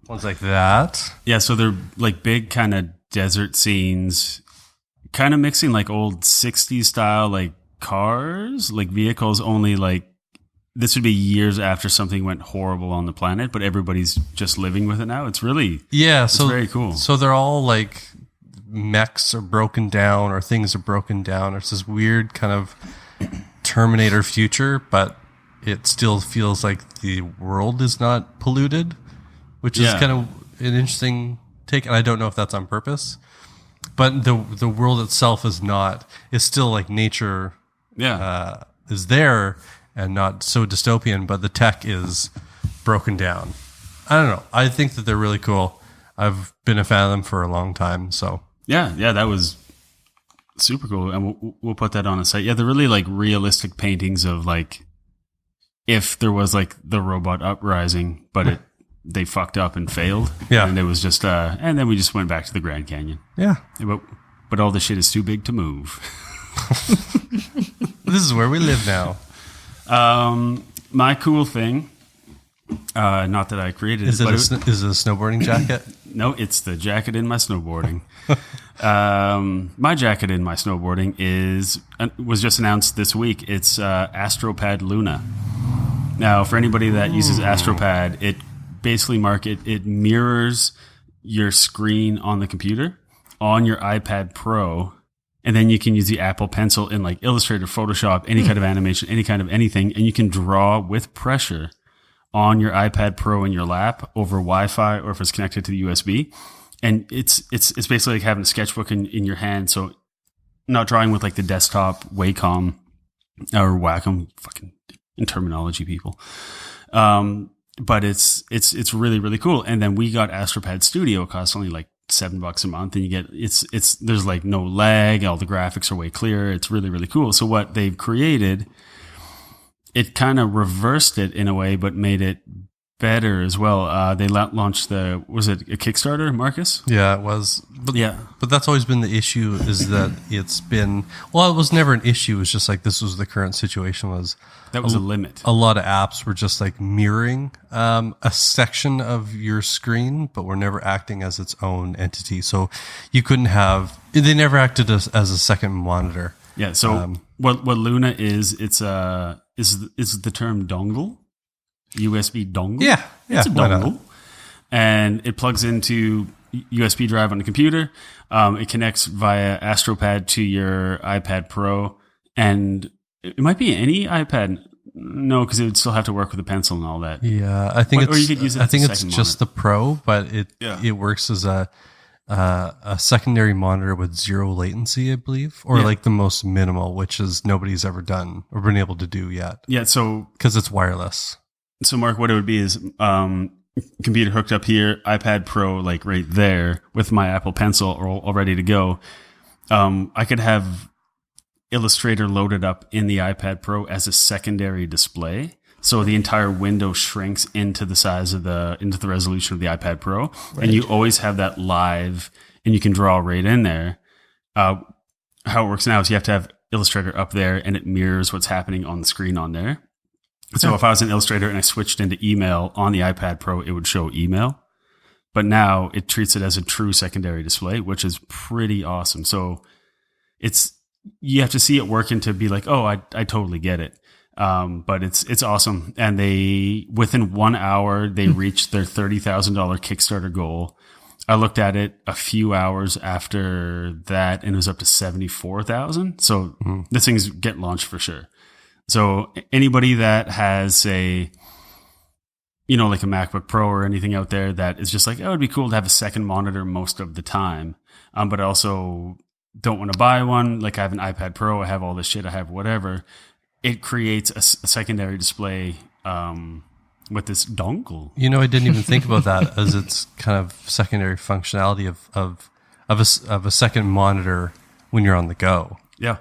ones like that. Yeah, so they're like big kind of desert scenes, kind of mixing like old 60s style like cars, like vehicles, only like this would be years after something went horrible on the planet, but everybody's just living with it now. It's really it's very cool. So they're all like mechs are broken down or things are broken down. It's this weird kind of Terminator future, but it still feels like the world is not polluted, which is kind of an interesting take. And I don't know if that's on purpose, but the world itself is not. It's still like nature is there and not so dystopian, but the tech is broken down. I don't know. I think that they're really cool. I've been a fan of them for a long time. So yeah, that was super cool, and we'll put that on the site. Yeah, they're really like realistic paintings of like if there was like the robot uprising, but they fucked up and failed. Yeah, and it was just and then we just went back to the Grand Canyon. Yeah, but all the shit is too big to move. This is where we live now. My cool thing Not that I created Is it. it is it a snowboarding jacket? No, it's the jacket in my snowboarding. My jacket in my snowboarding was just announced this week. It's AstroPad Luna. Now, for anybody that uses AstroPad, it basically, Mark, it mirrors your screen on the computer on your iPad Pro, and then you can use the Apple Pencil in like Illustrator, Photoshop, any kind of animation, any kind of anything, and you can draw with pressure on your iPad Pro in your lap over Wi-Fi, or if it's connected to the USB. And it's basically like having a sketchbook in your hand. So not drawing with like the desktop Wacom or Wacom, fucking in terminology, people. But it's really, really cool. And then we got AstroPad Studio. It costs only like $7 a month, and you get there's like no lag. All the graphics are way clearer. It's really, really cool. So what they've created, it kind of reversed it in a way, but made it better as well. They launched was it a Kickstarter, Marcus? Yeah, it was. But that's always been the issue, is that it was never an issue. It was just like, this was the current situation was. That was a limit. A lot of apps were just like mirroring a section of your screen, but were never acting as its own entity. So you couldn't they never acted as a second monitor. Yeah. So what Luna is the term dongle, USB dongle. Yeah. It's a dongle, and it plugs into USB drive on the computer. It connects via AstroPad to your iPad Pro, and it might be any iPad. No, because it would still have to work with a pencil and all that. Yeah, I think or you could use it. I think it's just the Pro, but it works as a secondary monitor with zero latency, I believe, or like the most minimal, which is nobody's ever done or been able to do yet. Yeah, so because it's wireless. So, Mark, what it would be is computer hooked up here, iPad Pro like right there with my Apple Pencil all ready to go. I could have Illustrator loaded up in the iPad Pro as a secondary display. So the entire window shrinks into the size of into the resolution of the iPad Pro. Right. And you always have that live, and you can draw right in there. How it works now is you have to have Illustrator up there, and it mirrors what's happening on the screen on there. So if I was in Illustrator and I switched into email on the iPad Pro, it would show email. But now it treats it as a true secondary display, which is pretty awesome. So you have to see it working to be like, oh, I totally get it. But it's awesome. And within 1 hour, they reached their $30,000 Kickstarter goal. I looked at it a few hours after that, and it was up to 74,000. So this thing's get launched for sure. So anybody that has like a MacBook Pro or anything out there that is just like, oh, it'd be cool to have a second monitor most of the time. But I also don't want to buy one. Like, I have an iPad Pro, I have all this shit, I have whatever. It creates a secondary display with this dongle. I didn't even think about that as its kind of secondary functionality of a second monitor when you're on the go. Yeah.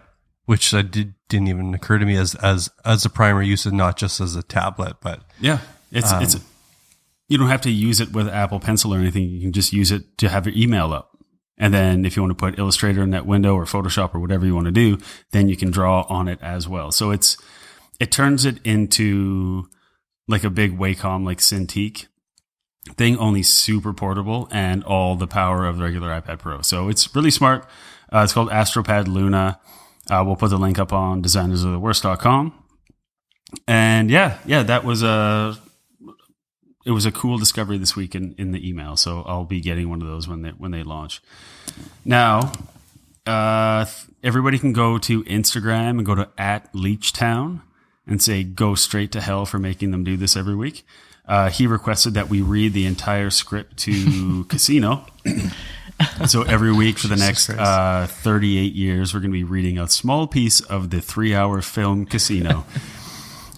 Which didn't even occur to me as a primary use, and not just as a tablet, but yeah, it's you don't have to use it with Apple Pencil or anything. You can just use it to have your email up, and then if you want to put Illustrator in that window or Photoshop or whatever you want to do, then you can draw on it as well. So it turns it into like a big Wacom like Cintiq thing, only super portable and all the power of the regular iPad Pro. So it's really smart. It's called AstroPad Luna. We'll put the link up on designersoftheworst.com. And yeah, that was it was a cool discovery this week in the email. So I'll be getting one of those when they launch. Now, everybody can go to Instagram and go to @LeechTown and say, go straight to hell for making them do this every week. He requested that we read the entire script to Casino. So every week for the next 38 years, we're going to be reading a small piece of the 3-hour film Casino.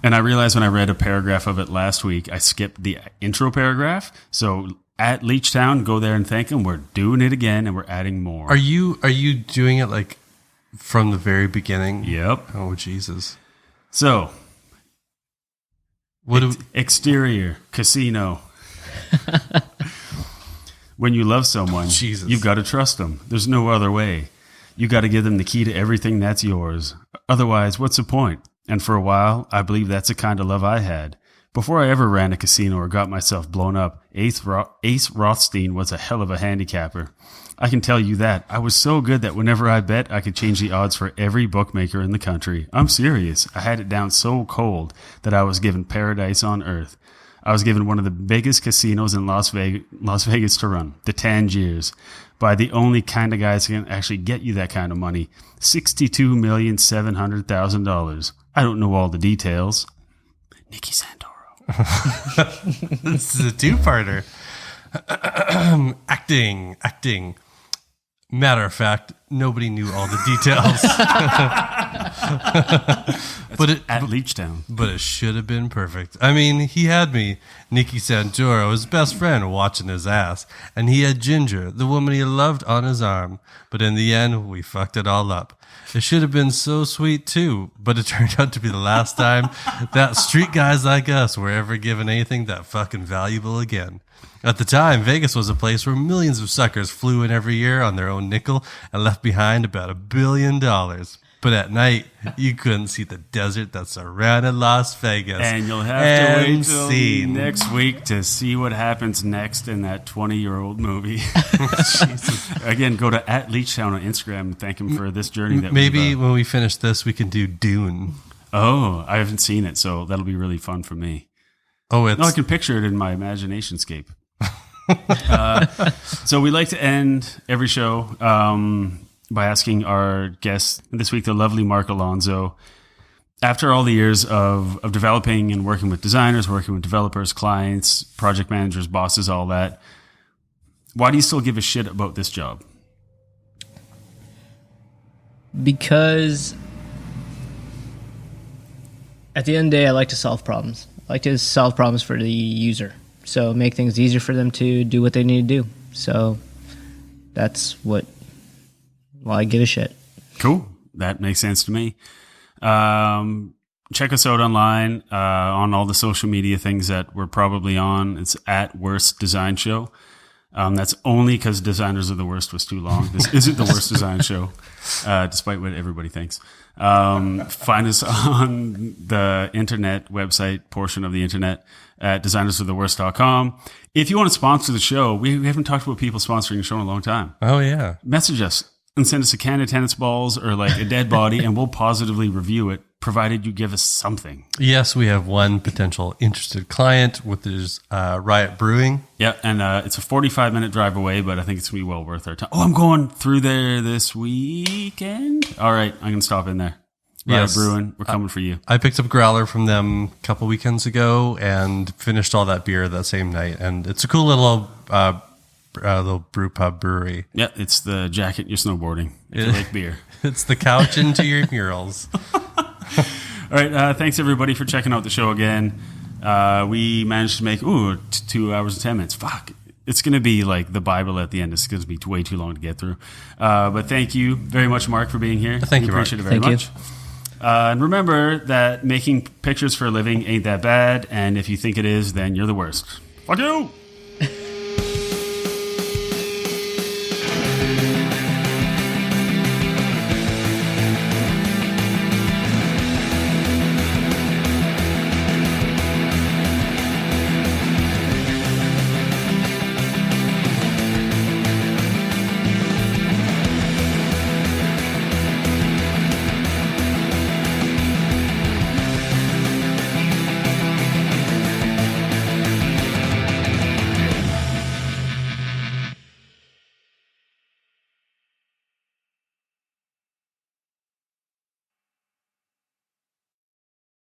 And I realized when I read a paragraph of it last week, I skipped the intro paragraph. So @LeechTown, go there and thank him. We're doing it again, and we're adding more. Are you doing it like from the very beginning? Yep. Oh, Jesus. So, exterior, Casino. When you love someone, you've got to trust them. There's no other way. You got to give them the key to everything that's yours. Otherwise, what's the point? And for a while, I believe that's the kind of love I had. Before I ever ran a casino or got myself blown up, Ace Rothstein was a hell of a handicapper. I can tell you that. I was so good that whenever I bet, I could change the odds for every bookmaker in the country. I'm serious. I had it down so cold that I was given paradise on earth. I was given one of the biggest casinos in Las Vegas to run, the Tangiers, by the only kind of guys who can actually get you that kind of money, $62,700,000. I don't know all the details. Nicky Santoro. This is a two-parter. Acting. Matter of fact, nobody knew all the details. But Leechtown. But it should have been perfect. I mean, he had me, Nicky Santoro, his best friend, watching his ass. And he had Ginger, the woman he loved, on his arm. But in the end, we fucked it all up. It should have been so sweet, too. But it turned out to be the last time that street guys like us were ever given anything that fucking valuable again. At the time, Vegas was a place where millions of suckers flew in every year on their own nickel and left behind about $1 billion. But at night, you couldn't see the desert that surrounded Las Vegas. And you'll have to wait till next week to see what happens next in that 20-year-old movie. Again, go to @Leechtown on Instagram and thank him for this journey. That maybe when we finish this, we can do Dune. Oh, I haven't seen it, so that'll be really fun for me. Oh, I can picture it in my imagination-scape. So we like to end every show by asking our guest, this week the lovely Marc Alonzo, after all the years of developing and working with designers, working with developers, clients, project managers, bosses, all that, why do you still give a shit about this job? Because at the end of the day, I like to solve problems. I like to solve problems for the user. So make things easier for them to do what they need to do. So that's why I give a shit. Cool. That makes sense to me. Check us out online on all the social media things that we're probably on. It's @Worst Design Show. That's only because Designers Are the Worst was too long. This isn't the Worst Design Show, despite what everybody thinks. Find us on the internet website portion of the internet at designersoftheworst.com. If you want to sponsor the show, we haven't talked about people sponsoring the show in a long time. Oh, yeah. Message us and send us a can of tennis balls or like a dead body, and we'll positively review it, provided you give us something. Yes, we have one potential interested client with his Riot Brewing. Yeah, and it's a 45-minute drive away, but I think it's going to be well worth our time. Oh, I'm going through there this weekend. All right, I'm going to stop in there. Riot Brewing, we're coming for you. I picked up Growler from them a couple weekends ago and finished all that beer that same night. And it's a cool little brew pub brewery. Yeah, it's the jacket you're snowboarding if you like beer. It's the couch into your murals. All right, thanks everybody for checking out the show again. We managed to make 2 hours and 10 minutes. Fuck. It's going to be like the Bible at the end. It's going to be way too long to get through. But thank you very much, Marc, for being here. Thank you, Marc. Appreciate it very much. And remember that making pictures for a living ain't that bad. And if you think it is, then you're the worst. Fuck you!